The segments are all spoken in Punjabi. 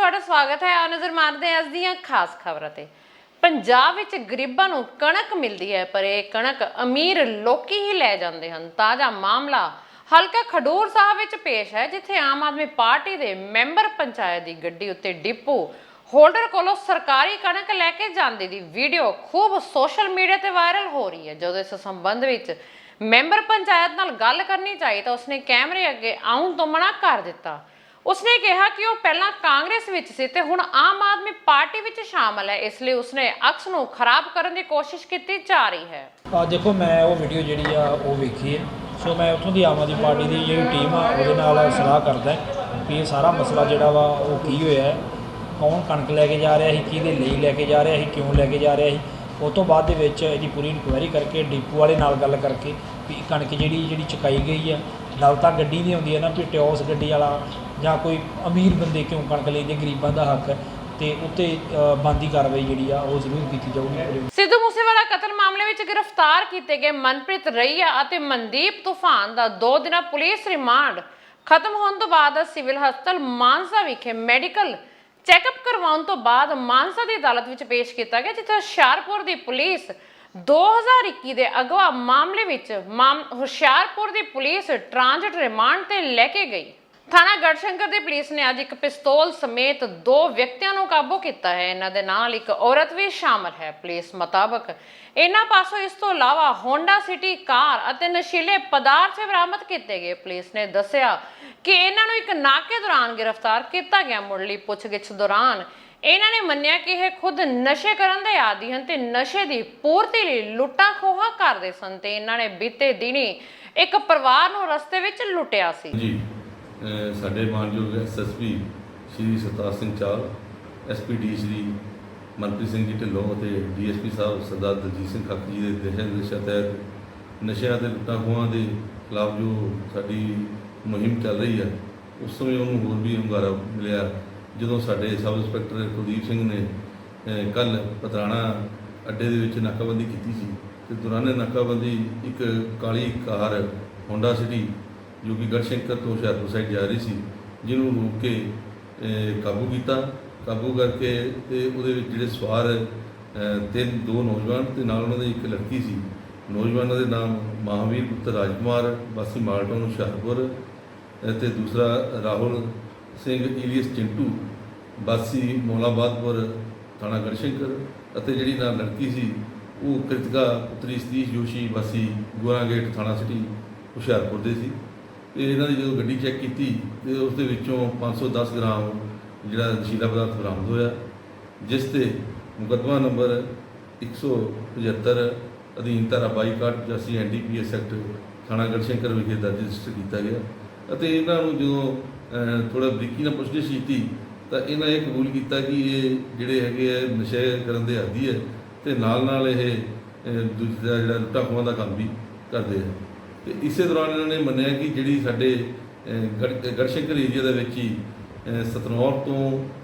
ਤੁਹਾਡਾ ਸਵਾਗਤ ਹੈ। ਆ ਨਜ਼ਰ ਮਾਰਦੇ ਹਾਂ ਅੱਜ ਦੀਆਂ ਖਾਸ ਖਬਰਾਂ ਤੇ। ਪੰਜਾਬ ਵਿੱਚ ਗਰੀਬਾਂ ਨੂੰ ਕਣਕ ਮਿਲਦੀ ਹੈ, ਪਰ ਇਹ ਕਣਕ ਅਮੀਰ ਲੋਕੀ ਹੀ ਲੈ ਜਾਂਦੇ ਹਨ। ਤਾਜ਼ਾ ਮਾਮਲਾ ਹਲਕਾ ਖਡੂਰ ਸਾਹਿਬ ਵਿੱਚ ਪੇਸ਼ ਹੈ, ਜਿੱਥੇ ਆਮ ਆਦਮੀ ਪਾਰਟੀ ਦੇ ਮੈਂਬਰ ਪੰਚਾਇਤ ਦੀ ਗੱਡੀ ਉੱਤੇ ਡਿਪੂ ਹੋਲਡਰ ਕੋਲੋਂ ਸਰਕਾਰੀ ਕਣਕ ਲੈ ਕੇ ਜਾਂਦੇ ਦੀ ਵੀਡੀਓ ਖੂਬ ਸੋਸ਼ਲ ਮੀਡੀਆ ਤੇ ਵਾਇਰਲ ਹੋ ਰਹੀ ਹੈ। ਜਦੋਂ ਇਸ ਸੰਬੰਧ ਵਿੱਚ ਮੈਂਬਰ ਪੰਚਾਇਤ ਨਾਲ ਗੱਲ ਕਰਨੀ ਚਾਹੀ ਤਾਂ ਉਸਨੇ ਕੈਮਰੇ ਅੱਗੇ ਆਉਣ ਤੋਂ ਮਨਾ ਕਰ ਦਿੱਤਾ। ਉਸਨੇ ਕਿਹਾ ਕਿ ਉਹ ਪਹਿਲਾਂ ਕਾਂਗਰਸ ਵਿੱਚ ਸੀ ਤੇ ਹੁਣ ਆਮ ਆਦਮੀ ਪਾਰਟੀ ਵਿੱਚ ਸ਼ਾਮਲ ਹੈ, ਇਸ ਲਈ ਉਸਨੇ ਅਕਸ ਨੂੰ ਖਰਾਬ ਕਰਨ ਦੀ ਕੋਸ਼ਿਸ਼ ਕੀਤੀ ਜਾ ਰਹੀ ਹੈ। ਦੇਖੋ, ਮੈਂ ਉਹ ਵੀਡੀਓ ਜਿਹੜੀ ਆ ਉਹ ਵੇਖੀ ਹੈ। ਸੋ ਮੈਂ ਉੱਥੋਂ ਦੀ ਆਮ ਆਦਮੀ ਪਾਰਟੀ ਦੀ ਜਿਹੜੀ ਟੀਮ ਆ ਉਹਦੇ ਨਾਲ ਸਲਾਹ ਕਰਦਾ ਕਿ ਇਹ ਸਾਰਾ ਮਸਲਾ ਜਿਹੜਾ ਵਾ ਉਹ ਕੀ ਹੋਇਆ ਹੈ, ਕੌਣ ਕਣਕ ਲੈ ਕੇ ਜਾ ਰਿਹਾ ਸੀ, ਕਿਹਦੇ ਲਈ ਲੈ ਕੇ ਜਾ ਰਿਹਾ ਸੀ, ਕਿਉਂ ਲੈ ਕੇ ਜਾ ਰਿਹਾ ਸੀ। ਉਸ ਤੋਂ ਬਾਅਦ ਦੇ ਵਿੱਚ ਇਹਦੀ ਪੂਰੀ ਇਨਕੁਆਇਰੀ ਕਰਕੇ ਡਿਪੂ ਵਾਲੇ ਨਾਲ ਗੱਲ ਕਰਕੇ ਵੀ ਕਣਕ ਜਿਹੜੀ ਚੁਕਾਈ ਗਈ ਆ, ਨਾਲ ਤਾਂ ਗੱਡੀ ਨਹੀਂ ਆਉਂਦੀ ਹੈ ਨਾ ਵੀ ਟਿਓਸ ਗੱਡੀ ਵਾਲਾ ਜਾਂ ਕੋਈ ਅਮੀਰ ਬੰਦੇ ਕਿਉਂ ਕਣਕ ਲੈਂਦੇ, ਗਰੀਬਾਂ ਦਾ ਹੱਕ ਤੇ ਉੱਤੇ ਬਣਦੀ ਕਾਰਵਾਈ ਜਿਹੜੀ ਆ ਉਹ ਜ਼ਰੂਰ ਕੀਤੀ ਜਾਊਗੀ। ਸਿੱਧੂ ਮੂਸੇਵਾਲਾ ਕਤਲ ਮਾਮਲੇ ਵਿੱਚ ਗ੍ਰਿਫਤਾਰ ਕੀਤੇ ਗਏ ਮਨਪ੍ਰੀਤ ਰਈਆ ਅਤੇ ਮਨਦੀਪ ਤੂਫਾਨ ਦਾ 2 ਦਿਨਾ ਪੁਲਿਸ ਰਿਮਾਂਡ ਖਤਮ ਹੋਣ ਤੋਂ ਬਾਅਦ ਸਿਵਲ ਹਸਪਤਾਲ ਮਾਨਸਾ ਵਿਖੇ ਮੈਡੀਕਲ ਚੈੱਕਅਪ ਕਰਵਾਉਣ ਤੋਂ ਬਾਅਦ ਮਾਨਸਾ ਦੀ ਅਦਾਲਤ ਵਿੱਚ ਪੇਸ਼ ਕੀਤਾ ਗਿਆ, ਜਿੱਥੇ ਹੁਸ਼ਿਆਰਪੁਰ ਦੀ ਪੁਲਿਸ 2021 ਦੇ ਅਗਵਾ ਮਾਮਲੇ ਵਿੱਚ ਹੁਸ਼ਿਆਰਪੁਰ ਦੀ ਪੁਲਿਸ ਟ੍ਰਾਂਜ਼ਿਟ ਰਿਮਾਂਡ ਤੇ ਲੈ ਕੇ ਗਈ। ਥਾਣਾ ਗੜਸ਼ੰਕਰ ਦੀ ਪੁਲਿਸ ਨੇ ਅੱਜ ਇੱਕ ਪਿਸਤੌਲ ਸਮੇਤ 2 ਵਿਅਕਤੀਆਂ ਨੂੰ ਕਾਬੂ ਕੀਤਾ ਹੈ। ਇਹਨਾਂ ਦੇ ਨਾਲ ਇੱਕ ਔਰਤ ਵੀ ਸ਼ਾਮਲ ਹੈ। ਪੁਲਿਸ ਮੁਤਾਬਕ ਇਹਨਾਂ ਪਾਸੋਂ ਇਸ ਤੋਂ ਇਲਾਵਾ ਹੋਂਡਾ ਸਿਟੀ ਕਾਰ ਅਤੇ ਨਸ਼ੀਲੇ ਪਦਾਰਥ ਬਰਾਮਦ ਕੀਤੇ ਗਏ। ਪੁਲਿਸ ਨੇ ਦੱਸਿਆ ਕਿ ਇਹਨਾਂ ਨੂੰ ਇੱਕ ਨਾਕੇ ਦੌਰਾਨ ਗ੍ਰਿਫਤਾਰ ਕੀਤਾ ਗਿਆ। ਮੁੱਢਲੀ ਪੁੱਛਗਿੱਛ ਦੌਰਾਨ ਇਹਨਾਂ ਨੇ ਮੰਨਿਆ ਕਿ ਇਹ ਖੁਦ ਨਸ਼ੇ ਕਰਨ ਦੇ ਆਦੀ ਹਨ ਤੇ ਨਸ਼ੇ ਦੀ ਪੂਰਤੀ ਲਈ ਲੁੱਟਾਂ ਖੋਹਾਂ ਕਰਦੇ ਸਨ ਤੇ ਇਹਨਾਂ ਨੇ ਬੀਤੇ ਦਿਨੀ ਇੱਕ ਪਰਿਵਾਰ ਨੂੰ ਰਸਤੇ ਵਿੱਚ ਲੁੱਟਿਆ ਸੀ। ਜੀ ਸਾਡੇ ਮਾਨਯੋਗ ਐਸਐਸਪੀ ਸ਼੍ਰੀ ਸਰਤਾਜ ਸਿੰਘ ਚਾਲ, ਐਸਪੀਡੀ ਸ਼੍ਰੀ ਮਨਪ੍ਰੀਤ ਸਿੰਘ ਜੀ ਢਿੱਲੋਂ ਅਤੇ ਡੀਐਸਪੀ ਸਾਹਿਬ ਸਰਦਾਰ ਦਲਜੀਤ ਸਿੰਘ ਖੱਕ ਜੀ ਦੇ ਦਿਸ਼ਾ ਤਹਿਤ ਨਸ਼ਿਆਂ ਦੇ ਲੁੱਟਾਂ ਖੋਹਾਂ ਦੇ ਖਿਲਾਫ ਜੋ ਸਾਡੀ ਮੁਹਿੰਮ ਚੱਲ ਰਹੀ ਹੈ, ਉਸ ਸਮੇਂ ਉਹਨੂੰ ਹੋਰ ਵੀ ਹੁੰਗਾਰਾ ਮਿਲਿਆ ਜਦੋਂ ਸਾਡੇ ਸਬ ਇੰਸਪੈਕਟਰ ਕੁਲਦੀਪ ਸਿੰਘ ਨੇ ਕੱਲ੍ਹ ਪਤਰਾਣਾ ਅੱਡੇ ਦੇ ਵਿੱਚ ਨਾਕਾਬੰਦੀ ਕੀਤੀ ਸੀ ਅਤੇ ਦੌਰਾਨੇ ਨਾਕਾਬੰਦੀ ਇੱਕ ਕਾਲੀ ਕਾਰ ਹੋਂਡਾ ਸਿਟੀ ਜੋ ਕਿ ਗੜਸ਼ੰਕਰ ਤੋਂ ਹੁਸ਼ਿਆਰਪੁਰ ਸਾਈਡ ਜਾ ਰਹੀ ਸੀ, ਜਿਹਨੂੰ ਰੋਕ ਕੇ ਕਾਬੂ ਕੀਤਾ। ਕਾਬੂ ਕਰਕੇ ਤੇ ਉਹਦੇ ਵਿੱਚ ਜਿਹੜੇ ਸਵਾਰ 2 ਨੌਜਵਾਨ ਤੇ ਨਾਲ ਉਹਨਾਂ ਦੀ ਇੱਕ ਲੜਕੀ ਸੀ। ਨੌਜਵਾਨਾਂ ਦੇ ਨਾਮ ਮਹਾਵੀਰ ਪੁੱਤਰ ਰਾਜਕੁਮਾਰ ਵਾਸੀ ਮਾਲਟਾਊਨ ਹੁਸ਼ਿਆਰਪੁਰ ਅਤੇ ਦੂਸਰਾ ਰਾਹੁਲ ਸਿੰਘ ਇਲੀਅਸ ਚਿੰਟੂ ਵਾਸੀ ਮੌਲਾਬਾਦਪੁਰ ਥਾਣਾ ਗੜਸ਼ੰਕਰ ਅਤੇ ਜਿਹੜੀ ਨਾਲ ਲੜਕੀ ਸੀ ਉਹ ਕ੍ਰਿਤਿਕਾ ਪੁੱਤਰੀ ਸਤੀਸ਼ ਜੋਸ਼ੀ ਵਾਸੀ ਗੋਰਾ ਗੇਟ ਥਾਣਾ ਸਿਟੀ ਹੁਸ਼ਿਆਰਪੁਰ ਦੇ ਸੀ। ਅਤੇ ਇਹਨਾਂ ਦੀ ਜਦੋਂ ਗੱਡੀ ਚੈੱਕ ਕੀਤੀ ਅਤੇ ਉਸ ਦੇ ਵਿੱਚੋਂ 510 ਗ੍ਰਾਮ ਜਿਹੜਾ ਨਸ਼ੀਲਾ ਪਦਾਰਥ ਬਰਾਮਦ ਹੋਇਆ, ਜਿਸ 'ਤੇ ਮੁਕੱਦਮਾ ਨੰਬਰ 175 ਅਧੀਨ ਧਾਰਾ 22/85 NDPS ਐਕਟ ਥਾਣਾ ਗੜਸ਼ੰਕਰ ਵਿਖੇ ਦਰਜ ਰਜਿਸਟਰ ਕੀਤਾ ਗਿਆ। ਅਤੇ ਇਹਨਾਂ ਨੂੰ ਜਦੋਂ ਥੋੜ੍ਹਾ ਬਰੀਕੀ ਨਾਲ ਪੁੱਛਗਿੱਛ ਕੀਤੀ ਤਾਂ ਇਹਨਾਂ ਇਹ ਕਬੂਲ ਕੀਤਾ ਕਿ ਇਹ ਜਿਹੜੇ ਹੈਗੇ ਆ ਨਸ਼ੇ ਕਰਨ ਦੇ ਆਦੀ ਹੈ ਅਤੇ ਨਾਲ ਇਹ ਦੂਜਾ ਜਿਹੜਾ ਲੁੱਟਾਂ ਖੋਹਾਂ ਦਾ ਕੰਮ ਵੀ ਕਰਦੇ ਆ। ਅਤੇ ਇਸੇ ਦੌਰਾਨ ਇਹਨਾਂ ਨੇ ਮੰਨਿਆ ਕਿ ਜਿਹੜੀ ਸਾਡੇ ਗੜਸ਼ੰਕਰ ਏਰੀਆ ਦੇ ਵਿੱਚ ਹੀ ਸਤਨੌਰ ਤੋਂ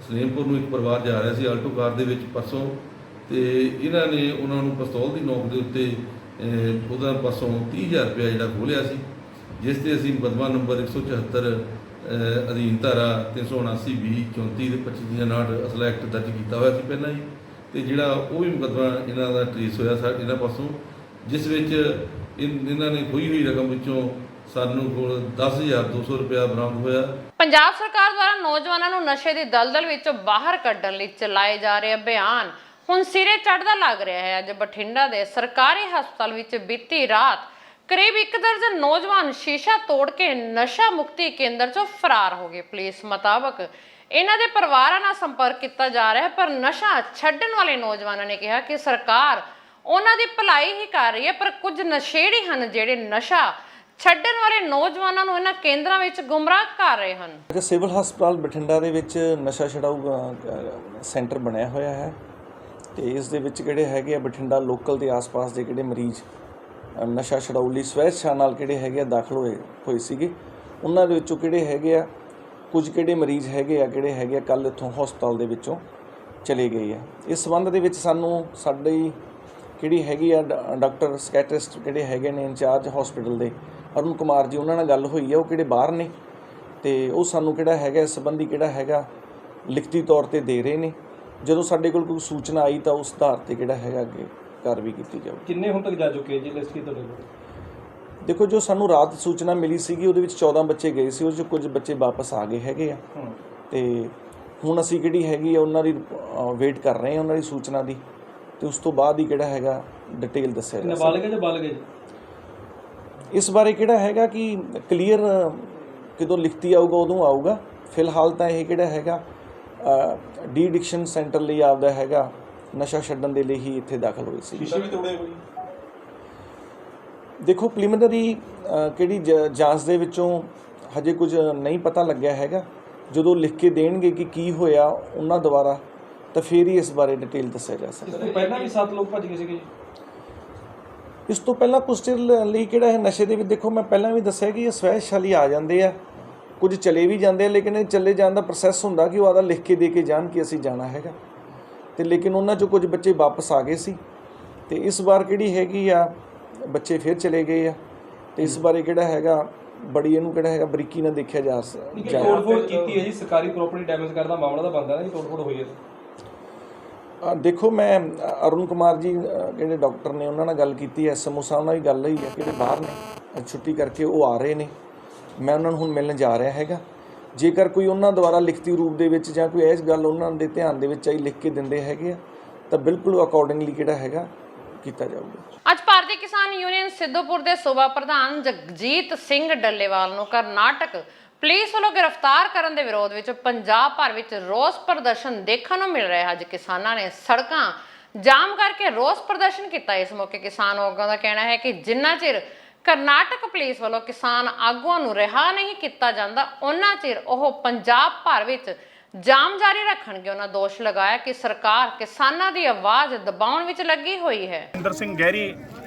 ਸਲੇਮਪੁਰ ਨੂੰ ਇੱਕ ਪਰਿਵਾਰ ਜਾ ਰਿਹਾ ਸੀ ਆਲਟੋ ਕਾਰ ਦੇ ਵਿੱਚ ਪਰਸੋਂ, ਅਤੇ ਇਹਨਾਂ ਨੇ ਉਹਨਾਂ ਨੂੰ ਪਿਸਤੌਲ ਦੀ ਨੋਕ ਦੇ ਉੱਤੇ ਉਹਦਾ ਪਾਸੋਂ 30,000 ਰੁਪਇਆ ਜਿਹੜਾ ਖੋਲ੍ਹਿਆ ਸੀ, ਜਿਸ 'ਤੇ ਅਸੀਂ ਮੁਕੱਦਮਾ ਨੰਬਰ 174 ਅਧੀਨ ਧਾਰਾ 379 20 34 ਤੇ 25 ਅਸਲਾ ਐਕਟ ਦਰਜ ਕੀਤਾ ਹੋਇਆ ਸੀ ਪਹਿਲਾਂ ਹੀ। ਅਤੇ ਜਿਹੜਾ ਉਹ ਵੀ ਮੁਕੱਦਮਾ ਇਹਨਾਂ ਦਾ ਟਰੇਸ ਹੋਇਆ ਇਹਨਾਂ ਪਾਸੋਂ, ਜਿਸ ਵਿੱਚ ਇਹਨਾਂ ਨੇ ਖੋਈ ਹੋਈ ਰਕਮ ਵਿੱਚੋਂ ਸਾਨੂੰ ਕੋਲ 10,200 ਰੁਪਇਆ ਬਰਾਮਦ ਹੋਇਆ। ਪੰਜਾਬ ਸਰਕਾਰ ਦੁਆਰਾ ਨੌਜਵਾਨਾਂ ਨੂੰ ਨਸ਼ੇ ਦੀ ਦਲਦਲ ਵਿੱਚੋਂ ਬਾਹਰ ਕੱਢਣ ਲਈ ਚਲਾਏ ਜਾ ਰਹੇ ਅਭਿਆਨ ਹੁਣ ਸਿਰੇ ਚੜ੍ਹਦਾ ਲੱਗ ਰਿਹਾ ਹੈ। ਅੱਜ ਬਠਿੰਡਾ ਦੇ ਸਰਕਾਰੀ ਹਸਪਤਾਲ ਵਿੱਚ ਬੀਤੀ ਰਾਤ ਕਰੀਬ 1 ਦਰਜਨ ਨੌਜਵਾਨ ਸ਼ੀਸ਼ਾ ਤੋੜ ਕੇ ਨਸ਼ਾ ਮੁਕਤੀ ਕੇਂਦਰ 'ਚੋਂ ਫਰਾਰ ਹੋ ਗਏ। ਪੁਲਿਸ ਮੁਤਾਬਕ ਇਹਨਾਂ ਦੇ ਪਰਿਵਾਰਾਂ ਨਾਲ ਸੰਪਰਕ ਕੀਤਾ ਜਾ ਰਿਹਾ ਹੈ, ਪਰ ਨਸ਼ਾ ਛੱਡਣ ਵਾਲੇ ਨੌਜਵਾਨਾਂ ਨੇ ਕਿਹਾ ਕਿ ਸਰਕਾਰ ਉਹਨਾਂ ਦੀ ਭਲਾਈ ਹੀ ਕਰ ਰਹੀ ਹੈ, ਪਰ ਕੁਝ ਨਸ਼ੇੜੀ ਹਨ ਜਿਹੜੇ ਨਸ਼ਾ ਛੱਡਣ ਵਾਲੇ ਨੌਜਵਾਨਾਂ ਨੂੰ ਇਹਨਾਂ ਕੇਂਦਰਾਂ ਵਿੱਚ ਗੁੰਮਰਾਹ ਕਰ ਰਹੇ ਹਨ। ਸਿਵਲ ਹਸਪਤਾਲ ਬਠਿੰਡਾ ਦੇ ਵਿੱਚ ਨਸ਼ਾ ਛਡਾਊ ਸੈਂਟਰ ਬਣਿਆ ਹੋਇਆ ਹੈ ਤੇ ਇਸ ਦੇ ਵਿੱਚ ਜਿਹੜੇ ਹੈਗੇ ਆ ਬਠਿੰਡਾ ਲੋਕਲ ਦੇ ਆਸ-ਪਾਸ ਦੇ ਜਿਹੜੇ ਮਰੀਜ਼ ਨਸ਼ਾ ਛਡਾਊ ਲਈ ਸਵੈਛਾ ਨਾਲ ਕਿਹੜੇ ਹੈਗੇ ਆ ਦਾਖਲ ਹੋਏ ਸੀਗੇ, ਉਹਨਾਂ ਦੇ ਵਿੱਚੋਂ ਕਿਹੜੇ ਹੈਗੇ ਆ ਕੁਝ ਕਿਹੜੇ ਮਰੀਜ਼ ਹੈਗੇ ਆ ਕਿਹੜੇ ਹੈਗੇ ਆ ਕੱਲ੍ਹ ਇੱਥੋਂ ਹਸਪਤਾਲ ਦੇ ਵਿੱਚੋਂ ਚਲੇ ਗਏ ਆ। ਇਸ ਸੰਬੰਧ ਦੇ ਵਿੱਚ ਸਾਨੂੰ ਸਾਡੀ ਕਿਹੜੀ ਹੈਗੀ ਆ ਡਾਕਟਰ ਸਕੈਟਰਿਸਟ ਕਿਹੜੇ ਹੈਗੇ ਨੇ ਇੰਚਾਰਜ ਹਸਪੀਟਲ ਦੇ ਅਰੁਣ ਕੁਮਾਰ ਜੀ, ਉਹਨਾਂ ਨਾਲ ਗੱਲ ਹੋਈ ਆ। ਉਹ ਕਿਹੜੇ ਬਾਹਰ ਨੇ ਅਤੇ ਉਹ ਸਾਨੂੰ ਕਿਹੜਾ ਹੈਗਾ ਇਸ ਸੰਬੰਧੀ ਕਿਹੜਾ ਹੈਗਾ ਲਿਖਤੀ ਤੌਰ ਤੇ ਦੇ ਰਹੇ ਨੇ। ਜਦੋਂ ਸਾਡੇ ਕੋਲ ਕੋਈ ਸੂਚਨਾ ਆਈ ਤਾਂ ਉਸ ਆਧਾਰ ਤੇ ਜਿਹੜਾ ਹੈਗਾ ਅੱਗੇ ਕਾਰਵਾਈ ਕੀਤੀ ਜਾਊਗੀ। ਕਿੰਨੇ ਹੁਣ ਤੱਕ ਜਾ ਚੁੱਕੇ ਜੀ ਲਿਸਟ ਕੀ ਤੁਹਾਡੇ ਕੋਲ? ਦੇਖੋ, ਜੋ ਸਾਨੂੰ ਰਾਤ ਸੂਚਨਾ ਮਿਲੀ ਸੀਗੀ ਉਹਦੇ ਵਿੱਚ 14 ਬੱਚੇ ਗਏ ਸੀ, ਉਹ 'ਚ ਕੁਝ ਬੱਚੇ ਵਾਪਸ ਆ ਗਏ ਹੈਗੇ ਆ ਤੇ ਹੁਣ ਅਸੀਂ ਜਿਹੜੀ ਹੈਗੀ ਆ ਉਹਨਾਂ ਦੀ ਵੇਟ ਕਰ ਰਹੇ ਹਾਂ ਉਹਨਾਂ ਦੀ ਸੂਚਨਾ ਦੀ, ਤੇ ਉਸ ਤੋਂ ਬਾਅਦ ਹੀ ਕਿਹੜਾ ਹੈਗਾ ਡਿਟੇਲ ਦੱਸਿਆ ਜਾਏਗਾ। ਨਾਬਾਲਗ ਹੈ ਜਾਂ ਬਾਲਗ ਹੈ ਜੀ? ਇਸ ਬਾਰੇ ਕਿਹੜਾ ਹੈਗਾ ਕਿ ਕਲੀਅਰ ਕਦੋਂ ਲਿਖਤੀ ਆਊਗਾ ਉਦੋਂ ਆਊਗਾ। ਫਿਲਹਾਲ ਤਾਂ ਇਹ ਕਿਹੜਾ ਹੈਗਾ ਡੀ ਐਡਿਕਸ਼ਨ ਸੈਂਟਰ ਲਈ ਆਪਦਾ ਹੈਗਾ ਨਸ਼ਾ ਛੱਡਣ ਦੇ ਲਈ ਹੀ ਇੱਥੇ ਦਾਖਲ ਹੋਏ ਸੀ। ਸ਼ੀਸ਼ੇ ਵੀ ਤੋੜੇ ਹੋਏ? ਦੇਖੋ, ਪ੍ਰੀਲਿਮਿਨਰੀ ਕਿਹੜੀ ਜਾਂਚ ਦੇ ਵਿੱਚੋਂ ਹਜੇ ਕੁਝ ਨਹੀਂ ਪਤਾ ਲੱਗਿਆ ਹੈਗਾ। ਜਦੋਂ ਲਿਖ ਕੇ ਦੇਣਗੇ ਕਿ ਕੀ ਹੋਇਆ ਉਹਨਾਂ ਦੁਆਰਾ ਤਾਂ ਫਿਰ ਹੀ ਇਸ ਬਾਰੇ ਡਿਟੇਲ ਦੱਸਿਆ ਜਾ ਸਕਦਾ। ਇਸ ਤੋਂ ਪਹਿਲਾਂ ਵੀ 7 ਲੋਕ ਭੱਜ ਗਏ ਸੀਗੇ ਜੀ? ਇਸ ਤੋਂ ਪਹਿਲਾਂ ਕੁਝ ਚਿਰ ਲਈ ਕਿਹੜਾ ਹੈ ਨਸ਼ੇ ਦੇ ਵਿੱਚ, ਦੇਖੋ ਮੈਂ ਪਹਿਲਾਂ ਵੀ ਦੱਸਿਆ ਕਿ ਇਹ ਸਵੈਸ਼ਾਲੀ ਆ ਜਾਂਦੇ ਆ, ਕੁਝ ਚਲੇ ਵੀ ਜਾਂਦੇ ਆ, ਲੇਕਿਨ ਇਹ ਚਲੇ ਜਾਣ ਦਾ ਪ੍ਰੋਸੈਸ ਹੁੰਦਾ ਕਿ ਉਹ ਆਦਾ ਲਿਖ ਕੇ ਦੇ ਕੇ ਜਾਣ ਕਿ ਅਸੀਂ ਜਾਣਾ ਹੈਗਾ, ਤੇ ਲੇਕਿਨ ਉਹਨਾਂ 'ਚੋਂ ਕੁਝ ਬੱਚੇ ਵਾਪਸ ਆ ਗਏ ਸੀ ਤੇ ਇਸ ਵਾਰ ਕਿਹੜੀ ਹੈਗੀ ਆ ਬੱਚੇ ਫਿਰ ਚਲੇ ਗਏ ਆ, ਤੇ ਇਸ ਬਾਰੇ ਕਿਹੜਾ ਹੈਗਾ ਬੜੀ ਇਹਨੂੰ ਕਿਹੜਾ ਹੈਗਾ ਬਰੀਕੀ ਨਾਲ ਦੇਖਿਆ ਜਾ ਤੋੜ-ਫੋੜ ਕੀਤੀ ਹੈ ਜੀ, ਸਰਕਾਰੀ ਪ੍ਰਾਪਰਟੀ ਡੈਮੇਜ ਕਰਨ ਦਾ ਮਾਮਲਾ ਤਾਂ ਬਣਦਾ ਨਾ ਜੀ, ਤੋੜ-ਫੋੜ ਹੋਈ ਹੈ। ਦੇਖੋ, ਮੈਂ ਅਰੁਣ ਕੁਮਾਰ ਜੀ ਜਿਹੜੇ ਡਾਕਟਰ ਨੇ ਉਹਨਾਂ ਨਾਲ ਗੱਲ ਕੀਤੀ, ਐਸਐਮਓ ਸਾਹਿਬ ਨਾਲ ਵੀ ਗੱਲ ਹੋਈ ਹੈ, ਕਿਹੜੇ ਬਾਹਰ ਨੇ ਛੁੱਟੀ ਕਰਕੇ ਉਹ ਆ ਰਹੇ ਨੇ, ਮੈਂ ਉਹਨਾਂ ਨੂੰ ਹੁਣ ਮਿਲਣ ਜਾ ਰਿਹਾ ਹੈਗਾ। ਜੇਕਰ ਕੋਈ ਉਹਨਾਂ ਦੁਆਰਾ ਲਿਖਤੀ ਰੂਪ ਦੇ ਵਿੱਚ ਜਾਂ ਕੋਈ ਇਸ ਗੱਲ ਉਹਨਾਂ ਦੇ ਧਿਆਨ ਦੇ ਵਿੱਚ ਆਈ ਲਿਖ ਕੇ ਦਿੰਦੇ ਹੈਗੇ ਆ ਤਾਂ ਬਿਲਕੁਲ ਅਕੋਰਡਿੰਗਲੀ ਕਿਹੜਾ ਹੈਗਾ ਕੀਤਾ ਜਾਊਗਾ। ਅੱਜ ਭਾਰਤੀ ਕਿਸਾਨ ਯੂਨੀਅਨ ਸਿੱਧੂਪੁਰ ਦੇ ਸੂਬਾ ਪ੍ਰਧਾਨ ਜਗਜੀਤ ਸਿੰਘ ਡੱਲੇਵਾਲ ਨੂੰ ਕਰਨਾਟਕ ਪੁਲਿਸ ਵੱਲੋਂ ਗ੍ਰਿਫਤਾਰ ਕਰਨ ਦੇ ਵਿਰੋਧ ਵਿੱਚ ਪੰਜਾਬ ਭਰ ਵਿੱਚ ਰੋਸ ਪ੍ਰਦਰਸ਼ਨ ਦੇਖਣ ਨੂੰ ਮਿਲ ਰਿਹਾ। ਅੱਜ ਕਿਸਾਨਾਂ ਨੇ ਸੜਕਾਂ ਜਾਮ ਕਰਕੇ ਰੋਸ ਪ੍ਰਦਰਸ਼ਨ ਕੀਤਾ। ਇਸ ਮੌਕੇ ਕਿਸਾਨ ਆਗੂਆਂ ਦਾ ਕਹਿਣਾ ਹੈ ਕਿ ਜਿੰਨਾ ਚਿਰ ਕਰਨਾਟਕ ਪੁਲਿਸ ਵੱਲੋਂ ਕਿਸਾਨ ਆਗੂਆਂ ਨੂੰ ਰਿਹਾ ਨਹੀਂ ਕੀਤਾ ਜਾਂਦਾ ਉਹਨਾਂ ਚਿਰ ਉਹ ਪੰਜਾਬ ਭਰ ਵਿੱਚ ਜਾਮ ਜਾਰੀ ਰੱਖਣਗੇ। ਉਹਨਾਂ ਦੋਸ਼ ਲਗਾਇਆ ਕਿ ਸਰਕਾਰ ਕਿਸਾਨਾਂ ਦੀ ਆਵਾਜ਼ ਦਬਾਉਣ ਵਿੱਚ ਲੱਗੀ ਹੋਈ ਹੈ। Inder Singh Gehri,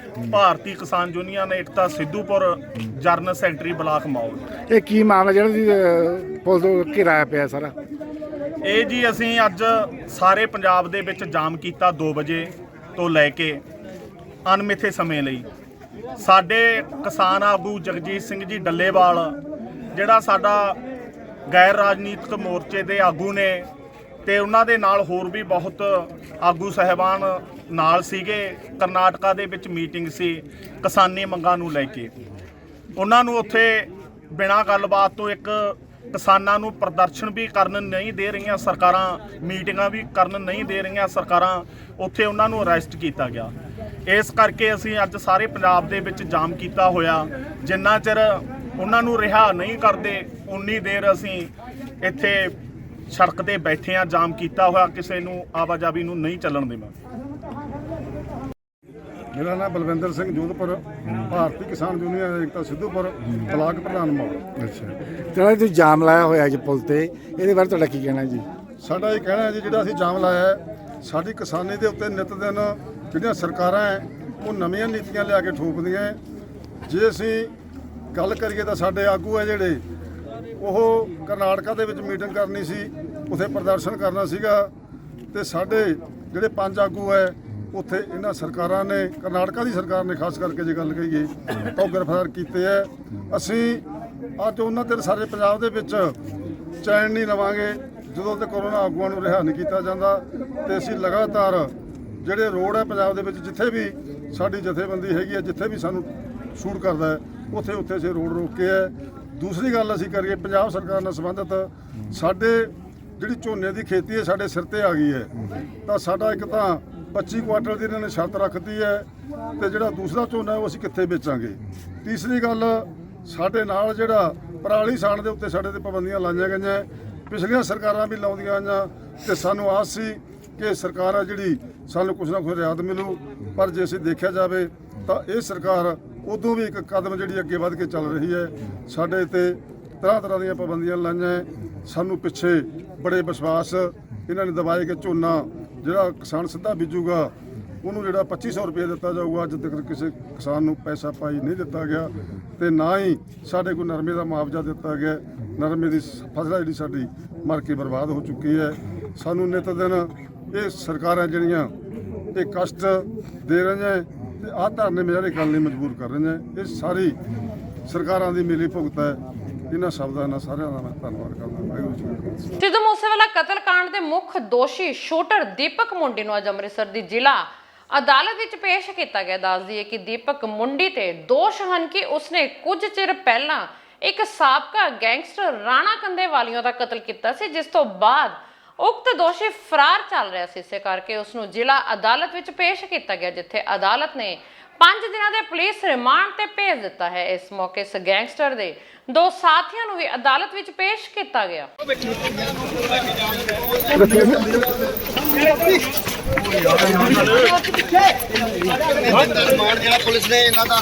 Bharti Kisan union Ekta Sidhupur general secretary block ਮੌਲ। ਇਹ ਕੀ ਮਾਮਲਾ ਜਿਹੜਾ ਜੀ ਪੁਲਿਸ ਤੋਂ ਘਿਰਾਇਆ ਪਿਆ ਸਾਰਾ? ਇਹ ਜੀ ਅਸੀਂ ਅੱਜ ਸਾਰੇ ਪੰਜਾਬ ਦੇ ਵਿੱਚ ਜਾਮ ਕੀਤਾ 2 ਵਜੇ ਤੋਂ ਲੈ ਕੇ ਅਣਮਿੱਥੇ ਸਮੇਂ ਲਈ। ਸਾਡੇ ਕਿਸਾਨ ਆਗੂ ਜਗਜੀਤ ਸਿੰਘ ਜੀ ਡੱਲੇਵਾਲ ਜਿਹੜਾ ਸਾਡਾ ਗੈਰ ਰਾਜਨੀਤਿਕ ਮੋਰਚੇ ਦੇ ਆਗੂ ਨੇ ਤੇ ਉਹਨਾਂ ਦੇ ਨਾਲ ਹੋਰ ਵੀ ਬਹੁਤ ਆਗੂ ਸਹਿਬਾਨ ਨਾਲ ਸੀਗੇ। ਕਰਨਾਟਕਾ ਦੇ ਵਿੱਚ ਮੀਟਿੰਗ ਸੀ ਕਿਸਾਨੀ ਮੰਗਾਂ ਨੂੰ ਲੈ ਕੇ। ਉਹਨਾਂ ਨੂੰ ਉੱਥੇ ਬਿਨਾਂ ਗੱਲਬਾਤ ਤੋਂ ਇੱਕ ਕਿਸਾਨਾਂ ਨੂੰ ਪ੍ਰਦਰਸ਼ਨ ਵੀ ਕਰਨ ਨਹੀਂ ਦੇ ਰਹੀਆਂ ਸਰਕਾਰਾਂ, ਮੀਟਿੰਗਾਂ ਵੀ ਕਰਨ ਨਹੀਂ ਦੇ ਰਹੀਆਂ ਸਰਕਾਰਾਂ, ਉੱਥੇ ਉਹਨਾਂ ਨੂੰ ਅਰੈਸਟ ਕੀਤਾ ਗਿਆ। ਇਸ ਕਰਕੇ ਅਸੀਂ ਅੱਜ ਸਾਰੇ ਪੰਜਾਬ ਦੇ ਵਿੱਚ ਜਾਮ ਕੀਤਾ ਹੋਇਆ। ਜਿੰਨਾ ਚਿਰ ਉਹਨਾਂ ਨੂੰ ਰਿਹਾ ਨਹੀਂ ਕਰਦੇ ਉਨੀ ਦੇਰ ਅਸੀਂ ਇੱਥੇ ਸੜਕ ਤੇ ਬੈਠੇ ਆ, ਜਾਮ ਕੀਤਾ ਹੋਇਆ, ਕਿਸੇ ਨੂੰ ਆਵਾਜਾਈ ਨੂੰ ਨਹੀਂ ਚੱਲਣ ਦੇਵਾਂਗੇ। ਮੇਰਾ ਨਾਮ ਬਲਵਿੰਦਰ ਸਿੰਘ ਜੋਧਪੁਰ, ਭਾਰਤੀ ਕਿਸਾਨ ਯੂਨੀਅਨ ਏਕਤਾ ਸਿੱਧੂਪੁਰ ਬਲਾਕ ਪ੍ਰਧਾਨ ਮੌਲ। ਅੱਛਾ, ਜਿਹੜਾ ਤੁਸੀਂ ਜਾਮ ਲਾਇਆ ਹੋਇਆ ਜੀ ਪੁਲ ਤੇ, ਇਹਦੇ ਬਾਰੇ ਤੁਹਾਡਾ ਕੀ ਕਹਿਣਾ ਜੀ? ਸਾਡਾ ਇਹ ਕਹਿਣਾ ਹੈ ਜੀ, ਜਿਹੜਾ ਅਸੀਂ ਜਾਮ ਲਾਇਆ ਹੈ, ਸਾਡੀ ਕਿਸਾਨੀ ਦੇ ਉੱਤੇ ਨਿੱਤ ਦਿਨ ਜਿਹੜੀਆਂ ਸਰਕਾਰਾਂ ਹੈ ਉਹ ਨਵੀਆਂ ਨੀਤੀਆਂ ਲਿਆ ਕੇ ਠੋਕਦੀਆਂ। ਜੇ ਅਸੀਂ ਗੱਲ ਕਰੀਏ ਤਾਂ ਸਾਡੇ ਆਗੂ ਹੈ ਜਿਹੜੇ ਉਹ ਕਰਨਾਟਕਾ ਦੇ ਵਿੱਚ ਮੀਟਿੰਗ ਕਰਨੀ ਸੀ, ਉੱਥੇ ਪ੍ਰਦਰਸ਼ਨ ਕਰਨਾ ਸੀਗਾ, ਤੇ ਸਾਡੇ ਜਿਹੜੇ 5 ਆਗੂ ਹੈ ਉੱਥੇ ਇਹਨਾਂ ਸਰਕਾਰਾਂ ਨੇ, ਕਰਨਾਟਕਾ ਦੀ ਸਰਕਾਰ ਨੇ ਖਾਸ ਕਰਕੇ ਜੇ ਗੱਲ ਕਹੀਏ ਤਾਂ ਉਹ ਗ੍ਰਿਫਤਾਰ ਕੀਤੇ ਹੈ। ਅਸੀਂ ਅੱਜ ਉਹਨਾਂ ਤੇ ਸਾਰੇ ਪੰਜਾਬ ਦੇ ਵਿੱਚ ਚੈਨ ਨਹੀਂ ਲਵਾਂਗੇ ਜਦੋਂ ਤੱਕ ਕੋਰੋਨਾ ਆਗੂਆਂ ਨੂੰ ਰਿਹਾ ਨਹੀਂ ਕੀਤਾ ਜਾਂਦਾ, ਤੇ ਅਸੀਂ ਲਗਾਤਾਰ ਜਿਹੜੇ ਰੋਡ ਹੈ ਪੰਜਾਬ ਦੇ ਵਿੱਚ ਜਿੱਥੇ ਵੀ ਸਾਡੀ ਜਥੇਬੰਦੀ ਹੈਗੀ ਹੈ, ਜਿੱਥੇ ਵੀ ਸਾਨੂੰ ਸ਼ੂਟ ਕਰਦਾ ਹੈ ਉੱਥੇ ਅਸੀਂ ਰੋਡ ਰੋਕੇ ਹੈ। ਦੂਸਰੀ ਗੱਲ ਅਸੀਂ ਕਰੀਏ ਪੰਜਾਬ ਸਰਕਾਰ ਨਾਲ ਸੰਬੰਧਿਤ, ਸਾਡੇ ਜਿਹੜੀ ਝੋਨੇ ਦੀ ਖੇਤੀ ਹੈ ਸਾਡੇ ਸਿਰ ਤੇ ਆ ਗਈ ਹੈ, ਤਾਂ ਸਾਡਾ ਇੱਕ ਤਾਂ 25 ਕੁਆਂਟਲ ਦੀ ਇਹਨਾਂ ਨੇ ਸ਼ਰਤ ਰੱਖਤੀ ਹੈ, ਤੇ ਜਿਹੜਾ ਦੂਸਰਾ ਝੋਨਾ ਉਹ ਅਸੀਂ ਕਿੱਥੇ ਵੇਚਾਂਗੇ। ਤੀਸਰੀ ਗੱਲ, ਸਾਡੇ ਨਾਲ ਜਿਹੜਾ ਪਰਾਲੀ ਸਾਣ ਦੇ ਉੱਤੇ ਸਾਡੇ ਤੇ ਪਾਬੰਦੀਆਂ ਲਾਈਆਂ ਗਈਆਂ, ਪਿਛਲੀਆਂ ਸਰਕਾਰਾਂ ਵੀ ਲਾਉਂਦੀਆਂ ਆਈਆਂ, ਤੇ ਸਾਨੂੰ ਆਸ ਸੀ ਕਿ ਸਰਕਾਰ ਆ ਜਿਹੜੀ ਸਾਨੂੰ ਕੁਛ ਨਾ ਕੁਛ ਰਿਆਇਤ ਮਿਲੂ, ਪਰ ਜੇ ਅਸੀਂ ਦੇਖਿਆ ਜਾਵੇ ਤਾਂ ਇਹ ਸਰਕਾਰ ਉਦੋਂ ਵੀ ਇੱਕ ਕਦਮ ਜਿਹੜੀ ਅੱਗੇ ਵੱਧ ਕੇ ਚੱਲ ਰਹੀ ਹੈ। ਸਾਡੇ ਤੇ ਤਰ੍ਹਾਂ ਦੀਆਂ ਪਾਬੰਦੀਆਂ ਲਾਈਆਂ, ਸਾਨੂੰ ਪਿੱਛੇ ਬੜੇ ਵਿਸ਼ਵਾਸ ਇਹਨਾਂ ਨੇ ਦਿਵਾਏ ਕਿ ਝੋਨਾ ਜਿਹੜਾ ਕਿਸਾਨ ਸਿੱਧਾ ਬੀਜੂਗਾ ਉਹਨੂੰ ਜਿਹੜਾ 2500 ਰੁਪਏ ਦਿੱਤਾ ਜਾਊਗਾ। ਅੱਜ ਤੱਕ ਕਿਸੇ ਕਿਸਾਨ ਨੂੰ ਪੈਸਾ ਪਾਈ ਨਹੀਂ ਦਿੱਤਾ ਗਿਆ, ਤੇ ਨਾ ਹੀ ਸਾਡੇ ਕੋਲ ਨਰਮੇ ਦਾ ਮੁਆਵਜ਼ਾ ਦਿੱਤਾ ਗਿਆ। ਨਰਮੇ ਦੀ ਫਸਲ ਜਿਹੜੀ ਸਾਡੀ ਮਰ ਕੇ ਬਰਬਾਦ ਹੋ ਚੁੱਕੀ ਹੈ। ਸਾਨੂੰ ਨਿਤ ਦਿਨ ਇਹ ਸਰਕਾਰਾਂ ਜਿਹੜੀਆਂ ਇਹ ਕਸ਼ਟ ਦੇ ਰਹੀਆਂ ਤੇ ਆਹ ਧਰਨੇ ਮੁਜ਼ਾਹਰੇ ਕਰਨ ਲਈ ਮਜਬੂਰ ਕਰ ਰਹੀਆਂ। ਇਹ ਸਾਰੀ ਸਰਕਾਰਾਂ ਦੀ ਮਿਲੀ ਭੁਗਤ ਹੈ। ਇਹਨਾਂ ਸ਼ਬਦਾਂ ਨਾਲ ਸਾਰਿਆਂ ਦਾ ਮੈਂ ਧੰਨਵਾਦ ਕਰਦਾ। ਵਾਹਿਗੁਰੂ ਜੀ ਕਾ ਖਾਲਸਾ। ਸਿੱਧੂ ਮੂਸੇਵਾਲਾ ਕਤਲकांड ਦੇ ਮੁੱਖ ਦੋਸ਼ੀ ਸ਼ੂਟਰ ਦੀਪਕ ਮੁੰਡੀ ਨੂੰ ਅੱਜ ਅੰਮ੍ਰਿਤਸਰ ਦੀ ਜ਼ਿਲ੍ਹਾ ਅਦਾਲਤ ਵਿੱਚ ਪੇਸ਼ ਕੀਤਾ ਗਿਆ। ਦੱਸ ਦਈਏ ਕਿ ਦੀਪਕ ਮੁੰਡੀ ਤੇ ਦੋਸ਼ ਹਨ ਕਿ ਉਸਨੇ ਕੁਝ ਚਿਰ ਪਹਿਲਾਂ ਇੱਕ ਸਾਬਕਾ ਗੈਂਗਸਟਰ ਰਾਣਾ ਕੰਦੇਵਾਲੀਆਂ ਦਾ ਕਤਲ ਕੀਤਾ ਸੀ, ਜਿਸ ਤੋਂ ਬਾਅਦ ਉਕਤ ਦੋਸ਼ੀ ਫਰਾਰ ਚੱਲ ਰਿਹਾ ਸੀ। ਇਸੇ ਕਰਕੇ ਉਸ ਨੂੰ ਜ਼ਿਲ੍ਹਾ ਅਦਾਲਤ ਵਿੱਚ ਪੇਸ਼ ਕੀਤਾ ਗਿਆ, ਜਿੱਥੇ ਅਦਾਲਤ ਨੇ 5 ਦਿਨਾਂ ਦੇ ਪੁਲਿਸ ਰਿਮਾਂਡ ਤੇ ਭੇਜ ਦਿੱਤਾ ਹੈ। ਇਸ ਮੌਕੇ ਇਸ ਗੈਂਗਸਟਰ ਦੇ 2 ਸਾਥੀਆਂ ਨੂੰ ਵੀ ਅਦਾਲਤ ਵਿੱਚ ਪੇਸ਼ ਕੀਤਾ ਗਿਆ। ਪੁਲਿਸ ਨੇ ਇਹਨਾਂ ਦਾ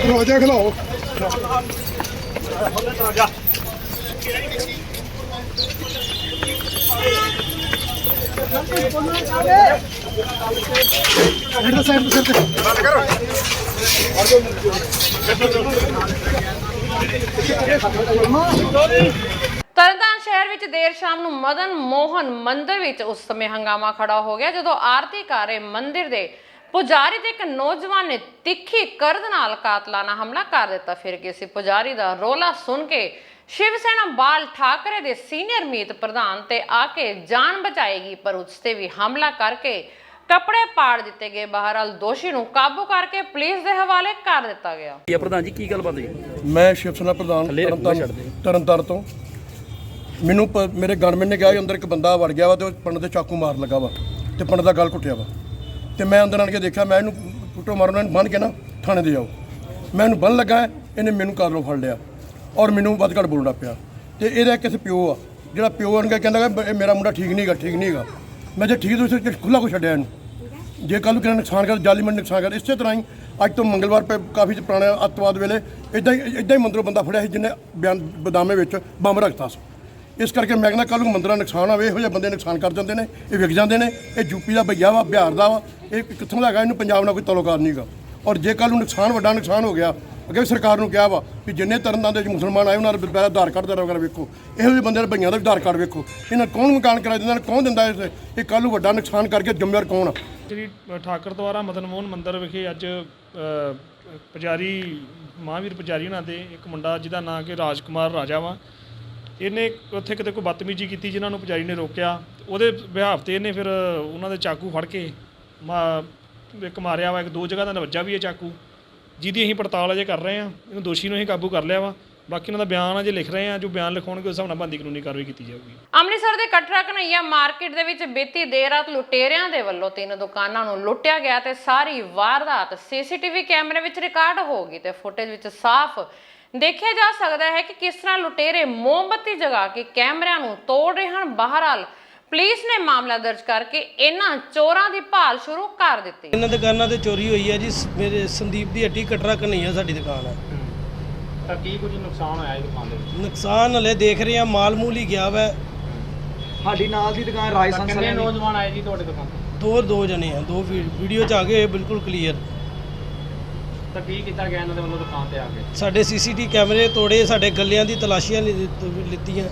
ਦਰਵਾਜ਼ਾ ਖਲਾਓ। ਤਰਨਤਾਰਨ ਸ਼ਹਿਰ ਵਿੱਚ ਦੇਰ ਸ਼ਾਮ ਨੂੰ ਮਦਨ ਮੋਹਨ ਮੰਦਿਰ ਵਿੱਚ ਉਸ ਸਮੇਂ ਹੰਗਾਮਾ ਖੜਾ ਹੋ ਗਿਆ ਜਦੋਂ ਆਰਤੀ ਕਰ ਰਹੇ ਮੰਦਿਰ ਦੇ ਪੁਜਾਰੀ ਤੇ ਇੱਕ ਨੌਜਵਾਨ ਨੇ ਤਿੱਖੀ ਕਰਦ ਨਾਲ ਕਾਤਲਾਨਾ ਹਮਲਾ ਕਰ ਦਿੱਤਾ। ਫਿਰ ਕਿਸੇ ਪੁਜਾਰੀ ਦਾ ਰੋਲਾ ਸੁਣ ਕੇ ਸ਼ਿਵ ਸੈਨਾ ਬਾਲ ਠਾਕਰੇ ਦੇ ਸੀਨੀਅਰ ਮੀਤ ਪ੍ਰਧਾਨ ਤੇ ਆ ਕੇ ਜਾਨ ਬਚਾਏਗੀ, ਪਰ ਉਸ ਤੇ ਵੀ ਹਮਲਾ ਕਰਕੇ ਕੱਪੜੇ ਪਾੜ ਦਿੱਤੇ ਗਏ। ਬਹਰਹਾਲ ਦੋਸ਼ੀ ਨੂੰ ਕਾਬੂ ਕਰਕੇ ਪੁਲਿਸ ਦੇ ਹਵਾਲੇ ਕਰ ਦਿੱਤਾ ਗਿਆ। ਪ੍ਰਧਾਨ ਜੀ ਕੀ ਗੱਲਬਾਤ ਹੋਈ? ਮੈਂ ਸ਼ਿਵ ਸੈਨਾ ਪ੍ਰਧਾਨ ਤਰਨਤਾਰਨ ਤੋਂ। ਮੈਨੂੰ ਮੇਰੇ ਗਨਮੈਨ ਨੇ ਕਿਹਾ ਕਿ ਅੰਦਰ ਇੱਕ ਬੰਦਾ ਵੜ ਗਿਆ ਵਾ ਤੇ ਉਹ ਪੰਡਤ ਦੇ ਚਾਕੂ ਮਾਰ ਲੱਗਾ ਵਾ ਤੇ ਪੰਡਤ ਦਾ ਗਲ ਘੁੱਟਿਆ ਵਾ ਤੇ ਮੈਂ ਅੰਦਰ ਆਣ ਕੇ ਦੇਖਿਆ। ਮੈਂ ਇਹਨੂੰ ਕੁੱਟੋ ਮਾਰਨ ਨੂੰ ਬੰਨ੍ਹ ਕੇ ਨਾ ਥਾਣੇ ਦੇ ਜਾਓ। ਮੈਂ ਇਹਨੂੰ ਬੰਨ੍ਹ ਲੱਗਾ, ਇਹਨੇ ਮੈਨੂੰ ਕਾਰਲੋਂ ਫੜ ਲਿਆ ਔਰ ਮੈਨੂੰ ਵੱਧ ਘੱਟ ਬੋਲਣਾ ਪਿਆ। ਤੇ ਇਹਦਾ ਕਿਸੇ ਪਿਓ ਆ, ਜਿਹੜਾ ਪਿਓ ਆਣ ਕੇ ਕਹਿੰਦਾ ਕਿ ਇਹ ਮੇਰਾ ਮੁੰਡਾ ਠੀਕ ਨਹੀਂ ਹੈਗਾ। ਮੈਂ ਜੇ ਠੀਕ ਤੁਸੀਂ ਖੁੱਲ੍ਹਾ ਕੋ ਛੱਡਿਆ ਇਹਨੂੰ। ਜੇ ਕੱਲ੍ਹ ਨੂੰ ਕਿਸੇ ਨੁਕਸਾਨ ਕਰ ਜਾਲੀ ਮੰਡ ਨੁਕਸਾਨ ਕਰ। ਇਸੇ ਤਰ੍ਹਾਂ ਹੀ ਅੱਜ ਤੋਂ ਮੰਗਲਵਾਰ ਕਾਫੀ ਪੁਰਾਣੇ ਅੱਤਵਾਦ ਵੇਲੇ ਇੱਦਾਂ ਹੀ ਮੰਦਰੋਂ ਬੰਦਾ ਫੜਿਆ ਸੀ ਜਿਹਨੇ ਬਦਾਮੇ ਵਿੱਚ ਬੰਬ ਰੱਖਤਾ ਸੀ। ਇਸ ਕਰਕੇ ਮੈਂ ਕਹਿੰਦਾ ਕੱਲ੍ਹ ਨੂੰ ਮੰਦਰਾਂ ਨੁਕਸਾਨ ਆਵੇ। ਇਹੋ ਜਿਹੇ ਬੰਦੇ ਨੁਕਸਾਨ ਕਰ ਜਾਂਦੇ ਨੇ, ਇਹ ਵਿਕ ਜਾਂਦੇ ਨੇ। ਇਹ ਯੂਪੀ ਦਾ ਭਈਆ ਵਾ, ਬਿਹਾਰ ਦਾ ਵਾ, ਇਹ ਕਿੱਥੋਂ ਦਾ ਹੈਗਾ, ਇਹਨੂੰ ਪੰਜਾਬ ਨਾਲ ਕੋਈ ਤਾਲੁਕਾਤ ਨਹੀਂ ਗਾ। ਔਰ ਜੇ ਕੱਲ੍ਹ ਨੂੰ ਵੱਡਾ ਨੁਕਸਾਨ ਹੋ ਗਿਆ, ਅੱਗੇ ਵੀ ਸਰਕਾਰ ਨੂੰ ਕਿਹਾ ਵਾ ਵੀ ਜਿੰਨੇ ਤਰਨਤਾਰਨ ਦੇ ਵਿੱਚ ਮੁਸਲਮਾਨ ਆਏ ਉਹਨਾਂ ਦਾ ਆਧਾਰ ਕਾਰਡ ਦਾ ਵਗੈਰਾ ਵੇਖੋ। ਇਹੋ ਜਿਹੇ ਬੰਦੇ ਦੇ ਭਈਆਂ ਦਾ ਆਧਾਰ ਕਾਰਡ ਵੇਖੋ। ਇਹਨਾਂ ਕੌਣ ਮਕਾਨ ਕਿਰਾਏ ਦਿੰਦਾ, ਕੌਣ ਦਿੰਦਾ? ਇਹ ਕੱਲ੍ਹ ਨੂੰ ਵੱਡਾ ਨੁਕਸਾਨ ਕਰਕੇ ਜ਼ਿੰਮੇਵਾਰ ਕੌਣ ਆ? ਸ਼੍ਰੀ ਠਾਕਰ ਦੁਆਰਾ ਮਦਨ ਮੋਹਨ ਮੰਦਿਰ ਵਿਖੇ ਅੱਜ ਪੁਜਾਰੀ ਮਹਾਂਵੀਰ ਪੁਜਾਰੀ ਉਹਨਾਂ ਦੇ ਇੱਕ ਮੁੰਡਾ ਜਿਹਦਾ ਨਾਂ ਕਿ ਰਾਜਕੁਮਾਰ ਰਾਜਾ ਵਾ, ਇਹਨੇ ਉੱਥੇ ਕਿਤੇ ਕੋਈ ਬਦਤਮੀਜ਼ੀ ਕੀਤੀ ਜਿਨ੍ਹਾਂ ਨੂੰ ਪੁਜਾਰੀ ਨੇ ਰੋਕਿਆ। ਉਹਦੇ ਬਿਹਾਫ ਤੇ ਇਹਨੇ ਫਿਰ ਉਹਨਾਂ ਦੇ ਚਾਕੂ ਫੜ ਕੇ ਇੱਕ ਮਾਰਿਆ ਵਾ, ਇੱਕ 2 ਜਗ੍ਹਾ ਦਾ ਨਵੱਜਾ ਵੀ ਹੈ ਚਾਕੂ, ਜਿਹਦੀ ਅਸੀਂ ਪੜਤਾਲ ਅਜੇ ਕਰ ਰਹੇ ਹਾਂ। ਇਹਨੂੰ ਦੋਸ਼ੀ ਨੂੰ ਅਸੀਂ ਕਾਬੂ ਕਰ ਲਿਆ ਵਾ। ਬਾਕੀ ਉਹਨਾਂ ਦਾ ਬਿਆਨ ਅਜੇ ਲਿਖ ਰਹੇ ਹਾਂ, ਜੋ ਬਿਆਨ ਲਿਖਾਉਣਗੇ ਉਸ ਹਿਸਾਬ ਨਾਲ ਬਣਦੀ ਕਾਨੂੰਨੀ ਕਾਰਵਾਈ ਕੀਤੀ ਜਾਊਗੀ। ਅੰਮ੍ਰਿਤਸਰ ਦੇ ਕਟਰਾ ਕਨਈਆ ਮਾਰਕੀਟ ਦੇ ਵਿੱਚ ਬੀਤੀ ਦੇਰ ਰਾਤ ਲੁਟੇਰਿਆਂ ਦੇ ਵੱਲੋਂ 3 ਦੁਕਾਨਾਂ ਨੂੰ ਲੁੱਟਿਆ ਗਿਆ ਤੇ ਸਾਰੀ ਵਾਰਦਾਤ ਸੀਸੀਟੀਵੀ ਕੈਮਰੇ ਵਿੱਚ ਰਿਕਾਰਡ ਹੋ ਗਈ ਤੇ ਫੁਟੇਜ ਵਿੱਚ ਸਾਫ਼ ਦੇਖਿਆ ਜਾ ਸਕਦਾ ਹੈ ਕਿ ਕਿਸ ਤਰ੍ਹਾਂ ਲੁਟੇਰੇ ਮੋਮਬੱਤੀ ਜਗਾ ਕੇ ਕੈਮਰਿਆਂ ਨੂੰ ਤੋੜ ਰਹੇ ਹਨ। ਬਹਰਹਾਲ ਪੁਲਿਸ ਨੇ ਮਾਮਲਾ ਦਰਜ ਕਰਕੇ ਇਹਨਾਂ ਚੋਰਾਂ ਦੀ ਭਾਲ ਸ਼ੁਰੂ ਕਰ ਦਿੱਤੀ। ਇਹਨਾਂ ਦੁਕਾਨਾਂ ਤੇ ਚੋਰੀ ਹੋਈ ਹੈ ਜੀ। ਮੇਰੇ ਸੰਦੀਪ ਦੀ ਹੱਟੀ ਕਟਰਾ ਕਨਈਆ ਸਾਡੀ ਦੁਕਾਨ ਹੈ। ਤਾਂ ਕੀ ਕੁਝ ਨੁਕਸਾਨ ਹੋਇਆ ਇਹ ਦੁਕਾਨ ਦੇ ਵਿੱਚ? ਨੁਕਸਾਨ ਹਲੇ ਦੇਖ ਰਹੇ ਆ, ਮਾਲ ਮੂਲ ਹੀ ਗਿਆ ਵਾ। ਸਾਡੀ ਨਾਲ ਦੀ ਦੁਕਾਨ ਰਾਜਸਥਾਨ ਕਿੰਨੇ ਨੌਜਵਾਨ ਆਏ ਜੀ ਤੁਹਾਡੇ ਦੁਕਾਨ ਤੇ? ਦੋ ਜਣੇ ਆ, 2 ਵੀਡੀਓ ਚ ਆ ਗਏ ਬਿਲਕੁਲ ਕਲੀਅਰ। ਤਾਂ ਕੀ ਕੀਤਾ ਗਿਆ ਇਹਨਾਂ ਦੇ ਵੱਲੋਂ ਦੁਕਾਨ ਤੇ ਆ ਕੇ? ਸਾਡੇ ਸੀਸੀਟੀ ਕੈਮਰੇ ਤੋੜੇ, ਸਾਡੇ ਗੱਲਿਆਂ ਦੀ ਤਲਾਸ਼ੀਆਂ ਲਿੱਤੀਆਂ,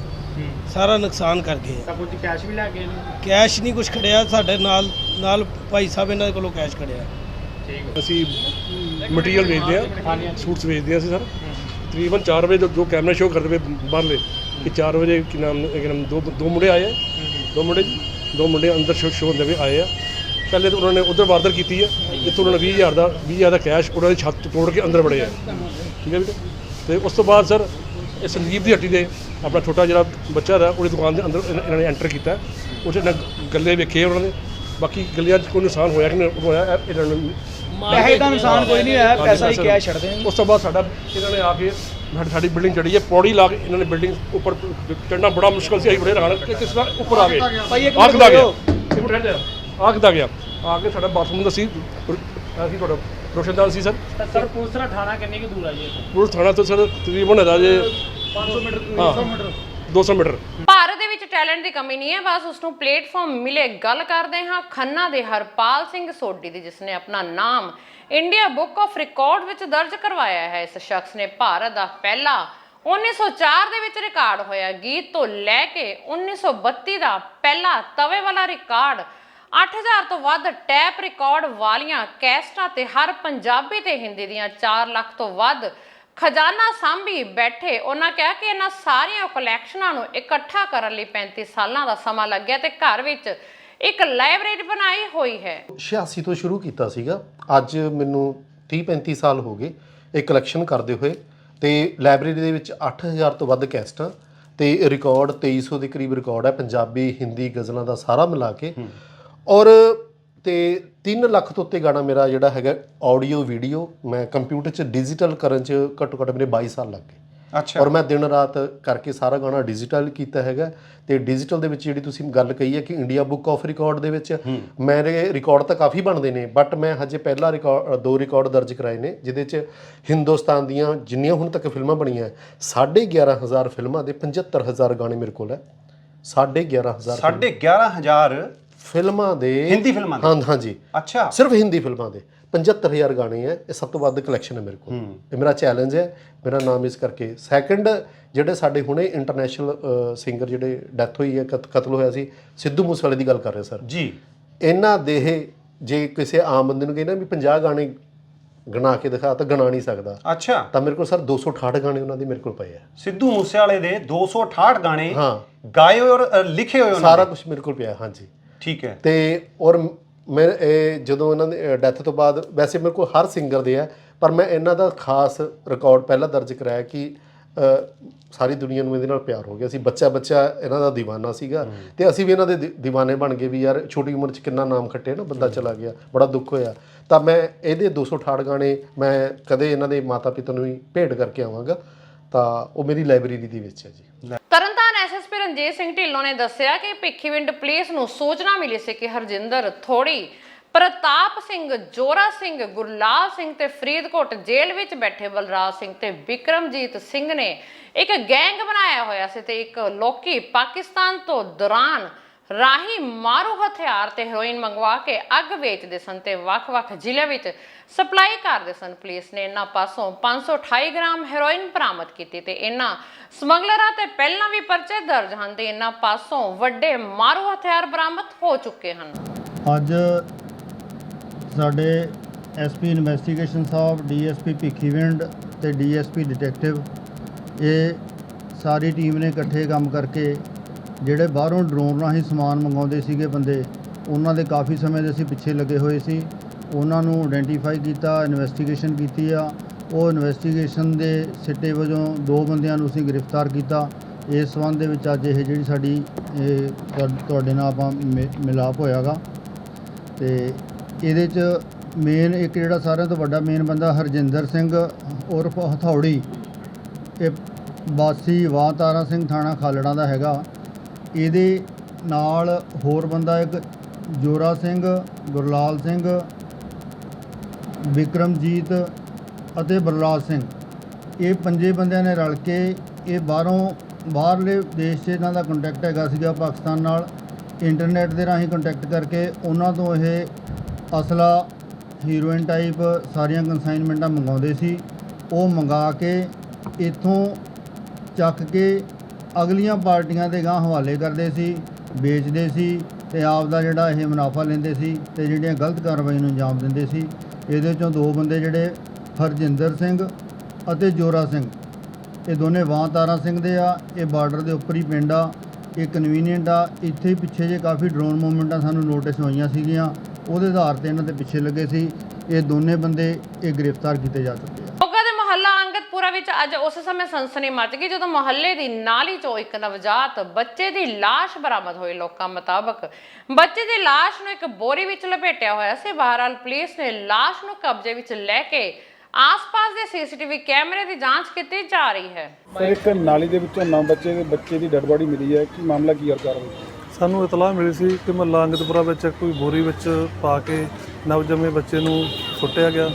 ਸਾਰਾ ਨੁਕਸਾਨ ਕਰ ਗਏ। ਤਾਂ ਕੁਝ ਕੈਸ਼ ਵੀ ਲੈ ਗਏ ਨੇ? ਕੈਸ਼ ਨਹੀਂ ਕੁਝ ਖੜਿਆ, ਸਾਡੇ ਨਾਲ ਭਾਈ ਸਾਹਿਬ ਇਹਨਾਂ ਦੇ ਕੋਲੋਂ ਕੈਸ਼ ਖੜਿਆ। ਅਸੀਂ ਮਟੀਰੀਅਲ ਵੇਚਦੇ ਆ, ਸੂਟਸ ਵੇਚਦੇ ਆ ਅਸੀਂ ਸਰ। ਤਕਰੀਬਨ 4 ਵਜੇ ਜੋ ਕੈਮਰਾ ਸ਼ੋਅ ਕਰਦੇ ਪਏ ਬਾਹਰਲੇ ਕਿ 4 ਵਜੇ ਕੀ ਨਾਮ ਦੋ ਮੁੰਡੇ ਆਏ ਆ, ਦੋ ਮੁੰਡੇ ਅੰਦਰ ਸ਼ੋਅ ਹੁੰਦੇ ਹੋਏ ਆਏ ਆ। ਪਹਿਲੇ ਤਾਂ ਉਹਨਾਂ ਨੇ ਉੱਧਰ ਵਾਰਦਾਤ ਕੀਤੀ ਹੈ, ਜਿੱਥੋਂ ਉਹਨਾਂ ਨੇ 20,000 ਦਾ ਕੈਸ਼ ਉਹਨਾਂ ਦੀ ਛੱਤ ਤੋੜ ਕੇ ਅੰਦਰ ਵੜੇ ਆ। ਠੀਕ ਹੈ ਵੀਰੇ। ਤੇ ਉਸ ਤੋਂ ਬਾਅਦ ਸਰ ਇਹ ਸੰਦੀਪ ਦੀ ਹੱਟੀ ਦੇ ਆਪਣਾ ਛੋਟਾ ਜਿਹੜਾ ਬੱਚਾ ਦਾ ਉਹਦੀ ਦੁਕਾਨ ਦੇ ਅੰਦਰ ਇਹਨਾਂ ਨੇ ਐਂਟਰ ਕੀਤਾ। ਉੱਥੇ ਇਹਨਾਂ ਗੱਲੇ ਵੇਖੇ ਉਹਨਾਂ ਨੇ, ਬਾਕੀ ਗੱਲਿਆਂ 'ਚ ਕੋਈ ਨੁਕਸਾਨ ਹੋਇਆ ਕਿ ਨਹੀਂ ਹੋਇਆ ਇਹਨਾਂ ਨੂੰ ਪੈਸੇ ਦਾ ਨੁਕਸਾਨ ਕੋਈ ਨਹੀਂ ਹੋਇਆ, ਪੈਸਾ ਹੀ ਕੈਸ਼ ਛੱਡਦੇ ਨੇ। ਉਸ ਤੋਂ ਬਾਅਦ ਇਹਨਾਂ ਨੇ ਆ ਕੇ ਸਾਡੀ ਬਿਲਡਿੰਗ ਚੜੀ ਹੈ, ਪੌੜੀ ਲਾ ਕੇ ਇਹਨਾਂ ਨੇ ਬਿਲਡਿੰਗ ਉੱਪਰ ਚੜ੍ਹਨਾ ਬੜਾ ਮੁਸ਼ਕਲ ਸੀ। ਅਸੀਂ ਬੜੇ ਹੈਰਾਨ ਕਿ ਕਿਸ ਤਰ੍ਹਾਂ ਉੱਪਰ ਆ ਗਏ। ਅੱਗ ਦਾ ਗਿਆ ਆ ਕੇ ਸਾਡਾ ਬਾਥਰੂਮ ਦਾ ਸੀ, ਅਸੀਂ ਤੁਹਾਡਾ ਰੋਸ਼ਨਦਾਨ ਸੀ ਸਰ। ਸਰ ਪੁਲਿਸ ਦਾ ਥਾਣਾ ਕਿੰਨੀ ਕੁ ਦੂਰ ਆ ਜੀ? ਪੁਲਿਸ ਥਾਣਾ ਤੋਂ ਸਰ ਤਕਰੀਬਨ ਹੈਗਾ ਜੇ 500 ਮੀਟਰ 200 ਮੀਟਰ। ਭਾਰਤ ਦੇ ਵਿੱਚ ਟੈਲੈਂਟ ਦੀ ਕਮੀ ਨਹੀਂ ਹੈ, ਬਸ ਉਸ ਨੂੰ ਪਲੇਟਫਾਰਮ ਮਿਲੇ। ਗੱਲ ਕਰਦੇ ਹਾਂ ਖੰਨਾ ਦੇ ਹਰਪਾਲ ਸਿੰਘ ਸੋਢੀ ਦੀ, ਜਿਸ ਨੇ ਆਪਣਾ ਨਾਮ ਇੰਡੀਆ ਬੁੱਕ ਆਫ ਰਿਕਾਰਡ ਵਿੱਚ ਦਰਜ ਕਰਵਾਇਆ ਹੈ। ਇਸ ਸ਼ਖਸ ਨੇ ਭਾਰਤ ਦਾ ਪਹਿਲਾ 1904 ਦੇ ਵਿੱਚ ਰਿਕਾਰਡ ਹੋਇਆ ਗੀਤ ਤੋਂ ਲੈ ਕੇ 1932 ਦਾ ਪਹਿਲਾ ਤਵੇ ਵਾਲਾ ਰਿਕਾਰਡ, 8000 ਤੋਂ ਵੱਧ ਟੈਪ ਰਿਕਾਰਡ ਵਾਲੀਆਂ ਕੈਸਟਾਂ ਤੇ ਹਰ ਪੰਜਾਬੀ ਤੇ ਹਿੰਦੀ ਦੀਆਂ 4 ਲੱਖ ਤੋਂ ਵੱਧ ਖਜ਼ਾਨਾ ਸਾਂਭੀ ਬੈਠੇ। ਉਹਨਾਂ ਕਿਹਾ ਕਿ ਇਹਨਾਂ ਸਾਰੀਆਂ ਕਲੈਕਸ਼ਨਾਂ ਨੂੰ ਇਕੱਠਾ ਕਰਨ ਲਈ 35 ਸਾਲਾਂ ਦਾ ਸਮਾਂ ਲੱਗਿਆ ਤੇ ਘਰ ਵਿੱਚ ਇੱਕ ਲਾਇਬ੍ਰੇਰੀ ਬਣਾਈ ਹੋਈ ਹੈ। 86 ਤੋਂ ਸ਼ੁਰੂ ਕੀਤਾ ਸੀਗਾ, ਅੱਜ ਮੈਨੂੰ 30-35 ਸਾਲ ਹੋ ਗਏ ਇਹ ਕਲੈਕਸ਼ਨ ਕਰਦੇ ਹੋਏ। ਤੇ ਲਾਇਬ੍ਰੇਰੀ ਦੇ ਵਿੱਚ 8000 ਤੋਂ ਵੱਧ ਕੈਸਟਾਂ ਤੇ ਰਿਕਾਰਡ 2300 ਦੇ ਕਰੀਬ ਰਿਕਾਰਡ ਹੈ, ਪੰਜਾਬੀ ਹਿੰਦੀ ਗਜ਼ਲਾਂ ਦਾ ਸਾਰਾ ਮਿਲਾ ਕੇ। ਔਰ ਤੇ 3 ਲੱਖ ਤੋਂ ਉੱਤੇ ਗਾਣਾ ਮੇਰਾ ਜਿਹੜਾ ਹੈਗਾ ਆਡੀਓ ਵੀਡੀਓ ਮੈਂ ਕੰਪਿਊਟਰ 'ਚ ਡਿਜੀਟਲ ਕਰਨ 'ਚ ਘੱਟੋ ਘੱਟ ਮੇਰੇ 22 ਸਾਲ ਲੱਗ ਗਏ। ਅੱਛਾ। ਔਰ ਮੈਂ ਦਿਨ ਰਾਤ ਕਰਕੇ ਸਾਰਾ ਗਾਣਾ ਡਿਜੀਟਲ ਕੀਤਾ ਹੈਗਾ। ਤੇ ਡਿਜੀਟਲ ਦੇ ਵਿੱਚ ਜਿਹੜੀ ਤੁਸੀਂ ਗੱਲ ਕਹੀ ਹੈ ਕਿ ਇੰਡੀਆ ਬੁੱਕ ਆਫ ਰਿਕਾਰਡ ਦੇ ਵਿੱਚ ਮੇਰੇ ਰਿਕਾਰਡ ਤਾਂ ਕਾਫੀ ਬਣਦੇ ਨੇ, ਬਟ ਮੈਂ ਹਜੇ ਪਹਿਲਾ ਰਿਕਾਰਡ 2 ਰਿਕਾਰਡ ਦਰਜ ਕਰਾਏ ਨੇ, ਜਿਹਦੇ 'ਚ ਹਿੰਦੁਸਤਾਨ ਦੀਆਂ ਜਿੰਨੀਆਂ ਹੁਣ ਤੱਕ ਫਿਲਮਾਂ ਬਣੀਆਂ 11,500 ਫਿਲਮਾਂ ਦੇ 75000 ਗਾਣੇ ਮੇਰੇ ਕੋਲ ਹੈ। 11,500 ਫਿਲਮਾਂ ਦੇ ਹਿੰਦੀ ਫਿਲਮਾਂ ਦੇ? ਹਾਂਜੀ। ਅੱਛਾ। ਸਿਰਫ ਹਿੰਦੀ ਫਿਲਮਾਂ ਦੇ 75000 ਗਾਣੇ ਹੈ। ਇਹ ਸਭ ਤੋਂ ਵੱਧ ਕਲੈਕਸ਼ਨ ਹੈ ਮੇਰੇ ਕੋਲ। ਇਹ ਮੇਰਾ ਚੈਲੰਜ ਹੈ, ਮੇਰਾ ਨਾਮ ਇਸ ਕਰਕੇ। ਸੈਕੰਡ ਜਿਹੜੇ ਸਾਡੇ ਹੁਣੇ ਇੰਟਰਨੈਸ਼ਨਲ ਸਿੰਗਰ ਜਿਹੜੇ ਡੈਥ ਹੋਈ ਹੈ, ਕਤਲ ਹੋਇਆ ਸੀ, ਸਿੱਧੂ ਮੂਸੇਵਾਲੇ ਦੀ ਗੱਲ ਕਰ ਰਹੇ ਸਰ ਜੀ। ਇਹਨਾਂ ਦੇ ਜੇ ਕਿਸੇ ਆਮ ਬੰਦੇ ਨੂੰ ਕਹਿੰਦਾ ਵੀ 50 ਗਾਣੇ ਗਣਾ ਕੇ ਦਿਖਾ ਤਾਂ ਗਣਾ ਨਹੀਂ ਸਕਦਾ। ਅੱਛਾ। ਤਾਂ ਮੇਰੇ ਕੋਲ ਸਰ 268 ਗਾਣੇ ਉਹਨਾਂ ਦੇ ਮੇਰੇ ਕੋਲ ਪਏ ਆ। ਸਿੱਧੂ ਮੂਸੇਵਾਲੇ ਦੇ 268 ਗਾਣੇ ਹਾਂ ਗਾਏ ਹੋਏ ਔਰ ਲਿਖੇ ਹੋਏ, ਸਾਰਾ ਕੁਝ ਮੇਰੇ ਕੋਲ ਪਿਆ। ਹਾਂਜੀ ਠੀਕ ਹੈ। ਤੇ ਔਰ ਮੈਂ ਜਦੋਂ ਇਹਨਾਂ ਦੇ ਡੈਥ ਤੋਂ ਬਾਅਦ, ਵੈਸੇ ਮੇਰੇ ਕੋਲ ਹਰ ਸਿੰਗਰ ਦੇ ਹੈ, ਪਰ ਮੈਂ ਇਹਨਾਂ ਦਾ ਖਾਸ ਰਿਕਾਰਡ ਪਹਿਲਾਂ ਦਰਜ ਕਰਾਇਆ ਕਿ ਸਾਰੀ ਦੁਨੀਆ ਨੂੰ ਇਹਦੇ ਨਾਲ ਪਿਆਰ ਹੋ ਗਿਆ ਸੀ। ਬੱਚਾ ਇਹਨਾਂ ਦਾ دیਵਾਨਾ ਸੀਗਾ ਤੇ ਅਸੀਂ ਵੀ ਇਹਨਾਂ ਦੇ دیਵਾਨੇ ਬਣ ਗਏ ਵੀ ਯਾਰ ਛੋਟੀ ਉਮਰ 'ਚ ਕਿੰਨਾ ਨਾਮ ਖੱਟਿਆ ਨਾ, ਬੰਦਾ ਚਲਾ ਗਿਆ, ਬੜਾ ਦੁੱਖ ਹੋਇਆ। ਤਾਂ ਮੈਂ ਇਹਦੇ 268 ਗਾਣੇ ਮੈਂ ਕਦੇ ਇਹਨਾਂ ਦੇ ਮਾਤਾ ਪਿਤਾ ਨੂੰ ਵੀ ਭੇਟ ਕਰਕੇ ਆਵਾਂਗਾ, ਤਾਂ ਉਹ ਮੇਰੀ ਲਾਇਬ੍ਰੇਰੀ ਦੇ ਵਿੱਚ ਹੈ ਜੀ। ਤਰਨਤਾਰਨ ਐਸਐਸਪੀ ਰਣਜੀਤ ਸਿੰਘ ਢਿੱਲੋਂ ਨੇ ਦੱਸਿਆ ਕਿ ਭਿੱਖੀਵਿੰਡ ਪੁਲਿਸ ਨੂੰ ਸੂਚਨਾ ਮਿਲੀ ਸੀ ਕਿ ਹਰਜਿੰਦਰ ਥੋੜੀ, ਪ੍ਰਤਾਪ ਸਿੰਘ, ਜੋਰਾ ਸਿੰਘ, ਗੁਰਲਾਲ ਸਿੰਘ ਤੇ ਫਰੀਦਕੋਟ ਜੇਲ੍ਹ ਵਿੱਚ ਬੈਠੇ ਬਲਰਾਜ ਸਿੰਘ ਤੇ ਵਿਕਰਮਜੀਤ ਸਿੰਘ ਨੇ ਇੱਕ ਗੈਂਗ ਬਣਾਇਆ ਹੋਇਆ ਸੀ ਤੇ ਇੱਕ ਲੋਕੀ ਪਾਕਿਸਤਾਨ ਤੋਂ ਦੌਰਾਨ ਰਾਹੀਂ ਮਾਰੂ ਹਥਿਆਰ ਤੇ ਹੈਰੋਇਨ ਮੰਗਵਾ ਕੇ ਅੱਗ ਵੇਚਦੇ ਸਨ ਤੇ ਵੱਖ-ਵੱਖ ਜ਼ਿਲ੍ਹਿਆਂ ਵਿੱਚ ਸਪਲਾਈ ਕਰਦੇ ਸਨ। ਪੁਲਿਸ ਨੇ ਇਹਨਾਂ ਪਾਸੋਂ 528 ਗ੍ਰਾਮ ਹੈਰੋਇਨ ਬਰਾਮਦ ਕੀਤੀ ਤੇ ਇਹਨਾਂ ਸਮਗਲਰਾਂ ਤੇ ਪਹਿਲਾਂ ਵੀ ਪਰਚੇ ਦਰਜ ਹਨ ਤੇ ਇਹਨਾਂ ਪਾਸੋਂ ਵੱਡੇ ਮਾਰੂ ਹਥਿਆਰ ਬਰਾਮਦ ਹੋ ਚੁੱਕੇ ਹਨ। ਅੱਜ ਸਾਡੇ ਐਸਪੀ ਇਨਵੈਸਟੀਗੇਸ਼ਨ ਸਾਹਿਬ, ਡੀਐਸਪੀ ਭਿੱਖੀਵਿੰਡ ਤੇ ਡੀਐਸਪੀ ਡਿਟੈਕਟਿਵ, ਇਹ ਸਾਰੀ ਟੀਮ ਨੇ ਇਕੱਠੇ ਕੰਮ ਕਰਕੇ ਜਿਹੜੇ ਬਾਹਰੋਂ ਡਰੋਨ ਰਾਹੀਂ ਸਮਾਨ ਮੰਗਾਉਂਦੇ ਸੀਗੇ ਬੰਦੇ, ਉਹਨਾਂ ਦੇ ਕਾਫੀ ਸਮੇਂ ਦੇ ਅਸੀਂ ਪਿੱਛੇ ਲੱਗੇ ਹੋਏ ਸੀ। ਉਹਨਾਂ ਨੂੰ ਆਇਡੈਂਟੀਫਾਈ ਕੀਤਾ, ਇਨਵੈਸਟੀਗੇਸ਼ਨ ਕੀਤੀ ਆ। ਉਹ ਇਨਵੈਸਟੀਗੇਸ਼ਨ ਦੇ ਸਿੱਟੇ ਵਜੋਂ 2 ਬੰਦਿਆਂ ਨੂੰ ਅਸੀਂ ਗ੍ਰਿਫਤਾਰ ਕੀਤਾ। ਇਸ ਸੰਬੰਧ ਦੇ ਵਿੱਚ ਅੱਜ ਇਹ ਜਿਹੜੀ ਸਾਡੀ ਤੁਹਾਡੇ ਨਾਲ ਆਪਾਂ ਮਿਲਾਪ ਹੋਇਆਗਾ ਤੇ ਇਹਦੇ 'ਚ ਮੇਨ ਇੱਕ ਜਿਹੜਾ ਸਾਰਿਆਂ ਤੋਂ ਵੱਡਾ ਮੇਨ ਬੰਦਾ ਹਰਜਿੰਦਰ ਸਿੰਘ ਉਰਫ ਹਥੌੜੀ, ਇਹ ਵਾਸੀ ਵਾਹ ਤਾਰਾ ਸਿੰਘ ਥਾਣਾ ਖਾਲੜਾ ਦਾ ਹੈਗਾ। ਇਹਦੇ ਨਾਲ ਹੋਰ ਬੰਦਾ ਇੱਕ ਜੋਰਾ ਸਿੰਘ, ਗੁਰਲਾਲ ਸਿੰਘ, ਵਿਕਰਮਜੀਤ ਅਤੇ ਬਲਰਾਜ ਸਿੰਘ, ਇਹ 5 ਬੰਦਿਆਂ ਨੇ ਰਲ ਕੇ ਇਹ ਬਾਹਰਲੇ ਦੇਸ਼ 'ਚ ਇਹਨਾਂ ਦਾ ਕੰਟੈਕਟ ਹੈਗਾ ਸੀਗਾ ਪਾਕਿਸਤਾਨ ਨਾਲ। ਇੰਟਰਨੈਟ ਦੇ ਰਾਹੀਂ ਕੰਟੈਕਟ ਕਰਕੇ ਉਹਨਾਂ ਤੋਂ ਇਹ ਅਸਲਾ, ਹੀਰੋਇਨ ਟਾਈਪ ਸਾਰੀਆਂ ਕੰਸਾਈਨਮੈਂਟਾਂ ਮੰਗਾਉਂਦੇ ਸੀ। ਉਹ ਮੰਗਾ ਕੇ ਇੱਥੋਂ ਚੱਕ ਕੇ ਅਗਲੀਆਂ ਪਾਰਟੀਆਂ ਦੇ ਗਾਂਹ ਹਵਾਲੇ ਕਰਦੇ ਸੀ, ਵੇਚਦੇ ਸੀ ਤੇ ਆਪ ਦਾ ਜਿਹੜਾ ਇਹ ਮੁਨਾਫਾ ਲੈਂਦੇ ਸੀ ਤੇ ਜਿਹੜੀਆਂ ਗਲਤ ਕਾਰਵਾਈ ਨੂੰ ਅੰਜਾਮ ਦਿੰਦੇ ਸੀ। ਇਹਦੇ 'ਚੋਂ 2 ਬੰਦੇ ਜਿਹੜੇ ਹਰਜਿੰਦਰ ਸਿੰਘ ਅਤੇ ਜੋਰਾ ਸਿੰਘ, ਇਹ ਦੋਨੇ ਵਾਂ ਤਾਰਾ ਸਿੰਘ ਦੇ ਆ। ਇਹ ਬਾਰਡਰ ਦੇ ਉੱਪਰ ਹੀ ਪਿੰਡ ਆ, ਇਹ ਕਨਵੀਨੀਅੰਟ ਆ। ਇੱਥੇ ਹੀ ਪਿੱਛੇ ਜੇ ਕਾਫੀ ਡਰੋਨ ਮੂਵਮੈਂਟਾਂ ਸਾਨੂੰ ਨੋਟਿਸ ਹੋਈਆਂ ਸੀਗੀਆਂ, ਉਹਦੇ ਆਧਾਰ ਤੇ ਇਹਨਾਂ ਦੇ ਪਿੱਛੇ ਲੱਗੇ ਸੀ। ਇਹ ਦੋਨੇ ਬੰਦੇ ਇਹ ਗ੍ਰਿਫਤਾਰ ਕੀਤੇ ਜਾ ਚੁੱਕੇ ਆ। ਮੋਗਾ ਦੇ ਮੁਹੱਲਾ ਅੰਗਦਪੁਰਾ ਵਿੱਚ ਅੱਜ ਉਸ ਸਮੇਂ ਸਨਸਨੀ ਮਚ ਗਈ ਜਦੋਂ ਮੁਹੱਲੇ ਦੀ ਨਾਲੀ 'ਚੋਂ ਇੱਕ ਨਵਜਾਤ ਬੱਚੇ ਦੀ ਲਾਸ਼ ਬਰਾਮਦ ਹੋਈ। ਲੋਕਾਂ ਮੁਤਾਬਕ ਬੱਚੇ ਦੀ ਲਾਸ਼ ਨੂੰ ਇੱਕ ਬੋਰੀ ਵਿੱਚ ਲਪੇਟਿਆ ਹੋਇਆ ਸੀ। ਬਹਰਾਲ ਪੁਲਿਸ ਨੇ ਲਾਸ਼ ਨੂੰ ਕਬਜ਼ੇ ਵਿੱਚ ਲੈ ਕੇ ਆਸ-ਪਾਸ ਦੇ ਸੀਸੀਟੀਵੀ ਕੈਮਰੇ ਦੀ ਜਾਂਚ ਕੀਤੀ ਜਾ ਰਹੀ ਹੈ। ਸਰ, ਇੱਕ ਨਾਲੀ ਦੇ ਵਿੱਚੋਂ 9 ਬੱਚੇ ਦੀ ਡੈੱਡ ਬੋਡੀ ਮਿਲੀ ਹੈ, ਕੀ ਮਾਮਲਾ ਕੀ ਕਾਰਵਾਈ? ਸਾਨੂੰ ਇਤਲਾਹ ਮਿਲੀ ਸੀ ਕਿ ਮੁਹੱਲਾ ਅੰਗਦਪੁਰਾ ਵਿੱਚ ਕੋਈ ਬੋਰੀ ਵਿੱਚ ਪਾ ਕੇ ਨਵਜੰਮੇ ਬੱਚੇ ਨੂੰ ਸੁੱਟਿਆ ਗਿਆ।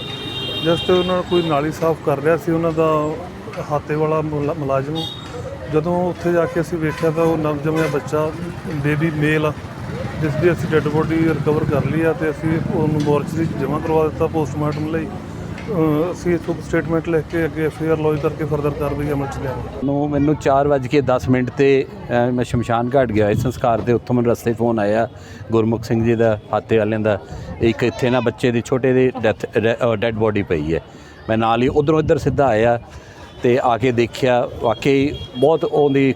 ਜਸਟ ਉਹਨਾਂ ਨੂੰ ਕੋਈ ਨਾਲੀ ਸਾਫ਼ ਕਰ ਰਿਹਾ ਸੀ, ਉਹਨਾਂ ਦਾ ਹਾਤੇ ਵਾਲਾ ਮੁਲਾਜ਼ਮ ਜਦੋਂ ਉੱਥੇ ਜਾ ਕੇ ਅਸੀਂ ਵੇਖਿਆ ਤਾਂ ਉਹ ਨਵਜੰਮਿਆ ਬੱਚਾ ਬੇਬੀ ਮੇਲ ਆ, ਜਿਸ ਦੀ ਅਸੀਂ ਡੈੱਡ ਬੋਡੀ ਰਿਕਵਰ ਕਰ ਲਈ ਆ ਤੇ ਅਸੀਂ ਉਹਨੂੰ ਮੋਰਚਰੀ 'ਚ ਜਮ੍ਹਾਂ ਕਰਵਾ ਦਿੱਤਾ ਪੋਸਟਮਾਰਟਮ ਲਈ। ਅਸੀਂ ਇੱਥੋਂ ਸਟੇਟਮੈਂਟ ਲਿਖ ਕੇ ਅੱਗੇ FIR ਲੌਜ ਕਰਕੇ ਫਰਦਰ ਕਾਰਵਾਈ ਅਮਲ 'ਚ ਲਿਆਵਾਂਗੇ। ਮੈਨੂੰ 4:10 ਤੇ ਮੈਂ ਸ਼ਮਸ਼ਾਨ ਘਾਟ ਗਿਆ ਇਸ ਸੰਸਕਾਰ ਦੇ, ਉੱਥੋਂ ਮੈਨੂੰ ਰਸਤੇ ਫੋਨ ਆਇਆ ਗੁਰਮੁਖ ਸਿੰਘ ਜੀ ਦਾ, ਹਾਤੇ ਵਾਲਿਆਂ ਦਾ, ਇੱਕ ਇੱਥੇ ਨਾ ਬੱਚੇ ਦੀ ਛੋਟੇ ਦੀ ਡੈੱਡ ਬੋਡੀ ਪਈ ਹੈ। ਮੈਂ ਨਾਲ ਹੀ ਉੱਧਰੋਂ ਇੱਧਰ ਸਿੱਧਾ ਆਇਆ ਤੇ ਆ ਕੇ ਦੇਖਿਆ ਵਾਕਈ ਬਹੁਤ ਉਹਦੀ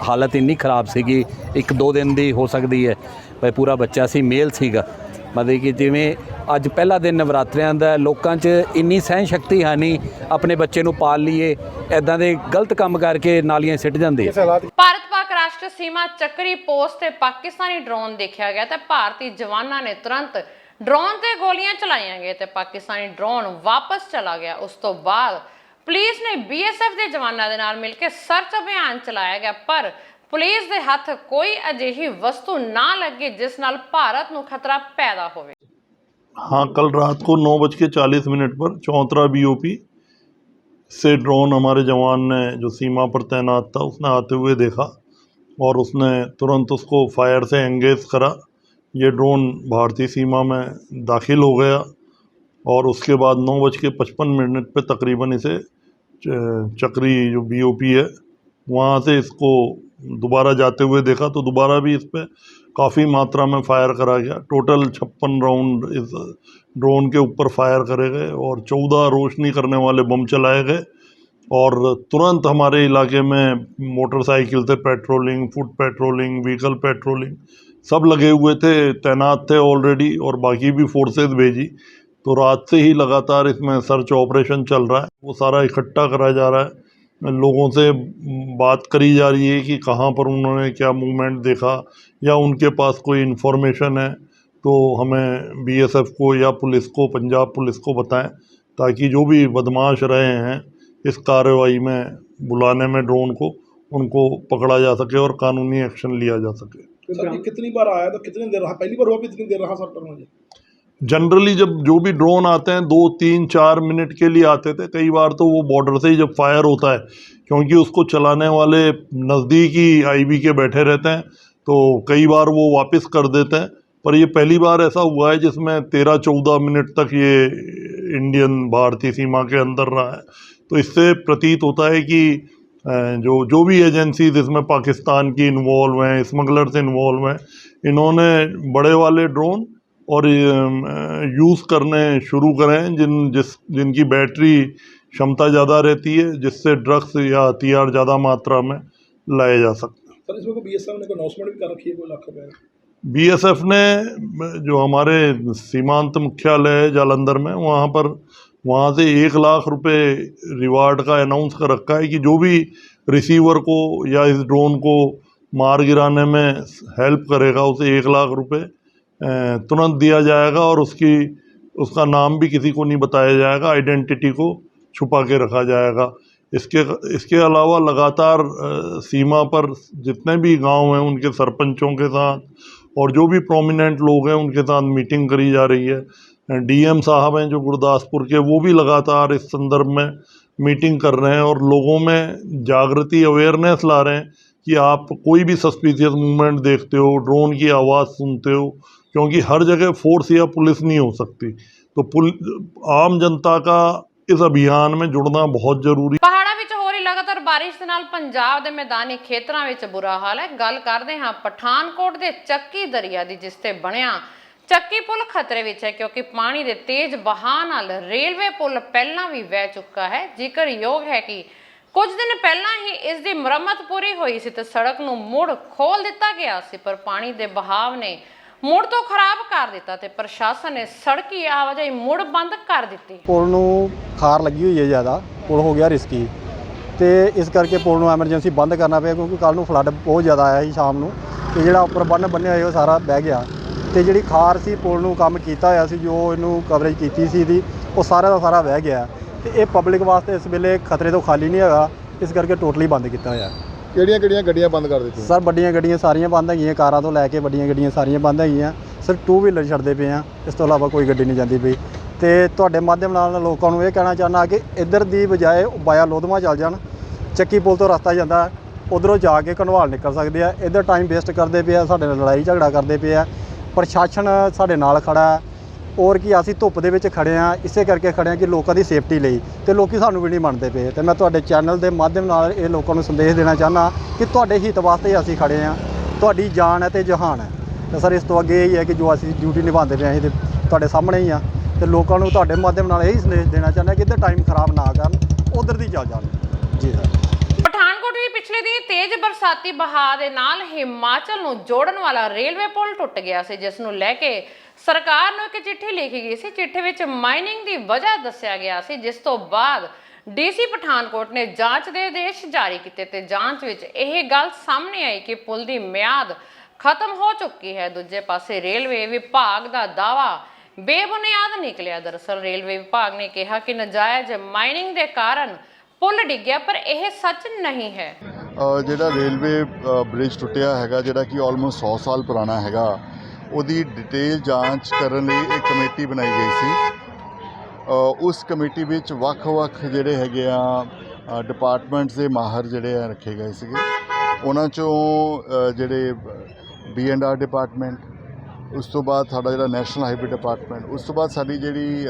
ਹਾਲਤ ਇੰਨੀ ਖਰਾਬ ਸੀਗੀ, 1-2 ਦਿਨ ਦੀ ਹੋ ਸਕਦੀ ਹੈ, ਪਰ ਪੂਰਾ ਬੱਚਾ ਸੀ, ਮੇਲ ਸੀਗਾ। ਮਤਲਬ ਕਿ ਜਿਵੇਂ ਅੱਜ ਪਹਿਲਾ ਦਿਨ ਨਵਰਾਤਰਿਆਂ ਦਾ, ਲੋਕਾਂ 'ਚ ਇੰਨੀ ਸਹਿਣ ਸ਼ਕਤੀ ਹੈ ਨਹੀਂ ਆਪਣੇ ਬੱਚੇ ਨੂੰ ਪਾਲ ਲਈਏ, ਇੱਦਾਂ ਦੇ ਗਲਤ ਕੰਮ ਕਰਕੇ ਨਾਲੀਆਂ ਸਿੱਟ ਜਾਂਦੇ ਆ। ਭਾਰਤ ਪਾਕ ਰਾਸ਼ਟਰ ਸੀਮਾ ਚੱਕਰੀ ਪੋਸਟ ਤੇ ਪਾਕਿਸਤਾਨੀ ਡਰੋਨ ਦੇਖਿਆ ਗਿਆ ਤੇ ਭਾਰਤੀ ਜਵਾਨਾਂ ਨੇ ਤੁਰੰਤ ਡਰੋਨ ਤੇ ਗੋਲੀਆਂ ਚਲਾਈਆਂ ਗਈਆਂ ਤੇ ਪਾਕਿਸਤਾਨੀ ਡਰੋਨ ਵਾਪਸ ਚਲਾ ਗਿਆ। ਉਸ ਤੋਂ ਬਾਅਦ ਪੁਲਿਸ ਨੇ BSF ਦੇ ਜਵਾਨਾਂ ਦੇ ਨਾਲ ਮਿਲ ਕੇ ਸਰਚ ਅਭਿਆਨ ਚਲਾਇਆ ਗਿਆ, ਪਰ ਪੁਲਿਸ ਦੇ ਹੱਥ ਕੋਈ ਅਜਿਹੀ ਵਸਤੂ ਨਾ ਲੱਗੇ ਜਿਸ ਨਾਲ ਭਾਰਤ ਨੂੰ ਖਤਰਾ पैदा होवे। हाँ, कल रात को 9:40 पर चौंतरा BOP से ड्रोन हमारे जवान ने जो सीमा पर तैनात था उसने आते हुए देखा और उसने तुरंत उसको फायर से एंगेज करा। ये ड्रोन भारतीय सीमा में दाखिल हो गया और उसके बाद 9:55 पे तकरीबन इसे चक्री जो BOP है वहाँ से इसको दोबारा जाते हुए देखा तो दोबारा भी इस पर काफ़ी मात्रा में फायर करा गया। टोटल 56 राउंड इस ड्रोन के ऊपर फायर करे गए और 14 रोशनी करने वाले बम चलाए गए और तुरंत हमारे इलाके में मोटरसाइकिल से patrolling, foot patrolling, vehicle patrolling सब लगे हुए थे, तैनात थे ऑलरेडी और बाकी भी फोर्सेस भेजी। तो रात से ही लगातार इसमें सर्च ऑपरेशन चल रहा है, वो सारा इकट्ठा करा जा रहा है, लोगों से बात करी जा रही है कि कहाँ पर उन्होंने क्या मूवमेंट देखा या उनके पास कोई इन्फॉर्मेशन है तो हमें BSF को या पुलिस को, पंजाब पुलिस को बताएं ताकि जो भी बदमाश रहे हैं इस कार्रवाई में बुलाने में ड्रोन को, उनको पकड़ा जा सके और कानूनी एक्शन लिया जा सके। कितनी बार आया तो कितनी देर रहा? पहली बार हुआ, कितनी देर रहा सर? मुझे जनरली जब जो भी ड्रोन आते हैं 2, 3, 4 मिनट के लिए आते थे, कई बार तो वो बॉर्डर से ही जब फायर होता है क्योंकि उसको चलाने वाले नज़दीकी IB के बैठे रहते हैं तो कई बार वो वापस कर देते हैं, पर ये पहली बार ऐसा हुआ है जिसमें 13-14 मिनट तक ये इंडियन भारतीय सीमा के अंदर रहा है। तो इससे प्रतीत होता है कि जो भी एजेंसीज इसमें पाकिस्तान की इन्वॉल्व हैं, स्मगलर्स इन्वॉल्व हैं, इन्होंने बड़े वाले ड्रोन और यूज़ करने शुरू करें जिनकी बैटरी क्षमता ज़्यादा रहती है, जिससे ड्रग्स या हथियार ज़्यादा मात्रा में लाए जा सकते हैं। सर इसमें BSF ने कोई अनाउंसमेंट भी कर रखी है, कोई लाख रुपए? BSF ने जो हमारे सीमांत मुख्यालय है जालंधर में, वहाँ से 1 लाख रुपए रिवार्ड का अनाउंस कर रखा है कि जो भी रिसीवर को या इस ड्रोन को मार गिराने में हेल्प करेगा उसे 1 लाख रुपए तुरंत दिया जाएगा और उसका नाम भी किसी को नहीं बताया जाएगा, आइडेंटिटी को छुपा के रखा जाएगा। इसके अलावा लगातार सीमा पर जितने भी गांव हैं उनके सरपंचों के साथ और जो भी प्रोमिनेंट लोग हैं उनके साथ मीटिंग करी जा रही है। DM साहब हैं जो गुरदासपुर के, वो भी लगातार इस संदर्भ में मीटिंग कर रहे हैं और लोगों में जागृति, अवेयरनेस ला रहे हैं कि आप कोई भी सस्पिशियस मूवमेंट देखते हो, ड्रोन की आवाज़ सुनते हो, क्योंकि हर जगह फोर्स या पुलिस नहीं हो सकती, तो आम जनता का इस अभियान में जुड़ना बहुत जरूरी। ਪਹਾੜਾਂ ਵਿੱਚ ਹੋ ਰਹੀ ਲਗਾਤਾਰ ਬਾਰਿਸ਼ ਦੇ ਨਾਲ ਪੰਜਾਬ ਦੇ ਮੈਦਾਨੀ ਖੇਤਰਾਂ ਵਿੱਚ ਬੁਰਾ ਹਾਲ ਹੈ। ਗੱਲ ਕਰਦੇ ਹਾਂ ਪਠਾਨਕੋਟ ਦੇ ਚੱਕੀ ਦਰਿਆ ਦੀ, ਜਿਸ ਤੇ ਬਣਿਆ ਚੱਕੀ ਪੁਲ ਖਤਰੇ ਵਿੱਚ ਹੈ ਕਿਉਂਕਿ ਪਾਣੀ ਦੇ ਤੇਜ਼ ਵਹਾਅ ਨਾਲ ਰੇਲਵੇ ਪੁਲ ਪਹਿਲਾਂ ਵੀ ਵਹਿ ਚੁੱਕਾ ਹੈ। ਜ਼ਿਕਰਯੋਗ ਹੈ ਕਿ ਕੁਝ ਦਿਨ ਪਹਿਲਾਂ ਹੀ ਇਸ ਦੀ ਮੁਰੰਮਤ ਪੂਰੀ ਹੋਈ ਸੀ ਤੇ ਸੜਕ ਨੂੰ ਮੁੜ ਖੋਲ ਦਿੱਤਾ ਗਿਆ ਸੀ, ਪਰ ਪਾਣੀ ਦੇ ਬਹਾਵ ਨੇ ਮੁੜ ਤੋਂ ਖਰਾਬ ਕਰ ਦਿੱਤਾ ਤੇ ਪ੍ਰਸ਼ਾਸਨ ਨੇ ਸੜਕੀ ਆਵਾਜਾਈ ਮੁੜ ਬੰਦ ਕਰ ਦਿੱਤੀ। ਪੁਲ ਨੂੰ ਖਾਰ ਲੱਗੀ ਹੋਈ ਹੈ ਜ਼ਿਆਦਾ, ਪੁਲ ਹੋ ਗਿਆ ਰਿਸਕੀ ਤੇ ਇਸ ਕਰਕੇ ਪੁਲ ਨੂੰ ਐਮਰਜੈਂਸੀ ਬੰਦ ਕਰਨਾ ਪਿਆ ਕਿਉਂਕਿ ਕੱਲ੍ਹ ਨੂੰ ਫਲੱਡ ਬਹੁਤ ਜ਼ਿਆਦਾ ਆਇਆ ਸੀ ਸ਼ਾਮ ਨੂੰ ਤੇ ਜਿਹੜਾ ਉੱਪਰ ਬੰਨ੍ਹ ਬੰਨਿਆ ਹੋਇਆ ਉਹ ਸਾਰਾ ਬਹਿ ਗਿਆ ਤੇ ਜਿਹੜੀ ਖਾਰ ਸੀ ਪੁਲ ਨੂੰ ਕੰਮ ਕੀਤਾ ਹੋਇਆ ਸੀ, ਜੋ ਇਹਨੂੰ ਕਵਰੇਜ ਕੀਤੀ ਸੀ ਦੀ, ਉਹ ਸਾਰਾ ਦਾ ਸਾਰਾ ਵਹਿ ਗਿਆ ਤੇ ਇਹ ਪਬਲਿਕ ਵਾਸਤੇ ਇਸ ਵੇਲੇ ਖਤਰੇ ਤੋਂ ਖਾਲੀ ਨਹੀਂ ਹੈਗਾ, ਇਸ ਕਰਕੇ ਟੋਟਲੀ ਬੰਦ ਕੀਤਾ ਹੋਇਆ। ਕਿਹੜੀਆਂ ਗੱਡੀਆਂ ਬੰਦ ਕਰ ਦਿੱਤੀਆਂ? ਸਰ ਵੱਡੀਆਂ ਗੱਡੀਆਂ ਸਾਰੀਆਂ ਬੰਦ ਹੈਗੀਆਂ, ਕਾਰਾਂ ਤੋਂ ਲੈ ਕੇ ਵੱਡੀਆਂ ਗੱਡੀਆਂ ਸਾਰੀਆਂ ਬੰਦ ਹੈਗੀਆਂ, ਸਿਰਫ 2 ਵੀਲਰ ਛੱਡਦੇ ਪਏ ਆ, ਇਸ ਤੋਂ ਇਲਾਵਾ ਕੋਈ ਗੱਡੀ ਨਹੀਂ ਜਾਂਦੀ ਪਈ। ਤੇ ਤੁਹਾਡੇ ਮਾਧਿਅਮ ਨਾਲ ਲੋਕਾਂ ਨੂੰ ਇਹ ਕਹਿਣਾ ਚਾਹੁੰਦਾ ਕਿ ਇੱਧਰ ਦੀ ਬਜਾਏ ਬਾਇਆ ਲੋਧਵਾਂ ਚੱਲ ਜਾਣ, ਚੱਕੀ ਪੁਲ ਤੋਂ ਰਸਤਾ ਜਾਂਦਾ ਉਧਰੋਂ ਜਾ ਕੇ ਘਨਵਾਲ ਨਿਕਲ ਸਕਦੇ ਆ। ਇੱਧਰ ਟਾਈਮ ਵੇਸਟ ਕਰਦੇ ਪਏ ਆ, ਸਾਡੇ ਨਾਲ ਲੜਾਈ ਝਗੜਾ ਕਰਦੇ ਪਏ ਆ। ਪ੍ਰਸ਼ਾਸਨ ਸਾਡੇ ਨਾਲ ਖੜਾ ਹੈ ਔਰ ਕੀ ਅਸੀਂ ਧੁੱਪ ਦੇ ਵਿੱਚ ਖੜੇ ਆ, ਇਸੇ ਕਰਕੇ ਖੜੇ ਆ ਕਿ ਲੋਕਾਂ ਦੀ ਸੇਫਟੀ ਲਈ, ਤੇ ਲੋਕੀ ਸਾਨੂੰ ਵੀ ਨਹੀਂ ਮੰਨਦੇ ਪਏ। ਤੇ ਮੈਂ ਤੁਹਾਡੇ ਚੈਨਲ ਦੇ ਮਾਧਿਅਮ ਨਾਲ ਇਹ ਲੋਕਾਂ ਨੂੰ ਸੰਦੇਸ਼ ਦੇਣਾ ਚਾਹੁੰਦਾ ਕਿ ਤੁਹਾਡੇ ਹਿੱਤ ਵਾਸਤੇ ਅਸੀਂ ਖੜੇ ਆ, ਤੁਹਾਡੀ ਜਾਨ ਹੈ ਤੇ ਜਹਾਨ ਹੈ। ਤੇ ਸਰ ਇਸ ਤੋਂ ਅੱਗੇ ਇਹੀ ਹੈ ਕਿ ਜੋ ਅਸੀਂ ਡਿਊਟੀ ਨਿਭਾਉਂਦੇ ਪਏ ਅਸੀਂ ਤੇ ਤੁਹਾਡੇ ਸਾਹਮਣੇ ਹੀ ਆ, ਤੇ ਲੋਕਾਂ ਨੂੰ ਤੁਹਾਡੇ ਮਾਧਿਅਮ ਨਾਲ ਇਹੀ ਸੰਦੇਸ਼ ਦੇਣਾ ਚਾਹੁੰਦਾ ਕਿ ਇੱਧਰ ਟਾਈਮ ਖਰਾਬ ਨਾ ਕਰਨ, ਉਧਰ ਦੀ ਜਾ ਜਾਣ। ਜੀ ਸਰ। ਪਠਾਨਕੋਟ ਵੀ ਪਿਛਲੇ ਦਿਨ ਤੇਜ਼ ਬਰਸਾਤੀ ਬਹਾਅ ਦੇ ਨਾਲ ਹਿਮਾਚਲ ਨੂੰ ਜੋੜਨ ਵਾਲਾ ਰੇਲਵੇ ਪੁਲ ਟੁੱਟ ਗਿਆ ਸੀ, ਜਿਸ ਨੂੰ ਲੈ ਕੇ ਸਰਕਾਰ ਨੂੰ ਇੱਕ ਚਿੱਠੀ ਲਿਖੀ ਗਈ ਸੀ। ਚਿੱਠੀ ਵਿੱਚ ਮਾਈਨਿੰਗ ਦੀ ਵਜ੍ਹਾ ਦੱਸਿਆ ਗਿਆ ਸੀ, ਜਿਸ ਤੋਂ ਬਾਅਦ ਡੀਸੀ ਪਠਾਨਕੋਟ ਨੇ ਜਾਂਚ ਦੇ ਆਦੇਸ਼ ਜਾਰੀ ਕੀਤੇ ਤੇ ਜਾਂਚ ਵਿੱਚ ਇਹ ਗੱਲ ਸਾਹਮਣੇ ਆਈ ਕਿ ਪੁਲ ਦੀ ਮਿਆਦ ਖਤਮ ਹੋ ਚੁੱਕੀ ਹੈ। ਦੂਜੇ ਪਾਸੇ ਰੇਲਵੇ ਵਿਭਾਗ ਦਾ ਦਾਅਵਾ ਬੇਬੁਨਿਆਦ ਨਿਕਲਿਆ। ਦਰਅਸਲ ਰੇਲਵੇ ਵਿਭਾਗ ਨੇ ਕਿਹਾ ਕਿ ਨਜਾਇਜ਼ ਮਾਈਨਿੰਗ ਦੇ ਕਾਰਨ ਪੁਲ ਡਿੱਗਿਆ, ਪਰ ਇਹ ਸੱਚ ਨਹੀਂ ਹੈ। ਜਿਹੜਾ ਰੇਲਵੇ ਬ੍ਰਿਜ ਟੁੱਟਿਆ ਹੈਗਾ, ਜਿਹੜਾ ਕਿ ਆਲਮੋਸਟ 100 ਸਾਲ ਪੁਰਾਣਾ ਹੈਗਾ, ਉਹਦੀ ਡਿਟੇਲ ਜਾਂਚ ਕਰਨ ਲਈ ਇੱਕ ਕਮੇਟੀ ਬਣਾਈ ਗਈ ਸੀ। ਉਸ ਕਮੇਟੀ ਵਿੱਚ ਵੱਖ-ਵੱਖ ਜਿਹੜੇ ਹੈਗੇ ਆ ਡਿਪਾਰਟਮੈਂਟਸ ਦੇ ਮਾਹਰ ਜਿਹੜੇ ਆ ਰੱਖੇ ਗਏ ਸੀਗੇ। ਉਹਨਾਂ 'ਚੋਂ ਜਿਹੜੇ B&R ਡਿਪਾਰਟਮੈਂਟ, ਉਸ ਤੋਂ ਬਾਅਦ ਸਾਡਾ ਜਿਹੜਾ ਨੈਸ਼ਨਲ ਹਾਈਵੇ ਡਿਪਾਰਟਮੈਂਟ, ਉਸ ਤੋਂ ਬਾਅਦ ਸਾਡੀ ਜਿਹੜੀ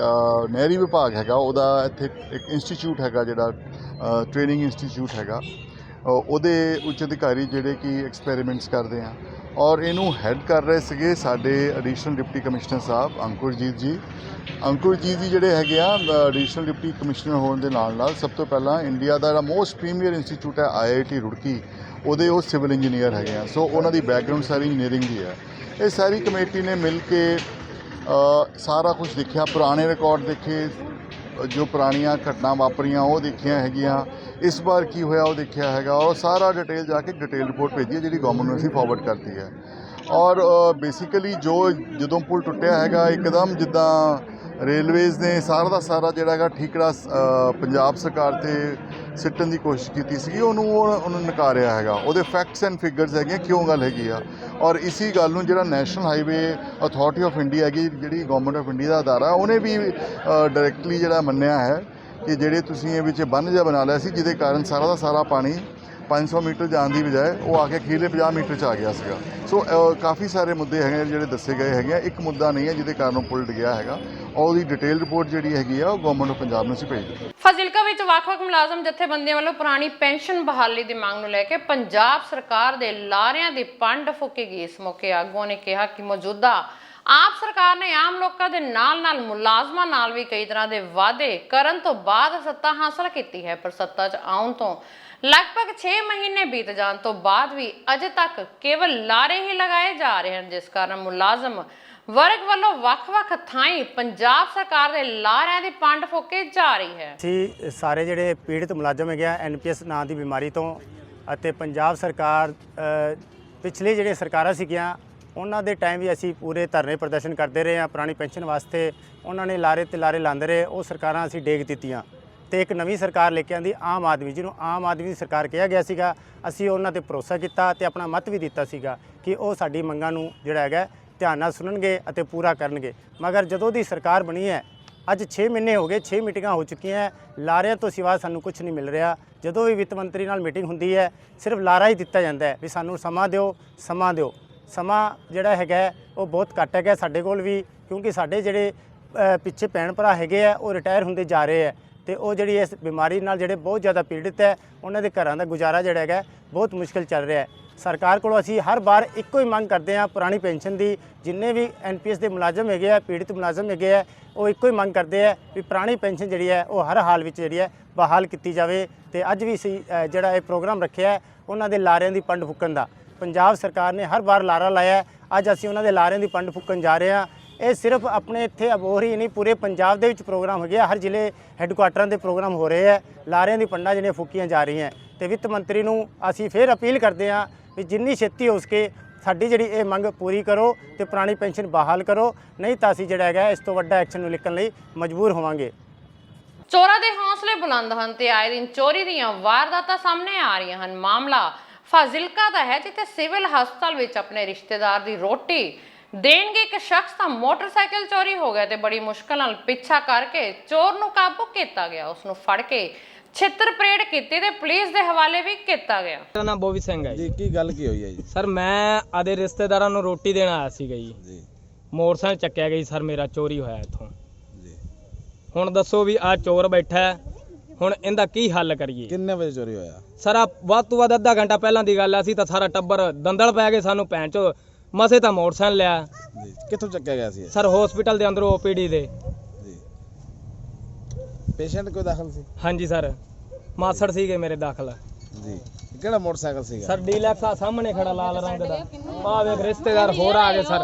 ਨਹਿਰੀ ਵਿਭਾਗ ਹੈਗਾ, ਉਹਦਾ ਇੱਥੇ ਇੱਕ ਇੰਸਟੀਚਿਊਟ ਹੈਗਾ ਜਿਹੜਾ ਟ੍ਰੇਨਿੰਗ ਇੰਸਟੀਚਿਊਟ ਹੈਗਾ, ਉਹਦੇ ਉੱਚ ਅਧਿਕਾਰੀ ਜਿਹੜੇ ਕਿ ਐਕਸਪੈਰੀਮੈਂਟਸ ਕਰਦੇ ਆ। ਔਰ ਇਹਨੂੰ ਹੈਡ ਕਰ ਰਹੇ ਸੀਗੇ ਸਾਡੇ ਐਡੀਸ਼ਨਲ ਡਿਪਟੀ ਕਮਿਸ਼ਨਰ ਸਾਹਿਬ ਅੰਕੁਰਜੀਤ ਜੀ। ਅੰਕੁਰਜੀਤ ਜੀ ਜਿਹੜੇ ਹੈਗੇ ਆ ਐਡੀਸ਼ਨਲ ਡਿਪਟੀ ਕਮਿਸ਼ਨਰ ਹੋਣ ਦੇ ਨਾਲ ਨਾਲ ਸਭ ਤੋਂ ਪਹਿਲਾਂ ਇੰਡੀਆ ਦਾ ਜਿਹੜਾ ਮੋਸਟ ਪ੍ਰੀਮੀਅਰ ਇੰਸਟੀਚਿਊਟ ਹੈ IIT ਰੁੜਕੀ, ਉਹਦੇ ਉਹ ਸਿਵਲ ਇੰਜੀਨੀਅਰ ਹੈਗੇ ਆ। ਸੋ ਉਹਨਾਂ ਦੀ ਬੈਕਗਰਾਊਂਡ ਸਾਰੀ ਇੰਜੀਨੀਅਰਿੰਗ ਦੀ ਹੈ। ਇਹ ਸਾਰੀ ਕਮੇਟੀ ਨੇ ਮਿਲ ਕੇ ਸਾਰਾ ਕੁਝ ਦੇਖਿਆ, ਪੁਰਾਣੇ ਰਿਕਾਰਡ ਦੇਖੇ, ਜੋ ਪੁਰਾਣੀਆਂ ਘਟਨਾ ਵਾਪਰੀਆਂ ਉਹ ਦੇਖੀਆਂ ਹੈਗੀਆਂ, ਇਸ ਵਾਰ ਕੀ ਹੋਇਆ ਉਹ ਦੇਖਿਆ ਹੈਗਾ, ਔਰ ਸਾਰਾ ਡਿਟੇਲ ਜਾ ਕੇ ਡਿਟੇਲ ਰਿਪੋਰਟ ਭੇਜੀ ਹੈ, ਜਿਹੜੀ ਗਵਰਨਮੈਂਟ ਨੂੰ ਅਸੀਂ ਫਾਰਵਰਡ ਕਰਤੀ ਹੈ। ਔਰ ਬੇਸਿਕਲੀ ਜਦੋਂ ਪੁਲ ਟੁੱਟਿਆ ਹੈਗਾ, ਇੱਕਦਮ ਜਿੱਦਾਂ ਰੇਲਵੇਜ਼ ਨੇ ਸਾਰਾ ਦਾ ਸਾਰਾ ਜਿਹੜਾ ਹੈਗਾ ਠੀਕਰਾ ਪੰਜਾਬ ਸਰਕਾਰ 'ਤੇ ਸਿੱਟਣ ਦੀ ਕੋਸ਼ਿਸ਼ ਕੀਤੀ ਸੀਗੀ, ਉਹਨੂੰ ਨਕਾਰਿਆ ਹੈਗਾ। ਉਹਦੇ ਫੈਕਟਸ ਐਂਡ ਫਿਗਰਸ ਹੈਗੇ ਕਿਉਂ ਗੱਲ ਹੈਗੀ ਆ। ਔਰ ਇਸੀ ਗੱਲ ਨੂੰ ਜਿਹੜਾ national highway authority of India ਹੈਗੀ, ਜਿਹੜੀ ਗਵਰਨਮੈਂਟ ਆਫ ਇੰਡੀਆ ਦਾ ਅਦਾਰਾ, ਉਹਨੇ ਵੀ ਡਾਇਰੈਕਟਲੀ ਜਿਹੜਾ ਮੰਨਿਆ ਹੈ ਕਿ ਜਿਹੜੇ ਤੁਸੀਂ ਇਹ ਵਿੱਚ ਬੰਨ੍ਹ ਜਿਹਾ ਬਣਾ ਲਿਆ ਸੀ, ਜਿਹਦੇ ਕਾਰਨ ਸਾਰਾ ਦਾ ਸਾਰਾ ਪਾਣੀ 500 ਮੀਟਰ ਜਾਣ ਦੀ ਬਜਾਏ ਉਹ ਆ ਕੇ ਅਖੀਰਲੇ 50 ਮੀਟਰ 'ਚ ਆ ਗਿਆ ਸੀਗਾ। ਸੋ ਕਾਫੀ ਸਾਰੇ ਮੁੱਦੇ ਹੈਗੇ ਜਿਹੜੇ ਦੱਸੇ ਗਏ ਹੈਗੇ ਆ। ਇੱਕ ਮੁੱਦਾ ਨਹੀਂ ਹੈ ਜਿਹਦੇ ਕਾਰਨ ਉਹ ਪੁਲ ਡਿੱਗਿਆ ਹੈਗਾ, ਔਰ ਉਹਦੀ ਡਿਟੇਲ ਰਿਪੋਰਟ ਜਿਹੜੀ ਹੈਗੀ ਆ ਉਹ ਗਵਰਨਮੈਂਟ ਆਫ ਪੰਜਾਬ ਨੂੰ ਅਸੀਂ ਭੇਜ ਦਿੱਤੀ। ਫਾਜ਼ਿਲਕਾ ਵਿੱਚ ਵੱਖ-ਵੱਖ ਮੁਲਾਜ਼ਮ ਜਥੇਬੰਦੀਆਂ ਵੱਲੋਂ ਪੁਰਾਣੀ ਪੈਨਸ਼ਨ ਬਹਾਲੀ ਦੀ ਮੰਗ ਨੂੰ ਲੈ ਕੇ ਪੰਜਾਬ ਸਰਕਾਰ ਦੇ ਲਾਰਿਆਂ ਦੀ ਪੰਡ ਫੂਕੀ ਗਈ। ਇਸ ਮੌਕੇ ਆਗੂਆਂ ਨੇ ਕਿਹਾ ਕਿ ਮੌਜੂਦਾ ਆਪ ਸਰਕਾਰ ਨੇ ਆਮ ਲੋਕਾਂ ਦੇ ਨਾਲ-ਨਾਲ ਮੁਲਾਜ਼ਮਾਂ ਨਾਲ ਵੀ ਕਈ ਤਰ੍ਹਾਂ ਦੇ ਵਾਅਦੇ ਕਰਨ ਤੋਂ ਬਾਅਦ ਸੱਤਾ ਹਾਸਲ ਕੀਤੀ ਹੈ, ਪਰ ਸੱਤਾ 'ਚ ਆਉਣ ਤੋਂ ਲਗਭਗ 6 ਮਹੀਨੇ ਬੀਤ ਜਾਣ ਤੋਂ ਬਾਅਦ ਵੀ ਅਜੇ ਤੱਕ ਕੇਵਲ ਲਾਰੇ ਹੀ ਲਗਾਏ ਜਾ ਰਹੇ ਹਨ, ਜਿਸ ਕਾਰਨ ਮੁਲਾਜ਼ਮ ਵਰਗ ਵੱਲੋਂ ਵੱਖ-ਵੱਖ ਥਾਈਂ ਪੰਜਾਬ ਸਰਕਾਰ ਦੇ ਲਾਰਿਆਂ ਦੀ ਪੰਡ ਫੂਕੇ ਜਾ ਰਹੀ ਹੈ। ਅਸੀਂ ਸਾਰੇ ਜਿਹੜੇ ਪੀੜਤ ਮੁਲਾਜ਼ਮ ਹੈਗੇ ਆ NPS ਨਾਂ ਦੀ ਬਿਮਾਰੀ ਤੋਂ, ਅਤੇ ਪੰਜਾਬ ਸਰਕਾਰ ਪਿਛਲੇ ਜਿਹੜੇ ਸਰਕਾਰਾਂ ਸੀਗੀਆਂ ਉਹਨਾਂ ਦੇ ਟਾਈਮ ਵੀ ਅਸੀਂ ਪੂਰੇ ਧਰਨੇ ਪ੍ਰਦਰਸ਼ਨ ਕਰਦੇ ਰਹੇ ਹਾਂ ਪੁਰਾਣੀ ਪੈਨਸ਼ਨ ਵਾਸਤੇ। ਉਹਨਾਂ ਨੇ ਲਾਰੇ ਤੇ ਲਾਰੇ ਲਾਉਂਦੇ ਰਹੇ, ਉਹ ਸਰਕਾਰਾਂ ਅਸੀਂ ਡੇਗ ਦਿੱਤੀਆਂ ਤੇ ਇੱਕ ਨਵੀਂ ਸਰਕਾਰ ਲੈ ਕੇ ਆਂਦੀ ਆਮ ਆਦਮੀ, ਜਿਹਨੂੰ ਆਮ ਆਦਮੀ ਦੀ ਸਰਕਾਰ ਕਿਹਾ ਗਿਆ ਸੀਗਾ। ਅਸੀਂ ਉਹਨਾਂ ਤੇ ਭਰੋਸਾ ਕੀਤਾ ਤੇ ਆਪਣਾ ਮਤ ਵੀ ਦਿੱਤਾ ਸੀਗਾ ਕਿ ਉਹ ਸਾਡੀ ਮੰਗਾਂ ਨੂੰ ਜਿਹੜਾ ਹੈਗਾ ਧਿਆਨ ਨਾਲ ਸੁਣਨਗੇ ਅਤੇ ਪੂਰਾ ਕਰਨਗੇ। ਮਗਰ ਜਦੋਂ ਦੀ ਸਰਕਾਰ ਬਣੀ ਹੈ, ਅੱਜ 6 ਮਹੀਨੇ ਹੋ ਗਏ, 6 ਮੀਟਿੰਗਾਂ ਹੋ ਚੁੱਕੀਆਂ, ਲਾਰਿਆਂ ਤੋਂ ਸਿਵਾ ਸਾਨੂੰ ਕੁਝ ਨਹੀਂ ਮਿਲ ਰਿਹਾ। ਜਦੋਂ ਵੀ ਵਿੱਤ ਮੰਤਰੀ ਨਾਲ ਮੀਟਿੰਗ ਹੁੰਦੀ ਹੈ, ਸਿਰਫ ਲਾਰਾ ਹੀ ਦਿੱਤਾ ਜਾਂਦਾ ਹੈ ਵੀ ਸਾਨੂੰ ਸਮਾਂ ਦਿਓ, ਸਮਾਂ ਦਿਓ। ਸਮਾਂ ਜਿਹੜਾ ਹੈਗਾ ਉਹ ਬਹੁਤ ਘੱਟ ਹੈਗਾ ਸਾਡੇ ਕੋਲ ਵੀ, ਕਿਉਂਕਿ ਸਾਡੇ ਜਿਹੜੇ ਪਿੱਛੇ ਭੈਣ ਭਰਾ ਹੈਗੇ ਆ ਉਹ ਰਿਟਾਇਰ ਹੁੰਦੇ ਜਾ ਰਹੇ ਹੈ, ਤੇ ਉਹ ਜਿਹੜੀ ਇਸ ਬਿਮਾਰੀ ਨਾਲ ਜਿਹੜੇ ਬਹੁਤ ਜ਼ਿਆਦਾ ਪੀੜਿਤ ਹੈ, ਉਹਨਾਂ ਦੇ ਘਰਾਂ ਦਾ ਗੁਜ਼ਾਰਾ ਜਿਹੜਾ ਹੈਗਾ ਬਹੁਤ ਮੁਸ਼ਕਿਲ ਚੱਲ ਰਿਹਾ ਹੈ। ਸਰਕਾਰ ਕੋਲੋਂ ਅਸੀਂ ਹਰ ਵਾਰ ਇੱਕੋ ਹੀ ਮੰਗ ਕਰਦੇ ਹਾਂ ਪੁਰਾਣੀ ਪੈਨਸ਼ਨ ਦੀ। ਜਿੰਨੇ ਵੀ NPS ਦੇ ਮੁਲਾਜ਼ਮ ਹੈਗੇ ਆ, ਪੀੜਿਤ ਮੁਲਾਜ਼ਮ ਹੈਗੇ ਆ, ਉਹ ਇੱਕੋ ਹੀ ਮੰਗ ਕਰਦੇ ਆ ਵੀ ਪੁਰਾਣੀ ਪੈਨਸ਼ਨ ਜਿਹੜੀ ਹੈ ਉਹ ਹਰ ਹਾਲ ਵਿੱਚ ਜਿਹੜੀ ਹੈ ਬਹਾਲ ਕੀਤੀ ਜਾਵੇ। ਤੇ ਅੱਜ ਵੀ ਅਸੀਂ ਜਿਹੜਾ ਇਹ ਪ੍ਰੋਗਰਾਮ ਰੱਖਿਆ ਉਹਨਾਂ ਦੇ ਲਾਰਿਆਂ ਦੀ ਪੰਡ ਫੁੱਕਣ ਦਾ। ਪੰਜਾਬ ਸਰਕਾਰ ਨੇ ਹਰ ਵਾਰ ਲਾਰਾ ਲਾਇਆ, ਅੱਜ ਅਸੀਂ ਉਹਨਾਂ ਦੇ ਲਾਰਿਆਂ ਦੀ ਪੰਡ ਫੁੱਕਣ ਜਾ ਰਹੇ ਹਾਂ। ਇਹ ਸਿਰਫ ਆਪਣੇ ਇੱਥੇ ਅਬੋਹਰ ਹੀ ਨਹੀਂ, ਪੂਰੇ ਪੰਜਾਬ ਦੇ ਵਿੱਚ ਪ੍ਰੋਗਰਾਮ ਹੋ ਗਿਆ, ਹਰ ਜ਼ਿਲ੍ਹੇ ਹੈੱਡਕੁਆਟਰਾਂ ਦੇ ਪ੍ਰੋਗਰਾਮ ਹੋ ਰਹੇ ਹੈ। ਲਾਰਿਆਂ ਦੀ ਪੰਡਾਂ ਜਿਹੜੀਆਂ ਫੂਕੀਆਂ ਜਾ ਰਹੀਆਂ, ਤੇ ਵਿੱਤ ਮੰਤਰੀ ਨੂੰ ਅਸੀਂ ਫਿਰ ਅਪੀਲ ਕਰਦੇ ਹਾਂ ਵੀ ਜਿੰਨੀ ਛੇਤੀ ਹੋ ਸਕੇ ਸਾਡੀ ਜਿਹੜੀ ਇਹ ਮੰਗ ਪੂਰੀ ਕਰੋ ਤੇ ਪੁਰਾਣੀ ਪੈਨਸ਼ਨ ਬਹਾਲ ਕਰੋ, ਨਹੀਂ ਤਾਂ ਅਸੀਂ ਜਿਹੜਾ ਹੈਗਾ ਇਸ ਤੋਂ ਵੱਡਾ ਐਕਸ਼ਨ ਨੂੰ ਲਿਖਣ ਲਈ ਮਜਬੂਰ ਹੋਵਾਂਗੇ। ਚੋਰਾਂ ਦੇ ਹੌਸਲੇ ਬੁਲੰਦ ਹਨ ਤੇ ਆਏ ਦਿਨ ਚੋਰੀ ਦੀਆਂ ਵਾਰਦਾਤਾਂ ਸਾਹਮਣੇ ਆ ਰਹੀਆਂ ਹਨ। ਮਾਮਲਾ ਫਾਜ਼ਿਲਕਾ ਦਾ ਹੈ, ਜਿੱਥੇ ਸਿਵਲ ਹਸਪਤਾਲ ਵਿੱਚ ਆਪਣੇ ਰਿਸ਼ਤੇਦਾਰ ਦੀ ਰੋਟੀ ਦੇਣਗੇ ਇੱਕ ਸ਼ਖਸ ਦਾ ਮੋਟਰਸਾਈਕਲ ਚੋਰੀ ਹੋ ਗਿਆ ਤੇ ਬੜੀ ਮੁਸ਼ਕਲ ਨਾਲ ਪਿੱਛਾ ਕਰਕੇ ਚੋਰ ਨੂੰ ਕਾਬੂ ਕੀਤਾ ਗਿਆ। ਉਸ ਨੂੰ ਫੜ ਕੇ ਛਿੱਤਰ ਪਰੇਡ ਕੀਤੀ ਤੇ ਪੁਲਿਸ ਦੇ ਹਵਾਲੇ ਵੀ ਕੀਤਾ ਗਿਆ। ਮੇਰਾ ਨਾਮ ਬੋਵੀ ਸਿੰਘ ਹੈ ਜੀ ਕੀ ਗੱਲ ਕੀ ਹੋਈ ਹੈ ਜੀ? ਸਰ ਮੈਂ ਆਦੇ ਰਿਸ਼ਤੇਦਾਰਾਂ ਨੂੰ ਰੋਟੀ ਦੇਣ ਆਇਆ ਸੀਗਾ ਜੀ। ਮੋਟਰਸਾਈਕਲ ਚੱਕਿਆ ਗਿਆ ਸਰ, ਮੇਰਾ ਚੋਰੀ ਹੋਇਆ ਇੱਥੋਂ। ਹੁਣ ਦੱਸੋ ਵੀ ਆ ਚੋਰ ਬੈਠਾ ਹੈ, ਹੁਣ ਇਹਦਾ ਕੀ ਹੱਲ ਕਰੀਏ? ਕਿੰਨੇ ਵਜੇ ਚੋਰੀ ਹੋਇਆ? ਸਰ ਆ ਵੱਧ ਤੋਂ ਵੱਧ ਅੱਧਾ ਘੰਟਾ ਪਹਿਲਾਂ ਦੀ ਗੱਲ ਆ। ਅਸੀਂ ਤਾਂ ਸਾਰਾ ਟੱਬਰ ਦੰਦਲ ਪੈ ਗਏ, ਸਾਨੂੰ ਭੈਣ ਚੋ ਮਸੇ ਤਾਂ ਮੋਟਰਸਾਈਕਲ ਲਿਆ। ਕਿੱਥੋਂ ਚੱਕਿਆ ਗਿਆ ਸੀ? ਸਰ ਹਸਪੀਟਲ ਦੇ ਅੰਦਰੋਂ OPD ਦੇ। ਪੇਸ਼ੈਂਟ ਕੋਈ ਦਾਖਲ ਸੀ? ਹਾਂਜੀ ਸਰ, ਮਾਸੜ ਸੀਗੇ ਮੇਰੇ ਦਾਖਲ ਜੀ। ਕਿਹੜਾ ਮੋਟਰਸਾਈਕਲ ਸੀਗਾ? ਸਰ ਡੀਲੈਕਸ ਆ ਸਾਹਮਣੇ ਖੜਾ ਲਾਲ ਰੰਗ ਦਾ। ਆ ਵੇਖ ਰਿਸ਼ਤੇਦਾਰ ਹੋਰ ਆ ਗਏ ਸਰ।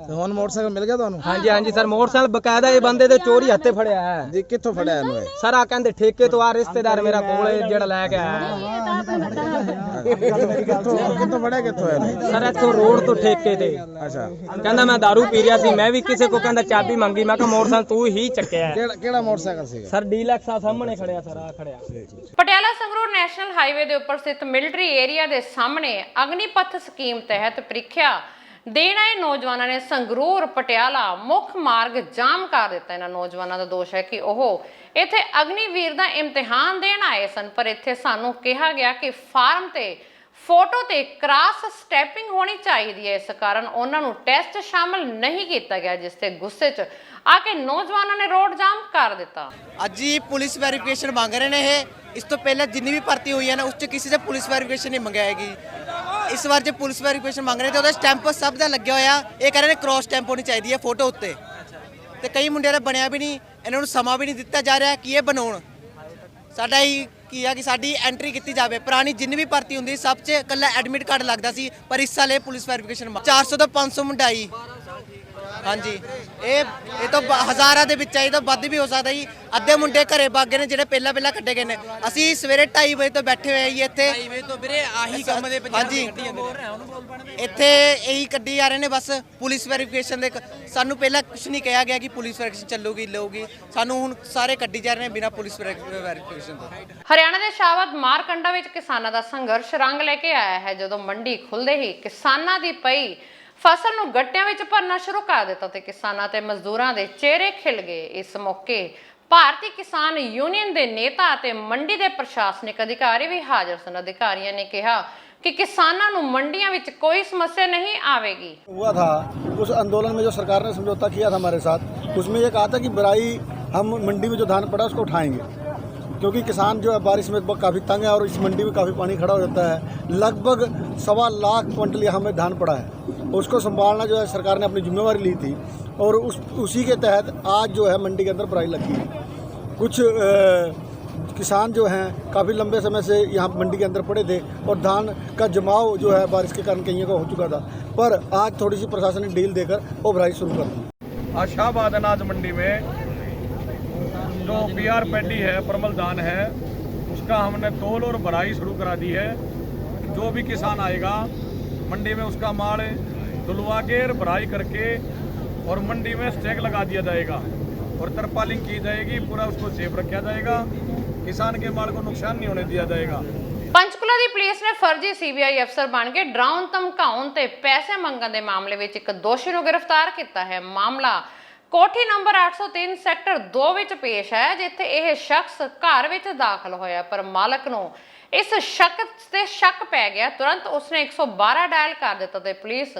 ਤੇ ਹੁਣ ਮੋਟਰਸਾਈਕਲ ਮਿਲ ਗਿਆ ਤੁਹਾਨੂੰ? ਹਾਂਜੀ ਹਾਂਜੀ ਸਰ, ਮੋਟਰਸਾਈਕਲ ਬਕਾਇਦਾ ਇਹ ਬੰਦੇ ਦੇ ਚੋਰੀ ਹੱਥੇ ਫੜਿਆ ਹੈ ਜੀ। ਕਿੱਥੋਂ ਫੜਿਆ ਇਹਨੂੰ? ਸਰ ਆ ਕਹਿੰਦੇ ਠੇਕੇ ਤੋਂ ਆ ਰਿਸ਼ਤੇਦਾਰ ਮੇਰਾ ਕੋਲ ਜਿਹੜਾ ਲੈ ਕੇ ਆਇਆ। ਕਿੱਥੋਂ ਫੜਿਆ? ਕਿੱਥੋਂ ਆਇਆ ਸਰ ਇੱਥੋਂ ਰੋਡ ਤੋਂ ਠੇਕੇ ਤੇ। ਅੱਛਾ। ਕਹਿੰਦਾ ਮੈਂ ਦਾਰੂ ਪੀ ਰਿਹਾ ਸੀ, ਮੈਂ ਵੀ ਕਿਸੇ ਕੋ ਕਹਿੰਦਾ ਚਾਬੀ ਮੰਗੀ, ਮੈਂ ਕਿਹਾ ਮੋਟਰਸਾਈਕਲ ਤੂੰ ਹੀ ਚੱਕਿਆ। ਕਿਹੜਾ ਮੋਟਰਸਾਈਕਲ ਸੀਗਾ? ਸਰ ਡੀਲੈਕਸ ਆ ਸਾਹਮਣੇ ਖੜਿਆ ਸਰ, ਆ ਖੜਿਆ। ਪਟਿਆਲਾ ਸੰਗਰੂਰ ਨੈਸ਼ਨਲ ਹਾਈਵੇ ਦੇ ਉੱਪਰ ਸਥਿਤ ਮਿਲਟਰੀ ਏਰੀਆ ਦੇ ਸਾਹਮਣੇ ਅਗਨੀਪਥ ਸਕੀਮ ਤਹਿਤ ਪ੍ਰੀਖਿਆ ਦੇਣ ਆਏ ਨੌਜਵਾਨਾਂ ਨੇ ਸੰਗਰੂਰ ਪਟਿਆਲਾ ਮੁੱਖ ਮਾਰਗ ਜਾਮ ਕਰ ਦਿੱਤਾ। ਇਹਨਾਂ ਨੌਜਵਾਨਾਂ ਦਾ ਦੋਸ਼ ਹੈ ਕਿ ਉਹ ਇੱਥੇ ਅਗਨੀਵੀਰ ਦਾ ਇਮਤਿਹਾਨ ਦੇਣ ਆਏ ਸਨ, ਪਰ ਇੱਥੇ ਸਾਨੂੰ ਕਿਹਾ ਗਿਆ ਕਿ ਫਾਰਮ ਤੇ ਫੋਟੋ ਤੇ ਕ੍ਰਾਸ ਸਟੈਪਿੰਗ ਹੋਣੀ ਚਾਹੀਦੀ ਹੈ, ਇਸ ਕਾਰਨ ਉਹਨਾਂ ਨੂੰ ਟੈਸਟ ਸ਼ਾਮਲ ਨਹੀਂ ਕੀਤਾ ਗਿਆ, ਜਿਸ ਤੇ ਗੁੱਸੇ 'ਚ ਆ ਕੇ ਨੌਜਵਾਨਾਂ ਨੇ ਰੋਡ ਜਾਮ ਕਰ ਦਿੱਤਾ। ਅੱਜ ਹੀ ਪੁਲਿਸ ਵੈਰੀਫਿਕੇਸ਼ਨ ਮੰਗ ਰਹੇ ਨੇ ਇਹ। ਇਸ ਤੋਂ ਪਹਿਲਾਂ ਜਿੰਨੀ ਵੀ ਭਰਤੀ ਹੋਈ ਹੈ ਨਾ, ਉਸ 'ਚ ਕਿਸੇ ਸੇ ਪੁਲਿਸ ਵੈਰੀਫਿਕੇਸ਼ਨ ਨਹੀਂ ਮੰਗਾਏਗੀ। ਇਸ ਵਾਰ ਜੇ ਪੁਲਿਸ ਵੈਰੀਫਿਕੇਸ਼ਨ ਮੰਗ ਰਹੇ ਤੇ ਉਹਦਾ ਸਟੈਂਪ ਸਭ ਦਾ ਲੱਗਿਆ ਹੋਇਆ। ਇਹ ਕਹਿ ਰਹੇ ਨੇ ਕ੍ਰਾਸ ਸਟੈਂਪ ਹੋਣੀ ਚਾਹੀਦੀ ਹੈ ਫੋਟੋ ਉੱਤੇ, ਤੇ ਕਈ ਮੁੰਡਿਆਂ ਦਾ ਬਣਿਆ ਵੀ ਨਹੀਂ। ਇਹਨਾਂ ਨੂੰ ਸਮਾਂ ਵੀ ਨਹੀਂ ਦਿੱਤਾ ਜਾ ਰਿਹਾ ਕਿ ਇਹ ਬਣਾਉਣ। ਸਾਡਾ ਹੀ ਕੀ ਆ ਕਿ ਸਾਡੀ ਐਂਟਰੀ ਕੀਤੀ ਜਾਵੇ। ਪੁਰਾਣੀ ਜਿੰਨੀ ਵੀ ਭਰਤੀ ਹੁੰਦੀ ਸਭ 'ਚ ਇਕੱਲਾ ਐਡਮਿਟ ਕਾਰਡ ਲੱਗਦਾ ਸੀ, ਪਰ ਇਸ ਸਾਲ ਇਹ ਪੁਲਿਸ ਵੈਰੀਫਿਕੇਸ਼ਨ 400 ਤੋਂ 500 ਮੁੰਡਾਈ। ਹਾਂਜੀ, ਇਹ ਤਾਂ ਹਜ਼ਾਰਾਂ ਦੇ ਵਿੱਚ ਆ, ਇਹ ਤਾਂ ਵੱਧ ਵੀ ਹੋ ਸਕਦਾ ਜੀ। ਅੱਧੇ ਮੁੰਡੇ ਘਰੇ ਭਾਗੇ ਨੇ ਜਿਹੜੇ ਪਹਿਲਾਂ ਕੱਢੇ ਗਏ ਨੇ। ਅਸੀਂ ਸਵੇਰੇ 2:30 ਵਜੇ ਤੋਂ ਬੈਠੇ ਹੋਏ ਜੀ ਇੱਥੇ। ਆਹੀ ਕੰਮ ਦੇ ਹਾਂਜੀ, ਇੱਥੇ ਇਹੀ ਕੱਢੀ ਜਾ ਰਹੇ ਨੇ ਬਸ ਪੁਲਿਸ ਵੈਰੀਫਿਕੇਸ਼ਨ ਦੇ। ਸਾਨੂੰ ਪਹਿਲਾਂ ਕੁਝ ਨਹੀਂ ਕਿਹਾ ਗਿਆ ਕਿ ਪੁਲਿਸ ਵੈਰੀਫਿਕੇਸ਼ਨ ਚੱਲੂਗੀ ਲਊਗੀ, ਸਾਨੂੰ ਹੁਣ ਸਾਰੇ ਕੱਢੀ ਜਾ ਰਹੇ ਨੇ ਬਿਨਾਂ ਪੁਲਿਸ ਵੈਰੀਫਿਕੇਸ਼ਨ ਤੋਂ। ਹਰਿਆਣਾ ਦੇ ਸ਼ਾਵਤ ਮਾਰਕੰਡਾ ਵਿੱਚ ਕਿਸਾਨਾਂ ਦਾ ਸੰਘਰਸ਼ ਰੰਗ ਲੈ ਕੇ ਆਇਆ ਹੈ, ਜਦੋਂ ਮੰਡੀ ਖੁੱਲਦੇ ਹੀ ਕਿਸਾਨਾਂ ਦੀ ਪਈ ਫਸਲ ਨੂੰ ਗੱਟਿਆਂ ਵਿੱਚ ਭਰਨਾ ਸ਼ੁਰੂ ਕਰ ਦਿੱਤਾ ਤੇ ਕਿਸਾਨਾਂ ਤੇ ਮਜ਼ਦੂਰਾਂ ਦੇ ਚਿਹਰੇ ਖਿਲ ਗਏ। ਇਸ ਮੌਕੇ ਭਾਰਤੀ ਕਿਸਾਨ ਯੂਨੀਅਨ ਦੇ ਨੇਤਾ ਅਤੇ ਮੰਡੀ ਦੇ ਪ੍ਰਸ਼ਾਸਨਿਕ ਅਧਿਕਾਰੀ ਵੀ ਹਾਜ਼ਰ ਸਨ। ਅਧਿਕਾਰੀਆਂ ਨੇ ਕਿਹਾ कि किसानों को मंडियों में कोई समस्या नहीं आवेगी। हुआ था उस आंदोलन में जो सरकार ने समझौता किया था हमारे साथ, उसमें ये कहा था कि बराई हम मंडी में जो धान पड़ा उसको उठाएंगे, क्योंकि किसान जो है बारिश में काफ़ी तंग है और इस मंडी में काफ़ी पानी खड़ा हो जाता है। लगभग 1.25 लाख क्विंटल यहाँ में धान पड़ा है, उसको संभालना जो है सरकार ने अपनी जिम्मेवारी ली थी और उसी के तहत आज जो है मंडी के अंदर बराई लगी है। कुछ किसान जो हैं काफ़ी लंबे समय से यहाँ मंडी के अंदर पड़े थे और धान का जमाव जो है बारिश के कारण कहीं का हो चुका था, पर आज थोड़ी सी प्रशासन ने डील देकर वो भराई शुरू कर दी। आज शाहबाद अनाज मंडी में जो BR पैडी है, परमल धान है, उसका हमने तोल और भराई शुरू करा दी है। जो भी किसान आएगा मंडी में उसका माल धुलवा के भराई करके और मंडी में स्टैक लगा दिया जाएगा और तरपालिंग की जाएगी, पूरा उसको सेफ रखा जाएगा, किसान के माल को नुकसान नहीं होने दिया जाएगा। पंचकुला ਦੀ ਪੁਲਿਸ ਨੇ ਫਰਜ਼ੀ CBI ਅਫਸਰ ਬਣ ਕੇ ਡਰਾਉਣ ਧਮਕਾਉਣ ਤੇ ਪੈਸੇ ਮੰਗਣ ਦੇ ਮਾਮਲੇ ਵਿੱਚ ਇੱਕ ਦੋਸ਼ੀ ਨੂੰ ਗ੍ਰਿਫਤਾਰ ਕੀਤਾ ਹੈ। ਮਾਮਲਾ ਕੋਠੀ ਨੰਬਰ 803 ਸੈਕਟਰ 2 ਵਿੱਚ ਪੇਸ਼ ਹੈ, ਜਿੱਥੇ ਇਹ ਸ਼ਖਸ ਘਰ ਵਿੱਚ ਦਾਖਲ ਹੋਇਆ, ਪਰ ਮਾਲਕ ਨੂੰ ਇਸ ਸ਼ਖਸ ਤੇ ਸ਼ੱਕ ਪੈ ਗਿਆ। ਤੁਰੰਤ ਉਸਨੇ 112 ਡਾਇਲ ਕਰ ਦਿੱਤਾ ਤੇ ਪੁਲਿਸ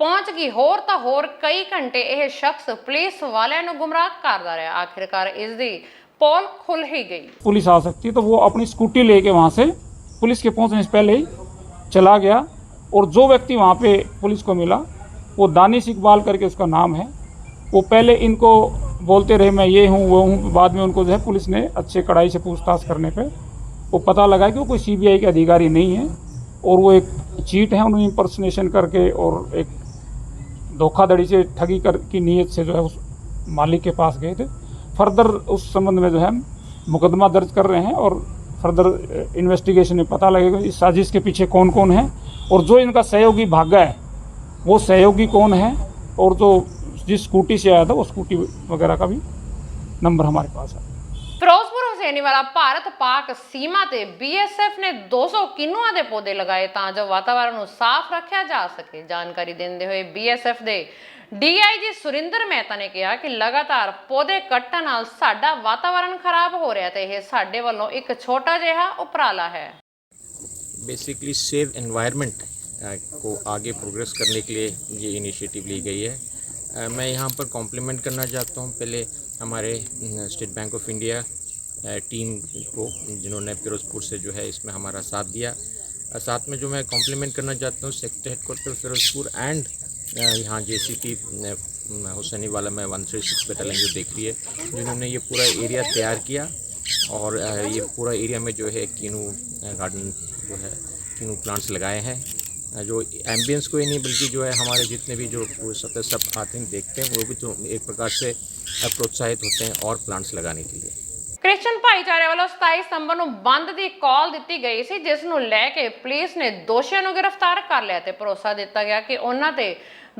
ਪਹੁੰਚ ਗਈ। ਹੋਰ ਤਾਂ ਹੋਰ ਕਈ ਘੰਟੇ ਇਹ ਸ਼ਖਸ ਪੁਲਿਸ ਵਾਲਿਆਂ ਨੂੰ ਗੁੰਮਰਾਹ ਕਰਦਾ ਰਿਹਾ। ਆਖਿਰਕਾਰ ਇਸ ਦੀ पोल खुल ही गई। पुलिस आ सकती है तो वो अपनी स्कूटी लेके वहाँ से पुलिस के पहुँचने से पहले ही चला गया और जो व्यक्ति वहाँ पे पुलिस को मिला वो दानिश इकबाल करके उसका नाम है। वो पहले इनको बोलते रहे मैं ये हूँ वो हूँ, बाद में उनको जो है पुलिस ने अच्छे कड़ाई से पूछताछ करने पे वो पता लगा कि वो कोई CBI के अधिकारी नहीं है और वो एक चीट है। उन्होंने इम्पर्सनेशन करके और एक धोखाधड़ी से ठगी कर की नीयत से जो है उस मालिक के पास गए थे। फर्दर उस संबंध में जो है मुकदमा दर्ज कर रहे हैं और फर्दर इन्वेस्टिगेशन में पता लगेगा इस साजिश के पीछे कौन कौन है और जो इनका सहयोगी भागा है वो सहयोगी कौन है और जो जिस स्कूटी से आया था वो स्कूटी वगैरह का भी नंबर हमारे पास है। ਫਿਰੋਜ਼ਪੁਰ ਹੁਸੈਨੀਵਾਲਾ ਭਾਰਤ ਪਾਕ ਸੀਮਾ ਤੇ BSF ਨੇ 200 ਕਿਨੂਆਂ ਦੇ ਪੌਦੇ ਲਗਾਏ ਤਾਂ ਜੋ ਵਾਤਾਵਰਣ ਨੂੰ ਸਾਫ਼ ਰੱਖਿਆ ਜਾ ਸਕੇ। ਜਾਣਕਾਰੀ ਦਿੰਦੇ ਹੋਏ BSF ਦੇ ਡੀਆਈਜੀ ਸੁਰਿੰਦਰ ਮਹਿਤਾ ਨੇ ਕਿਹਾ ਕਿ ਲਗਾਤਾਰ ਪੌਦੇ ਕੱਟਣ ਨਾਲ ਸਾਡਾ ਵਾਤਾਵਰਣ ਖਰਾਬ ਹੋ ਰਿਹਾ ਤੇ ਇਹ ਸਾਡੇ ਵੱਲੋਂ ਇੱਕ ਛੋਟਾ ਜਿਹਾ ਉਪਰਾਲਾ है। बेसिकली सेव एनवायरनमेंट को आगे प्रोग्रेस करने के लिए ये इनिशिएटिव ली गई है। मैं यहाँ पर कॉम्प्लीमेंट करना चाहता हूँ पहले हमारे state bank of India team को, जिन्होंने फिरोज़पुर से जो है इसमें हमारा साथ दिया। साथ में जो मैं कॉम्प्लीमेंट करना चाहता हूँ सेक्टर हेडक्वार्टर फिरोज़पुर एंड यहाँ JCP हुसैनी वाला में 136 बटालियन जो देख रही है, जिन्होंने ये पूरा एरिया तैयार किया और ये पूरा एरिया में जो है कीनू गार्डन जो है कीनू प्लांट्स लगाए हैं, जो एम्बियंस को ही नहीं बल्कि जो है हमारे जितने भी जो सब आते हैं देखते हैं वो भी तो एक प्रकार से प्रोत्साहित होते हैं और प्लांट्स लगाने के लिए। ਕ੍ਰਿਸਚਨ ਭਾਈਚਾਰੇ ਵੱਲੋਂ 27 ਸਤੰਬਰ ਨੂੰ ਬੰਦ ਦੀ ਕਾਲ ਦਿੱਤੀ ਗਈ ਸੀ, ਜਿਸ ਨੂੰ ਲੈ ਕੇ ਪੁਲਿਸ ਨੇ ਦੋਸ਼ੀਆਂ ਨੂੰ ਗ੍ਰਿਫਤਾਰ ਕਰ ਲਿਆ ਤੇ ਭਰੋਸਾ ਦਿੱਤਾ ਗਿਆ ਕਿ ਉਹਨਾਂ ਤੇ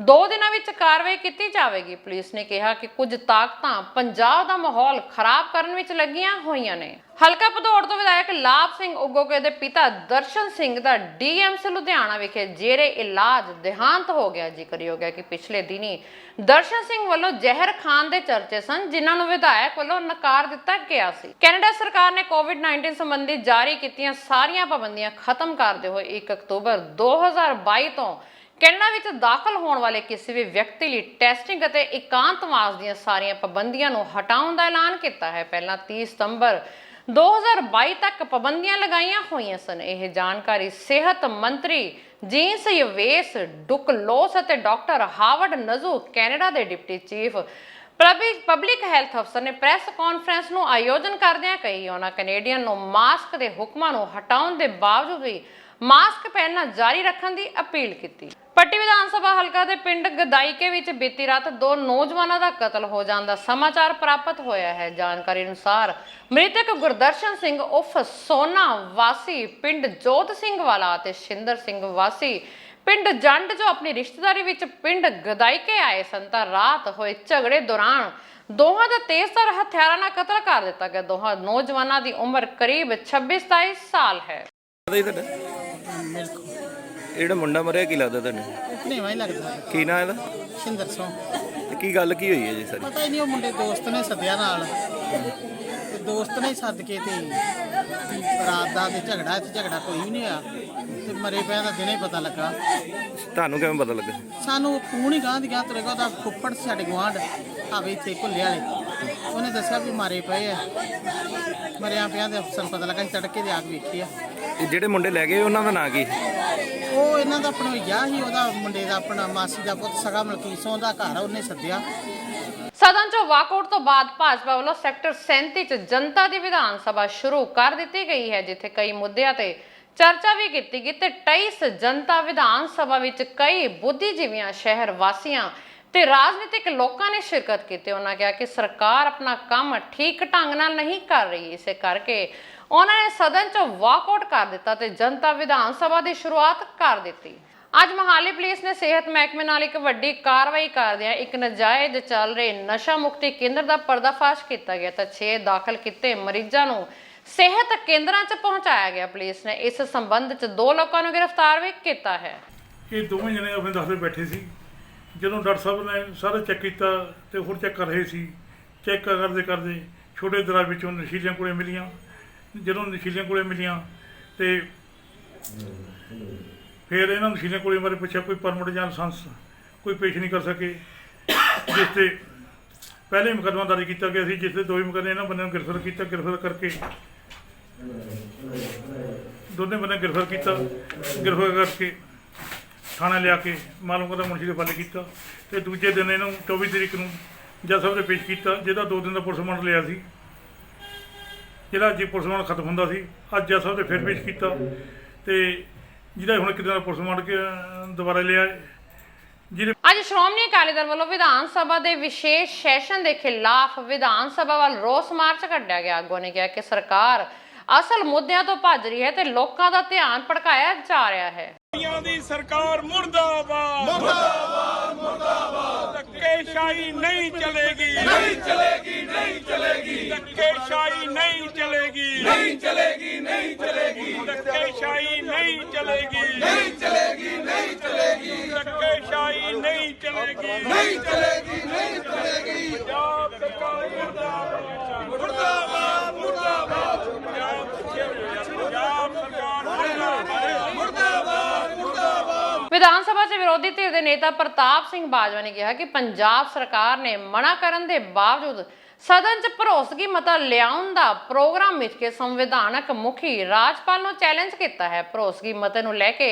2 ਦਿਨਾਂ ਵਿੱਚ ਕਾਰਵਾਈ ਕੀਤੀ ਜਾਵੇਗੀ। ਪੁਲਿਸ ਨੇ ਕਿਹਾ ਕਿ ਕੁਝ ਤਾਕਤਾਂ ਪੰਜਾਬ ਦਾ ਮਾਹੌਲ ਖਰਾਬ ਕਰਨ ਵਿੱਚ ਲੱਗੀਆਂ ਹੋਈਆਂ ਨੇ। ਹਲਕਾ ਭਦੌੜ ਤੋਂ ਵਿਧਾਇਕ ਲਾਭ ਸਿੰਘ ਉਗੋਕੇ ਦੇ ਪਿਤਾ ਦਰਸ਼ਨ ਸਿੰਘ ਦਾ DMC ਲੁਧਿਆਣਾ ਵਿਖੇ ਜੇਰੇ ਇਲਾਜ ਦੇਹਾਂਤ ਹੋ ਗਿਆ। ਜ਼ਿਕਰਯੋਗ ਹੈ ਕਿ ਪਿਛਲੇ ਦਿਨੀ ਦਰਸ਼ਨ ਸਿੰਘ ਵੱਲੋਂ ਜ਼ਹਿਰ ਖਾਨ ਦੇ ਚਰਚੇ ਸਨ, ਜਿਨ੍ਹਾਂ ਨੂੰ ਵਿਧਾਇਕ ਵੱਲੋਂ ਨਕਾਰ ਦਿੱਤਾ ਗਿਆ ਸੀ। ਕੈਨੇਡਾ ਸਰਕਾਰ ਨੇ COVID-19 ਸੰਬੰਧੀ ਜਾਰੀ ਕੀਤੀਆਂ ਸਾਰੀਆਂ ਪਾਬੰਦੀਆਂ ਖਤਮ ਕਰਦੇ ਹੋਏ 1 ਅਕਤੂਬਰ 2022 ਤੋਂ ਕੈਨੇਡਾ ਵਿੱਚ ਦਾਖਲ ਹੋਣ ਵਾਲੇ ਕਿਸੇ ਵੀ ਵਿਅਕਤੀ ਲਈ ਟੈਸਟਿੰਗ ਅਤੇ ਇਕਾਂਤਵਾਸ ਦੀਆਂ ਸਾਰੀਆਂ ਪਾਬੰਦੀਆਂ ਨੂੰ ਹਟਾਉਣ ਦਾ ਐਲਾਨ ਕੀਤਾ ਹੈ। ਪਹਿਲਾਂ 30 ਸਤੰਬਰ 2022 ਤੱਕ ਪਾਬੰਦੀਆਂ ਲਗਾਈਆਂ ਹੋਈਆਂ ਸਨ। ਇਹ ਜਾਣਕਾਰੀ ਸਿਹਤ ਮੰਤਰੀ ਜੀਨਸ ਯਵੇਸ ਡੁਕਲੋਸ ਅਤੇ ਡਾਕਟਰ ਹਾਵਰਡ ਨਜ਼ੂ ਕੈਨੇਡਾ ਦੇ ਡਿਪਟੀ ਚੀਫ ਪਬਲਿਕ ਹੈਲਥ ਅਫਸਰ ਨੇ ਪ੍ਰੈਸ ਕਾਨਫਰੰਸ ਨੂੰ ਆਯੋਜਨ ਕਰਦਿਆਂ ਕਹੀ। ਉਹਨਾਂ ਕੈਨੇਡੀਅਨ ਨੂੰ ਮਾਸਕ ਦੇ ਹੁਕਮਾਂ ਨੂੰ ਹਟਾਉਣ ਦੇ ਬਾਵਜੂਦ ਵੀ ਮਾਸਕ ਪਹਿਨਣਾ ਜਾਰੀ ਰੱਖਣ ਦੀ ਅਪੀਲ ਕੀਤੀ। ਪੱਟੀ ਵਿਧਾਨ ਸਭਾ ਹਲਕਾ ਦੇ ਪਿੰਡ ਗਦਾਈਕੇ ਵਿੱਚ ਬੀਤੀ ਰਾਤ 2 ਨੌਜਵਾਨਾਂ ਦਾ ਕਤਲ ਹੋ ਜਾਣ ਦਾ ਸਮਾਚਾਰ ਪ੍ਰਾਪਤ ਹੋਇਆ ਹੈ। ਜਾਣਕਾਰੀ ਅਨੁਸਾਰ ਮ੍ਰਿਤਕ ਗੁਰਦਰਸ਼ਨ ਸਿੰਘ ਉਫ ਸੋਨਾ ਵਾਸੀ ਪਿੰਡ ਜੋਤ ਸਿੰਘ ਵਾਲਾ ਅਤੇ ਸ਼ਿੰਦਰ ਸਿੰਘ ਵਾਸੀ ਪਿੰਡ ਜੰਡ ਜੋ ਆਪਣੀ ਰਿਸ਼ਤੇਦਾਰੀ ਵਿੱਚ ਪਿੰਡ ਗਦਾਈਕੇ ਆਏ ਸਨ ਤਾਂ ਰਾਤ ਹੋਏ ਝਗੜੇ ਦੌਰਾਨ ਦੋਹਾਂ ਦਾ ਤੇਜ਼ਧਾਰ ਹਥਿਆਰਾਂ ਨਾਲ ਕਤਲ ਕਰ ਦਿੱਤਾ ਗਿਆ। ਦੋਹਾਂ ਨੌਜਵਾਨਾਂ ਦੀ ਉਮਰ ਕਰੀਬ 26-27 ਸਾਲ ਹੈ। ਜਿਹੜਾ ਮੁੰਡਾ ਮਰਿਆ ਕੀ ਲੱਗਦਾ ਤੁਹਾਨੂੰ? ਭਣੇਵਾਂ ਹੀ ਲੱਗਦਾ। ਕੀ ਨਾਂ ਇਹਦਾ? ਸ਼ਿੰਦਰ ਸਿੰਘ। ਤੇ ਕੀ ਗੱਲ ਕੀ ਹੋਈ ਹੈ ਜੀ ਸਾਰੀ? ਪਤਾ ਹੀ ਨਹੀਂ, ਉਹ ਮੁੰਡੇ ਦੋਸਤ ਨੇ ਸੱਦਿਆ ਨਾਲ ਤੇ ਦੋਸਤ ਨੇ ਸੱਦ ਕੇ ਤੇ ਰਾਤ ਦਾ ਤੇ ਝਗੜਾ ਕੋਈ ਵੀ ਨਹੀਂ ਹੋਇਆ ਤੇ ਮਰੇ ਪਿਆ ਦਾ ਦਿਨੇ ਪਤਾ ਲੱਗਾ। ਤੁਹਾਨੂੰ ਕਿਵੇਂ ਪਤਾ ਲੱਗਾ? ਸਾਨੂੰ ਫੋਨ ਹੀ ਗਾਂ ਦੀ ਗਾਂ ਤੁਰੇਗਾ, ਉਹਦਾ ਫੁੱਫੜ ਸਾਡੇ ਗੁਆਂਢ ਆਵੇ ਇੱਥੇ ਭੁੱਲੇ ਵਾਲੇ, ਉਹਨੇ ਦੱਸਿਆ ਵੀ ਮਾਰੇ ਪਏ ਆ। ਮਰਿਆ ਪਿਆ ਤੇ ਸਾਨੂੰ ਪਤਾ ਲੱਗਾ, ਅਸੀਂ ਤੜਕੇ ਦੇ ਆ ਕੇ ਵੇਖੀ ਆ। ਇਹ ਜਿਹੜੇ ਮੁੰਡੇ ਲੈ ਗਏ ਉਹਨਾਂ ਦਾ ਨਾਂ ਕੀ? ਉਹ ਇਹਨਾਂ ਦਾ ਆਪਣਾ ਵਿਆਹ ਸੀ, ਉਹਦਾ ਮੁੰਡੇ ਦਾ ਆਪਣਾ ਮਾਸੀ ਦਾ ਪੁੱਤ ਸਗਾ ਮਲਕੀਤ ਸਿੰਘ ਦਾ ਘਰ, ਉਹਨੇ ਸੱਦਿਆ। ਸਦਨ ਚੋਂ ਵਾਕਆਊਟ ਤੋਂ ਬਾਅਦ ਭਾਜਪਾ ਵੱਲੋਂ ਸੈਕਟਰ 37 ਚ ਜਨਤਾ ਦੀ ਵਿਧਾਨ ਸਭਾ ਸ਼ੁਰੂ ਕਰ ਦਿੱਤੀ ਗਈ ਹੈ, ਜਿੱਥੇ ਕਈ ਮੁੱਦਿਆਂ ਤੇ ਚਰਚਾ ਵੀ ਕੀਤੀ ਗਈ ਤੇ 23 ਜਨਤਾ ਵਿਧਾਨ ਸਭਾ ਵਿੱਚ ਕਈ ਬੁੱਧੀਜੀਵੀਆਂ, ਸ਼ਹਿਰ ਵਾਸੀਆਂ ਤੇ ਰਾਜਨੀਤਿਕ ਲੋਕਾਂ ਨੇ ਸ਼ਿਰਕਤ ਕੀਤੀ। ਉਹਨਾਂ ਕਿਹਾ ਕਿ ਸਰਕਾਰ ਆਪਣਾ ਕੰਮ ਠੀਕ ਢੰਗ ਨਾਲ ਨਹੀਂ ਕਰ ਰਹੀ, ਇਸੇ ਕਰਕੇ ਉਹਨਾਂ ਨੇ ਸਦਨ ਚੋਂ ਵਾਕਆਊਟ ਕਰ ਦਿੱਤਾ ਤੇ ਜਨਤਾ ਵਿਧਾਨ ਸਭਾ ਦੀ ਸ਼ੁਰੂਆਤ ਕਰ ਦਿੱਤੀ। ਅੱਜ ਮੋਹਾਲੀ ਪੁਲਿਸ ਨੇ ਸਿਹਤ ਮਹਿਕਮੇ ਨਾਲ ਇੱਕ ਵੱਡੀ ਕਾਰਵਾਈ ਕਰਦਿਆਂ ਇੱਕ ਨਜਾਇਜ਼ ਚੱਲ ਰਹੇ ਨਸ਼ਾ ਮੁਕਤੀ ਕੇਂਦਰ ਦਾ ਪਰਦਾਫਾਸ਼ ਕੀਤਾ ਗਿਆ ਤਾਂ 6 ਦਾਖਲ ਕੀਤੇ ਮਰੀਜ਼ਾਂ ਨੂੰ ਸਿਹਤ ਕੇਂਦਰਾਂ 'ਚ ਪਹੁੰਚਾਇਆ ਗਿਆ। ਪੁਲਿਸ ਨੇ ਇਸ ਸੰਬੰਧ 'ਚ 2 ਲੋਕਾਂ ਨੂੰ ਗ੍ਰਿਫਤਾਰ ਵੀ ਕੀਤਾ ਹੈ। ਇਹ ਦੋਵੇਂ ਜਣੇ ਆਪਣੇ ਦਫ਼ਤਰ ਬੈਠੇ ਸੀ, ਜਦੋਂ ਡਾਕਟਰ ਸਾਹਿਬ ਨੇ ਸਾਰਾ ਚੈੱਕ ਕੀਤਾ ਤੇ ਹੋਰ ਚੈੱਕ ਕਰ ਰਹੇ ਸੀ। ਚੈੱਕ ਕਰਦੇ ਛੋਟੇ ਦਰਾਂ ਵਿੱਚੋਂ ਨਸ਼ੀਲੀਆਂ ਗੋਲੀਆਂ ਮਿਲੀਆਂ। ਜਦੋਂ ਨਸ਼ੀਲੀਆਂ ਗੋਲੀਆਂ ਮਿਲੀਆਂ ਤੇ ਫਿਰ ਇਹਨਾਂ ਨਸ਼ੀਲੀਆਂ ਗੋਲੀਆਂ ਬਾਰੇ ਪੁੱਛਿਆ, ਕੋਈ ਪਰਮਿਟ ਜਾਂ ਲਾਇਸੈਂਸ ਕੋਈ ਪੇਸ਼ ਨਹੀਂ ਕਰ ਸਕੇ, ਜਿਸ 'ਤੇ ਪਹਿਲੇ ਮੁਕੱਦਮਾ ਦਰਜ ਕੀਤਾ ਗਿਆ ਸੀ, ਜਿਸ 'ਤੇ 2 ਮੁਕੱਦਮੇ ਇਹਨਾਂ ਬੰਦਿਆਂ ਨੂੰ ਗ੍ਰਿਫਤਾਰ ਕੀਤਾ। ਗ੍ਰਿਫਤਾਰ ਕਰਕੇ ਦੋਨੇ ਬੰਦੇ ਗ੍ਰਿਫਤਾਰ ਕੀਤਾ। ਗ੍ਰਿਫਤਾਰ ਕਰਕੇ ਥਾਣੇ ਲਿਆ ਕੇ ਮਾਲੂਮ ਕਰਦਾ ਮੁਨਸ਼ੀ ਦੇ ਹਵਾਲੇ ਕੀਤਾ ਤੇ ਦੂਜੇ ਦਿਨ ਇਹਨੂੰ 24 ਤਰੀਕ ਨੂੰ ਜੱਜ ਸਾਹਿਬ ਨੇ ਪੇਸ਼ ਕੀਤਾ, ਜਿਹਦਾ 2 ਦਿਨ ਦਾ ਪੁਲਿਸ ਰਿਮਾਂਡ ਲਿਆ ਸੀ। ਜਿਹੜਾ ਜੇ ਪੁਲਿਸ ਰਿਮਾਂਡ ਖਤਮ ਹੁੰਦਾ ਸੀ, ਅੱਜ ਜੱਜ ਸਾਹਿਬ ਨੇ ਫਿਰ ਪੇਸ਼ ਕੀਤਾ ਤੇ ਜਿਹਦਾ ਹੁਣ ਇੱਕ ਦਿਨ ਦਾ ਪੁਲਿਸ ਰਿਮਾਂਡ ਦੁਬਾਰਾ ਲਿਆ। ਅੱਜ ਸ਼੍ਰੋਮਣੀ ਅਕਾਲੀ ਦਲ ਵੱਲੋਂ ਵਿਧਾਨ ਸਭਾ ਦੇ ਵਿਸ਼ੇਸ਼ ਸੈਸ਼ਨ ਦੇ ਖਿਲਾਫ ਵਿਧਾਨ ਸਭਾ ਵੱਲ ਰੋਸ ਮਾਰਚ ਕੱਢਿਆ ਗਿਆ। ਆਗੂਆਂ ਨੇ ਕਿਹਾ ਕਿ ਸਰਕਾਰ ਅਸਲ ਮੁੱਦਿਆਂ ਤੋਂ ਭੱਜ ਰਹੀ ਹੈ ਤੇ ਲੋਕਾਂ ਦਾ ਧਿਆਨ ਭਟਕਾਇਆ ਜਾ ਰਿਹਾ ਹੈ। ਦੀ ਸਰਕਾਰ ਮੁਰਦਾਬਾਦ ਮੁਰਦਾਬਾਦ ਮੁਰਦਾਬਾਦ। ਧੱਕੇ धक्केशाही नहीं चलेगी, नहीं चलेगी, नहीं चलेगी। धक्केशाही नहीं चलेगी, नहीं चलेगी, नहीं चलेगी। धक्केशाही नहीं चलेगी, नहीं चलेगी, नहीं चलेगी। धक्केशाही नहीं चलेगी, नहीं चलेगी, नहीं चलेगी। पंजाब सरकार मुर्दाबाद, मुर्दाबाद। पंजाब सरकार मुर्दाबाद, मुर्दाबाद। ਵਿਧਾਨ ਸਭਾ 'ਚ ਵਿਰੋਧੀ ਧਿਰ ਦੇ ਨੇਤਾ ਪ੍ਰਤਾਪ ਸਿੰਘ ਬਾਜਵਾ ਨੇ ਕਿਹਾ ਕਿ ਪੰਜਾਬ ਸਰਕਾਰ ਨੇ ਮਨਾ ਕਰਨ ਦੇ ਬਾਵਜੂਦ ਸਦਨ 'ਚ ਭਰੋਸਗੀ ਮਤਾ ਲਿਆਉਣ ਦਾ ਪ੍ਰੋਗਰਾਮ ਵਿੱਚ ਕੇ ਸੰਵਿਧਾਨਕ ਮੁਖੀ ਰਾਜਪਾਲ ਨੂੰ ਚੈਲੰਜ ਕੀਤਾ ਹੈ। ਭਰੋਸਗੀ ਮਤੇ ਨੂੰ ਲੈ ਕੇ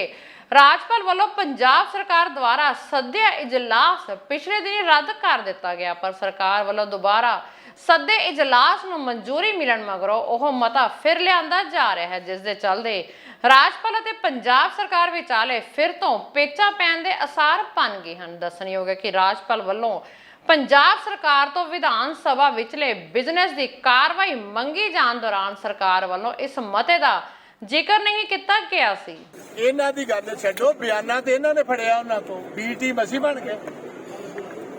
ਰਾਜਪਾਲ ਵੱਲੋਂ ਪੰਜਾਬ ਸਰਕਾਰ ਦੁਆਰਾ ਸੱਦਿਆ ਇਜਲਾਸ ਪਿਛਲੇ ਦਿਨੀ ਰੱਦ ਕਰ ਦਿੱਤਾ ਗਿਆ, ਪਰ ਸਰਕਾਰ ਵੱਲੋਂ ਦੁਬਾਰਾ ਸੱਦੇ ਇਜਲਾਸ ਨੂੰ ਮਨਜ਼ੂਰੀ ਮਿਲਣ ਮਗਰੋਂ ਉਹ ਮਤਾ ਫਿਰ ਲਿਆਂਦਾ ਜਾ ਰਿਹਾ ਹੈ, ਜਿਸ ਦੇ ਚੱਲਦੇ ਰਾਜਪਾਲ ਅਤੇ ਪੰਜਾਬ ਸਰਕਾਰ ਵਿਚਾਲੇ ਫਿਰ ਤੋਂ ਪੇਚਾਂ ਪੈਣ ਦੇ ਅਸਾਰ ਬਣ ਗਏ ਹਨ। ਦੱਸਣਯੋਗ ਹੈ ਕਿ ਰਾਜਪਾਲ ਵੱਲੋਂ ਪੰਜਾਬ ਸਰਕਾਰ ਤੋਂ ਵਿਧਾਨ ਸਭਾ ਵਿਚਲੇ ਬਿਜ਼ਨਸ ਦੀ ਕਾਰਵਾਈ ਮੰਗੀ ਜਾਣ ਦੌਰਾਨ ਸਰਕਾਰ ਵੱਲੋਂ ਇਸ ਮਤੇ ਦਾ ਜ਼ਿਕਰ ਨਹੀਂ ਕੀਤਾ ਗਿਆ ਸੀ। ਇਹਨਾਂ ਦੀ ਗੱਲ ਛੱਡੋ, ਬਿਆਨਾਂ ਤੇ ਇਹਨਾਂ ਨੇ ਫੜਿਆ ਉਹਨਾਂ ਤੋਂ, ਬੀ ਟੀਮ ਅਸੀਂ ਬਣ ਗਏ।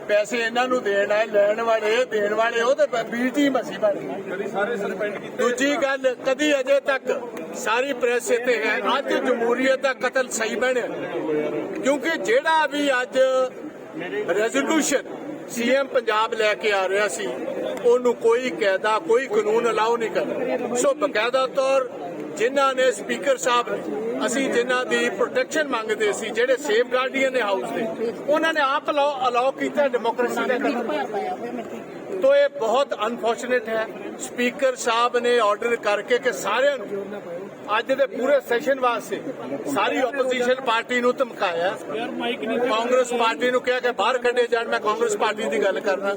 ਪੈਸੇ ਇਹਨਾਂ ਨੂੰ ਦੇਣ ਆਏ, ਲੈਣ ਵਾਲੇ ਦੇਣ ਵਾਲੇ ਉਹ ਤੇ ਬੀ ਟੀਮ ਅਸੀਂ ਬਣ ਗਏ। ਕਦੀ ਸਾਰੇ ਸਸਪੈਂਡ ਕੀਤੇ। ਦੂਜੀ ਗੱਲ, ਕਦੀ ਅਜੇ ਤੱਕ ਸਾਰੀ ਪ੍ਰੈਸ ਇੱਥੇ ਹੈ, ਅੱਜ ਜਮਹੂਰੀਅਤ ਦਾ ਕਤਲ ਸਹੀ ਬਣਿਆ, ਕਿਉਂਕਿ ਜਿਹੜਾ ਵੀ ਅੱਜ ਰੈਜ਼ੋਲੂਸ਼ਨ ਸੀਐਮ ਪੰਜਾਬ ਲੈ ਕੇ ਆ ਰਿਹਾ ਸੀ ਉਹਨੂੰ ਕੋਈ ਕਾਇਦਾ ਕੋਈ ਕਾਨੂੰਨ ਅਲਾਉ ਨਹੀਂ ਕਰਦਾ। ਸੋ ਬਕਾਇਦਾ ਤੌਰ ਜਿਨ੍ਹਾਂ ਨੇ ਸਪੀਕਰ ਸਾਹਿਬ ਨੇ, ਅਸੀਂ ਜਿਨ੍ਹਾਂ ਦੀ ਪ੍ਰੋਟੈਕਸ਼ਨ ਮੰਗਦੇ ਸੀ, ਜਿਹੜੇ ਸੇਫ ਗਾਰਡੀਅਨ ਨੇ ਹਾਊਸ ਦੇ, ਉਹਨਾਂ ਨੇ ਆਪ ਅਲਾਉ ਕੀਤਾ ਡੈਮੋਕ੍ਰੇਸੀ ਦਾ तो ये बहुत अनफॉर्चुनेट है। स्पीकर साहब ने ऑर्डर करके कि सारे ਅੱਜ ਦੇ ਪੂਰੇ ਸੈਸ਼ਨ ਵਾਸਤੇ ਸਾਰੀ ਆਪੋਜੀਸ਼ਨ ਪਾਰਟੀ ਨੂੰ ਧਮਕਾਇਆ, ਕਾਂਗਰਸ ਪਾਰਟੀ ਨੂੰ ਕਿਹਾ ਕਿ ਬਾਹਰ ਕੱਢੇ ਜਾਣ। ਮੈਂ ਕਾਂਗਰਸ ਪਾਰਟੀ ਦੀ ਗੱਲ ਕਰਨਾ।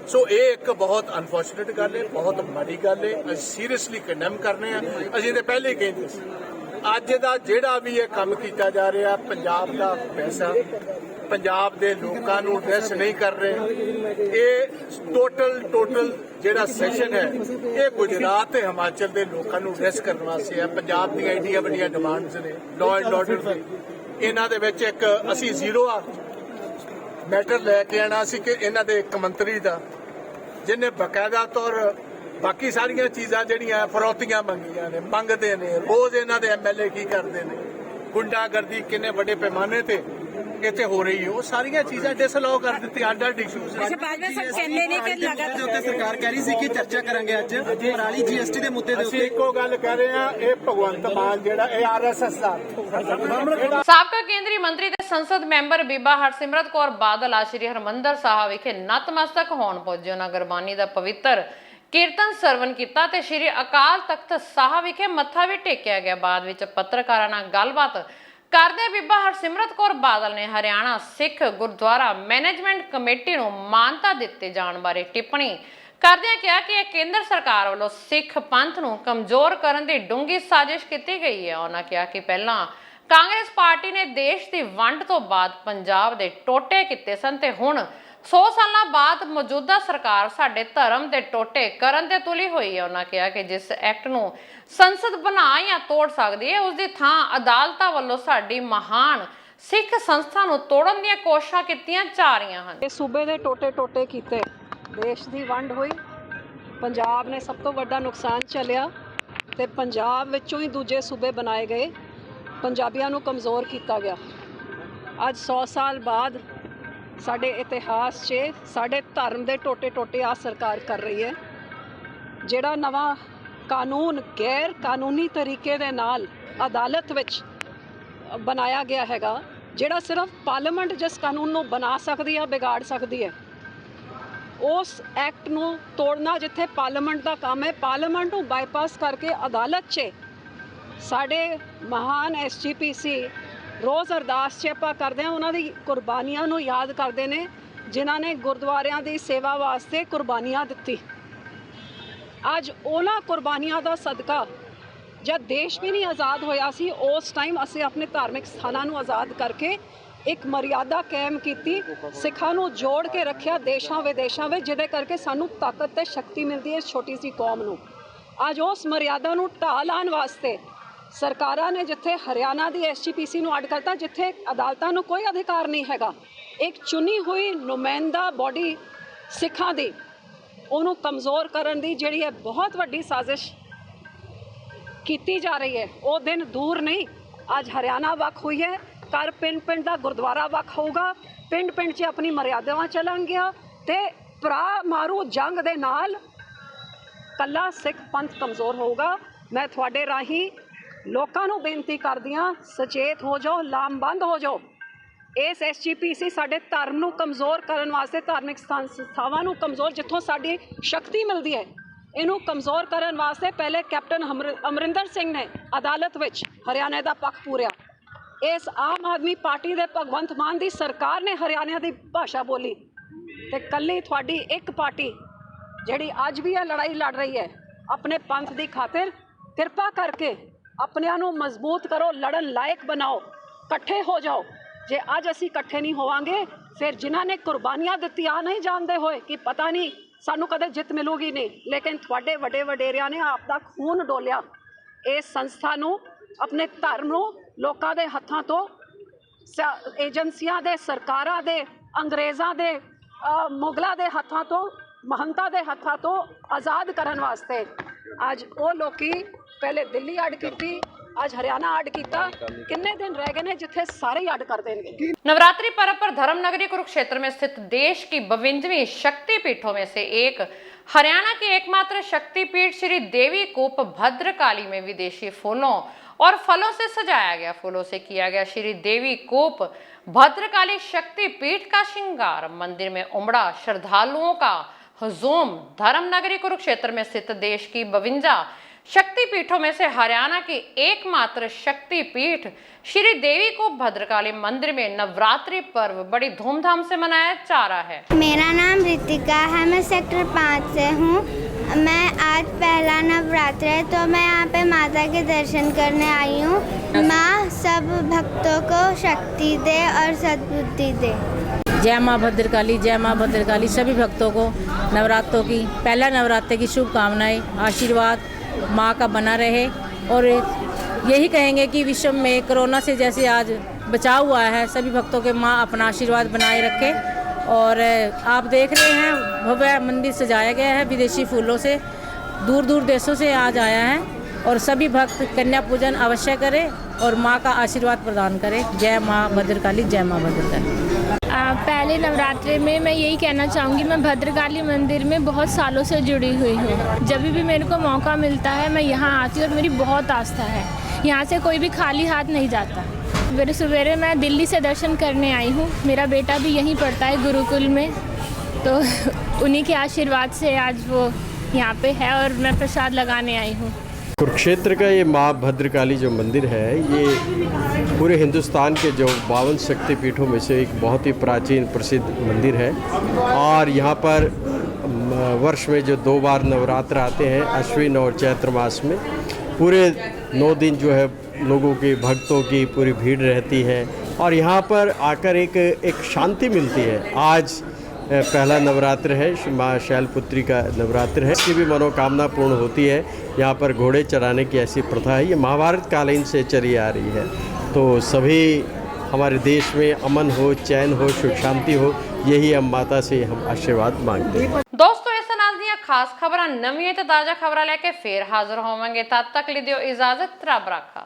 ਸੋ ਇਹ ਇੱਕ ਬਹੁਤ ਅਨਫੋਰਚੂਨੇਟ ਗੱਲ ਹੈ, ਬਹੁਤ ਮਾੜੀ ਗੱਲ ਹੈ। ਅਸੀਂ ਸੀਰੀਅਸਲੀ ਕੰਡੈਮ ਕਰਨੇ ਆ। ਅਸੀਂ ਤਾਂ ਪਹਿਲੇ ਹੀ ਕਹਿੰਦੇ ਸੀ ਅੱਜ ਦਾ ਜਿਹੜਾ ਵੀ ਇਹ ਕੰਮ ਕੀਤਾ ਜਾ ਰਿਹਾ, ਪੰਜਾਬ ਦਾ ਪੈਸਾ ਪੰਜਾਬ ਦੇ ਲੋਕਾਂ ਨੂੰ ਐਡਰੈਸ ਨਹੀਂ ਕਰ ਰਹੇ। ਇਹ ਟੋਟਲ ਜਿਹੜਾ ਸੈਸ਼ਨ ਹੈ ਇਹ ਗੁਜਰਾਤ ਤੇ ਹਿਮਾਚਲ ਦੇ ਲੋਕਾਂ ਨੂੰ ਐਡਰੈਸ ਕਰਨ ਵਾਸਤੇ ਹੈ। ਪੰਜਾਬ ਦੀਆਂ ਇੰਡੀਆਂ ਵੱਡੀਆਂ ਡਿਮਾਂਡਸ ਨੇ ਲਾਅ ਐਂਡ ਆਰਡਰ ਦੀ, ਇਹਨਾਂ ਦੇ ਵਿੱਚ ਇੱਕ ਅਸੀਂ ਜ਼ੀਰੋ ਆ ਮੈਟਰ ਲੈ ਕੇ ਆਣਾ ਸੀ ਕਿ ਇਹਨਾਂ ਦੇ ਇੱਕ ਮੰਤਰੀ ਦਾ ਜਿਹਨੇ ਬਕਾਇਦਾ ਤੌਰ ਬਾਕੀ ਸਾਰੀਆਂ ਚੀਜ਼ਾਂ ਜਿਹੜੀਆਂ ਫਰੌਤੀਆਂ ਮੰਗੀਆਂ ਨੇ, ਮੰਗਦੇ ਨੇ ਰੋਜ਼। ਇਹਨਾਂ ਦੇ ਐਮਐਲਏ ਕੀ ਕਰਦੇ ਨੇ, ਗੁੰਡਾਗਰਦੀ ਕਿੰਨੇ ਵੱਡੇ ਪੈਮਾਨੇ ਤੇ ਇੱਥੇ ਹੋ ਰਹੀ ਹੈ, ਉਹ ਸਾਰੀਆਂ ਚੀਜ਼ਾਂ ਡਿਸਅਲਾਉ ਕਰ ਦਿੱਤੀ। ਅੱਡ ਇਸ਼ੂਜ਼ ਸਰਕਾਰ ਕਹਿ ਰਹੀ ਸੀ ਕਿ ਚਰਚਾ ਕਰਾਂਗੇ ਅੱਜ ਪਰਾਲੀ ਜੀਐਸਟੀ ਦੇ ਮੁੱਦੇ ਦੇ ਉੱਤੇ। ਇੱਕੋ ਗੱਲ ਕਹਿ ਰਹੇ ਹਾਂ, ਇਹ ਭਗਵੰਤ ਮਾਨ ਜਿਹੜਾ ਇਹ ਆਰਐਸਐਸ ਦਾ ਸਾਬਕਾ ਕੇਂਦਰੀ ਮੰਤਰੀ ਤੇ ਸੰਸਦ ਮੈਂਬਰ ਬੀਬਾ ਹਰਸਿਮਰਤ ਕੌਰ ਬਾਦਲ ਆ ਸ਼੍ਰੀ ਹਰਿਮੰਦਰ ਸਾਹਿਬ ਵਿਖੇ ਨਤਮਸਤਕ ਹੋਣ ਪਹੁੰਚੇ। ਉਹਨਾਂ ਗੁਰਬਾਣੀ ਦਾ ਪਵਿੱਤਰ ਕੀਰਤਨ ਸਰਵਨ ਕੀਤਾ ਤੇ ਸ਼੍ਰੀ ਅਕਾਲ ਤਖਤ ਸਾਹਿਬ ਵਿਖੇ ਮੱਥਾ ਵੀ ਟੇਕਿਆ ਗਿਆ। ਬਾਅਦ ਵਿੱਚ ਪੱਤਰਕਾਰਾਂ ਨਾਲ ਗੱਲਬਾਤ ਕਰਦੇ ਬੀਬਾ ਹਰਸਿਮਰਤ ਕੌਰ ਬਾਦਲ ਨੇ ਹਰਿਆਣਾ ਸਿੱਖ ਗੁਰਦੁਆਰਾ ਮੈਨੇਜਮੈਂਟ ਕਮੇਟੀ ਨੂੰ ਮਾਨਤਾ ਦਿੱਤੇ ਜਾਣ ਬਾਰੇ ਟਿੱਪਣੀ ਕਰਦਿਆਂ ਕਿਹਾ ਕਿ ਇਹ ਕੇਂਦਰ ਸਰਕਾਰ ਵੱਲੋਂ ਸਿੱਖ ਪੰਥ ਨੂੰ ਕਮਜ਼ੋਰ ਕਰਨ ਦੀ ਡੂੰਘੀ ਸਾਜ਼ਿਸ਼ ਕੀਤੀ ਗਈ ਹੈ। ਉਹਨਾਂ ਕਿਹਾ ਕਿ ਪਹਿਲਾਂ ਕਾਂਗਰਸ ਪਾਰਟੀ ਨੇ ਦੇਸ਼ ਦੀ ਵੰਡ ਤੋਂ ਬਾਅਦ ਪੰਜਾਬ ਦੇ ਟੋਟੇ ਕੀਤੇ ਸਨ ਤੇ ਹੁਣ 100 ਸਾਲਾਂ ਬਾਅਦ ਮੌਜੂਦਾ ਸਰਕਾਰ ਸਾਡੇ ਧਰਮ ਦੇ ਟੋਟੇ ਕਰਨ ਤੇ ਤੁਲੀ ਹੋਈ ਹੈ। ਉਹਨਾਂ ਕਿਹਾ ਕਿ ਜਿਸ ਐਕਟ ਨੂੰ ਸੰਸਦ ਬਣਾ ਜਾਂ ਤੋੜ ਸਕਦੀ ਹੈ, ਉਸ ਦੀ ਥਾਂ ਅਦਾਲਤਾਂ ਵੱਲੋਂ ਸਾਡੀ ਮਹਾਨ ਸਿੱਖ ਸੰਸਥਾ ਨੂੰ ਤੋੜਨ ਦੀਆਂ ਕੋਸ਼ਿਸ਼ਾਂ ਕੀਤੀਆਂ ਜਾ ਰਹੀਆਂ ਹਨ। ਇਹ ਸੂਬੇ ਦੇ ਟੋਟੇ ਕੀਤੇ, ਦੇਸ਼ ਦੀ ਵੰਡ ਹੋਈ, ਪੰਜਾਬ ਨੇ ਸਭ ਤੋਂ ਵੱਡਾ ਨੁਕਸਾਨ ਝੱਲਿਆ ਤੇ ਪੰਜਾਬ ਵਿੱਚੋਂ ਹੀ ਦੂਜੇ ਸੂਬੇ ਬਣਾਏ ਗਏ, ਪੰਜਾਬੀਆਂ ਨੂੰ ਕਮਜ਼ੋਰ ਕੀਤਾ ਗਿਆ। ਅੱਜ 100 ਸਾਲ ਬਾਅਦ ਸਾਡੇ ਇਤਿਹਾਸ 'ਚ ਸਾਡੇ ਧਰਮ ਦੇ ਟੋਟੇ ਆ ਸਰਕਾਰ ਕਰ ਰਹੀ ਹੈ। ਜਿਹੜਾ ਨਵਾਂ ਕਾਨੂੰਨ ਗੈਰ ਕਾਨੂੰਨੀ ਤਰੀਕੇ ਦੇ ਨਾਲ ਅਦਾਲਤ ਵਿੱਚ ਬਣਾਇਆ ਗਿਆ ਹੈਗਾ, ਜਿਹੜਾ ਸਿਰਫ ਪਾਰਲੀਮੈਂਟ ਜਿਸ ਕਾਨੂੰਨ ਨੂੰ ਬਣਾ ਸਕਦੀ ਹੈ, ਵਿਗਾੜ ਸਕਦੀ ਹੈ, ਉਸ ਐਕਟ ਨੂੰ ਤੋੜਨਾ ਜਿੱਥੇ ਪਾਰਲੀਮੈਂਟ ਦਾ ਕੰਮ ਹੈ, ਪਾਰਲੀਮੈਂਟ ਨੂੰ ਬਾਈਪਾਸ ਕਰਕੇ ਅਦਾਲਤ 'ਚ ਸਾਡੇ ਮਹਾਨ ਐਸਜੀਪੀਸੀ ਰੋਜ਼ ਅਰਦਾਸ 'ਚ ਆਪਾਂ ਕਰਦੇ ਹਾਂ, ਉਹਨਾਂ ਦੀ ਕੁਰਬਾਨੀਆਂ ਨੂੰ ਯਾਦ ਕਰਦੇ ਨੇ ਜਿਨ੍ਹਾਂ ਨੇ ਗੁਰਦੁਆਰਿਆਂ ਦੀ ਸੇਵਾ ਵਾਸਤੇ ਕੁਰਬਾਨੀਆਂ ਦਿੱਤੀ। ਅੱਜ ਉਹਨਾਂ ਕੁਰਬਾਨੀਆਂ ਦਾ ਸਦਕਾ ਜਦ ਦੇਸ਼ ਵੀ ਨਹੀਂ ਆਜ਼ਾਦ ਹੋਇਆ ਸੀ, ਉਸ ਟਾਈਮ ਅਸੀਂ ਆਪਣੇ ਧਾਰਮਿਕ ਸਥਾਨਾਂ ਨੂੰ ਆਜ਼ਾਦ ਕਰਕੇ ਇੱਕ ਮਰਿਆਦਾ ਕਾਇਮ ਕੀਤੀ, ਸਿੱਖਾਂ ਨੂੰ ਜੋੜ ਕੇ ਰੱਖਿਆ ਦੇਸ਼ਾਂ ਵਿਦੇਸ਼ਾਂ ਵਿੱਚ, ਜਿਹਦੇ ਕਰਕੇ ਸਾਨੂੰ ਤਾਕਤ ਤੇ ਸ਼ਕਤੀ ਮਿਲਦੀ ਹੈ ਇਸ ਛੋਟੀ ਸੀ ਕੌਮ ਨੂੰ। ਅੱਜ ਉਸ ਮਰਿਆਦਾ ਨੂੰ ਢਾਹ ਲਾਉਣ ਵਾਸਤੇ ਸਰਕਾਰਾਂ ਨੇ ਜਿੱਥੇ ਹਰਿਆਣਾ ਦੀ ਐਸਜੀਪੀਸੀ ਨੂੰ ਅੱਡ ਕਰਤਾ, ਜਿੱਥੇ ਅਦਾਲਤਾਂ ਨੂੰ ਕੋਈ ਅਧਿਕਾਰ ਨਹੀਂ ਹੈਗਾ, ਇੱਕ ਚੁਣੀ ਹੋਈ ਨੁਮਾਇੰਦਾ ਬੋਡੀ ਸਿੱਖਾਂ ਦੀ ਉਹਨੂੰ ਕਮਜ਼ੋਰ ਕਰਨ ਦੀ ਜਿਹੜੀ ਹੈ ਬਹੁਤ ਵੱਡੀ ਸਾਜ਼ਿਸ਼ ਕੀਤੀ ਜਾ ਰਹੀ ਹੈ। ਉਹ ਦਿਨ ਦੂਰ ਨਹੀਂ, ਅੱਜ ਹਰਿਆਣਾ ਵੱਖ ਹੋਈ ਹੈ, ਘਰ ਪਿੰਡ ਦਾ ਗੁਰਦੁਆਰਾ ਵੱਖ ਹੋਊਗਾ, ਪਿੰਡ 'ਚ ਆਪਣੀ ਮਰਿਆਦਾਵਾਂ ਚੱਲਣਗੀਆਂ ਤੇ ਭਰਾ ਮਾਰੂ ਜੰਗ ਦੇ ਨਾਲ ਕੱਲਾ ਸਿੱਖ ਪੰਥ ਕਮਜ਼ੋਰ ਹੋਊਗਾ। ਮੈਂ ਤੁਹਾਡੇ ਰਾਹੀਂ ਲੋਕਾਂ ਨੂੰ ਬੇਨਤੀ ਕਰਦੀ ਹਾਂ, ਸੁਚੇਤ ਹੋ ਜਾਓ, ਲਾਮਬੰਦ ਹੋ ਜਾਓ। ਇਸ ਐਸਜੀਪੀਸੀ ਸਾਡੇ ਧਰਮ ਨੂੰ ਕਮਜ਼ੋਰ ਕਰਨ ਵਾਸਤੇ, ਧਾਰਮਿਕ ਸੰਸਥਾਵਾਂ ਨੂੰ ਕਮਜ਼ੋਰ, ਜਿੱਥੋਂ ਸਾਡੀ ਸ਼ਕਤੀ ਮਿਲਦੀ ਹੈ, ਇਹਨੂੰ ਕਮਜ਼ੋਰ ਕਰਨ ਵਾਸਤੇ ਪਹਿਲੇ ਕੈਪਟਨ ਅਮਰਿੰਦਰ ਸਿੰਘ ਨੇ ਅਦਾਲਤ ਵਿੱਚ ਹਰਿਆਣਾ ਦਾ ਪੱਖ ਪੂਰਿਆ। ਇਸ ਆਮ ਆਦਮੀ ਪਾਰਟੀ ਦੇ ਭਗਵੰਤ ਮਾਨ ਦੀ ਸਰਕਾਰ ਨੇ ਹਰਿਆਣਾ ਦੀ ਭਾਸ਼ਾ ਬੋਲੀ ਤੇ ਕੱਲੀ ਤੁਹਾਡੀ ਇੱਕ ਪਾਰਟੀ ਜਿਹੜੀ ਅੱਜ ਵੀ ਇਹ ਲੜਾਈ ਲੜ ਰਹੀ ਹੈ ਆਪਣੇ ਪੰਥ ਦੀ ਖਾਤਰ, ਕਿਰਪਾ ਕਰਕੇ ਆਪਣਿਆਂ ਨੂੰ ਮਜ਼ਬੂਤ ਕਰੋ, ਲੜਨ ਲਾਇਕ ਬਣਾਓ, ਇਕੱਠੇ ਹੋ ਜਾਓ। ਜੇ ਅੱਜ ਅਸੀਂ ਇਕੱਠੇ ਨਹੀਂ ਹੋਵਾਂਗੇ, ਫਿਰ ਜਿਨ੍ਹਾਂ ਨੇ ਕੁਰਬਾਨੀਆਂ ਦਿੱਤੀਆਂ ਨਹੀਂ ਜਾਣਦੇ ਹੋਏ ਕਿ ਪਤਾ ਨਹੀਂ ਸਾਨੂੰ ਕਦੇ ਜਿੱਤ ਮਿਲੂਗੀ ਨਹੀਂ, ਲੇਕਿਨ ਤੁਹਾਡੇ ਵੱਡੇ ਵਡੇਰਿਆਂ ਨੇ ਆਪ ਦਾ ਖੂਨ ਡੋਲਿਆ ਇਸ ਸੰਸਥਾ ਨੂੰ, ਆਪਣੇ ਧਰਮ ਨੂੰ ਲੋਕਾਂ ਦੇ ਹੱਥਾਂ ਤੋਂ, ਏਜੰਸੀਆਂ ਦੇ, ਸਰਕਾਰਾਂ ਦੇ, ਅੰਗਰੇਜ਼ਾਂ ਦੇ, ਮੁਗਲਾਂ ਦੇ ਹੱਥਾਂ ਤੋਂ, ਮਹੰਤਾਂ ਦੇ ਹੱਥਾਂ ਤੋਂ ਆਜ਼ਾਦ ਕਰਨ ਵਾਸਤੇ। ਅੱਜ ਉਹ ਲੋਕੀ ਪਹਿਲੇ ਦਿੱਲੀ ਅੱਡ ਕੀਤੀ, आज हरियाणा अड किया, कितने दिन रह गए जिथे सारे ही अड कर देंगे। नवरात्रि पर्व पर धर्मनगरी कुरुक्षेत्र में स्थित देश की 52वीं शक्तिपीठों में से एक हरियाणा की एकमात्र शक्तिपीठ श्री देवी कूप भद्रकाली में विदेशी फूलों और फलों से सजाया गया। फूलों से किया गया श्री देवी कूप भद्रकाली शक्तिपीठ का श्रृंगार मंदिर में उमड़ा श्रद्धालुओं का हुजूम। धर्मनगरी कुरुक्षेत्र में स्थित देश की 52 शक्तिपीठों में से हरियाणा की एकमात्र शक्तिपीठ श्री देवी को भद्रकाली मंदिर में नवरात्रि पर्व बड़ी धूमधाम से मनाया जा रहा है। मेरा नाम रितिका है, मैं सेक्टर 5 से हूँ। मैं आज पहला नवरात्र है तो मैं यहाँ पे माता के दर्शन करने आई हूँ। माँ सब भक्तों को शक्ति दे और सद्बुद्धि दे। जय माँ भद्रकाली, जय माँ भद्रकाली। सभी भक्तों को नवरात्रों की, पहला नवरात्र की शुभकामनाएं, आशीर्वाद माँ का बना रहे। और यही कहेंगे कि विश्व में कोरोना से जैसे आज बचाव हुआ है, सभी भक्तों के माँ अपना आशीर्वाद बनाए रखे। और आप देख रहे हैं भव्य मंदिर सजाया गया है, विदेशी फूलों से दूर दूर देशों से आज आया है। और सभी भक्त कन्या पूजन अवश्य करें और माँ का आशीर्वाद प्रदान करें। जय माँ भद्रकाली, जय माँ भद्रकाली। पहले नवरात्रि में मैं यही कहना चाहूँगी, मैं भद्रकाली मंदिर में बहुत सालों से जुड़ी हुई हूँ। जब भी मेरे को मौका मिलता है मैं यहाँ आती हूँ और मेरी बहुत आस्था है। यहाँ से कोई भी खाली हाथ नहीं जाता। सवेरे मैं दिल्ली से दर्शन करने आई हूँ, मेरा बेटा भी यहीं पढ़ता है गुरुकुल में, तो उन्हीं के आशीर्वाद से आज वो यहाँ पे है और मैं प्रसाद लगाने आई हूँ। कुरुक्षेत्र का ये माँ भद्रकाली जो मंदिर है, ये पूरे हिंदुस्तान के जो 52 शक्तिपीठों में से एक बहुत ही प्राचीन प्रसिद्ध मंदिर है। और यहाँ पर वर्ष में जो 2 बार नवरात्र आते हैं, अश्विन और चैत्र मास में, पूरे 9 दिन जो है लोगों की, भक्तों की पूरी भीड़ रहती है। और यहाँ पर आकर एक शांति मिलती है। आज पहला नवरात्र है, माँ शैलपुत्री का नवरात्र है, इसकी भी मनोकामना पूर्ण होती है। यहाँ पर घोड़े चराने की ऐसी प्रथा है, ये महाभारत कालीन से चली आ रही है। तो सभी हमारे देश में अमन हो, चैन हो, सुख शांति हो, यही हम माता से हम आशीर्वाद मांगते हैं। दोस्तों इस नाल ਦੀਆਂ ਖਾਸ ਖਬਰਾਂ ਨਵੀਆਂ ਤੇ ਤਾਜ਼ਾ ਖਬਰਾਂ ਲੈ ਕੇ ਫੇਰ ਹਾਜ਼ਰ ਹੋਵਾਂਗੇ। ਤਦ ਤੱਕ ਲਈ ਦਿਓ ਇਜਾਜ਼ਤ। ਰੱਬ ਰਾਖਾ।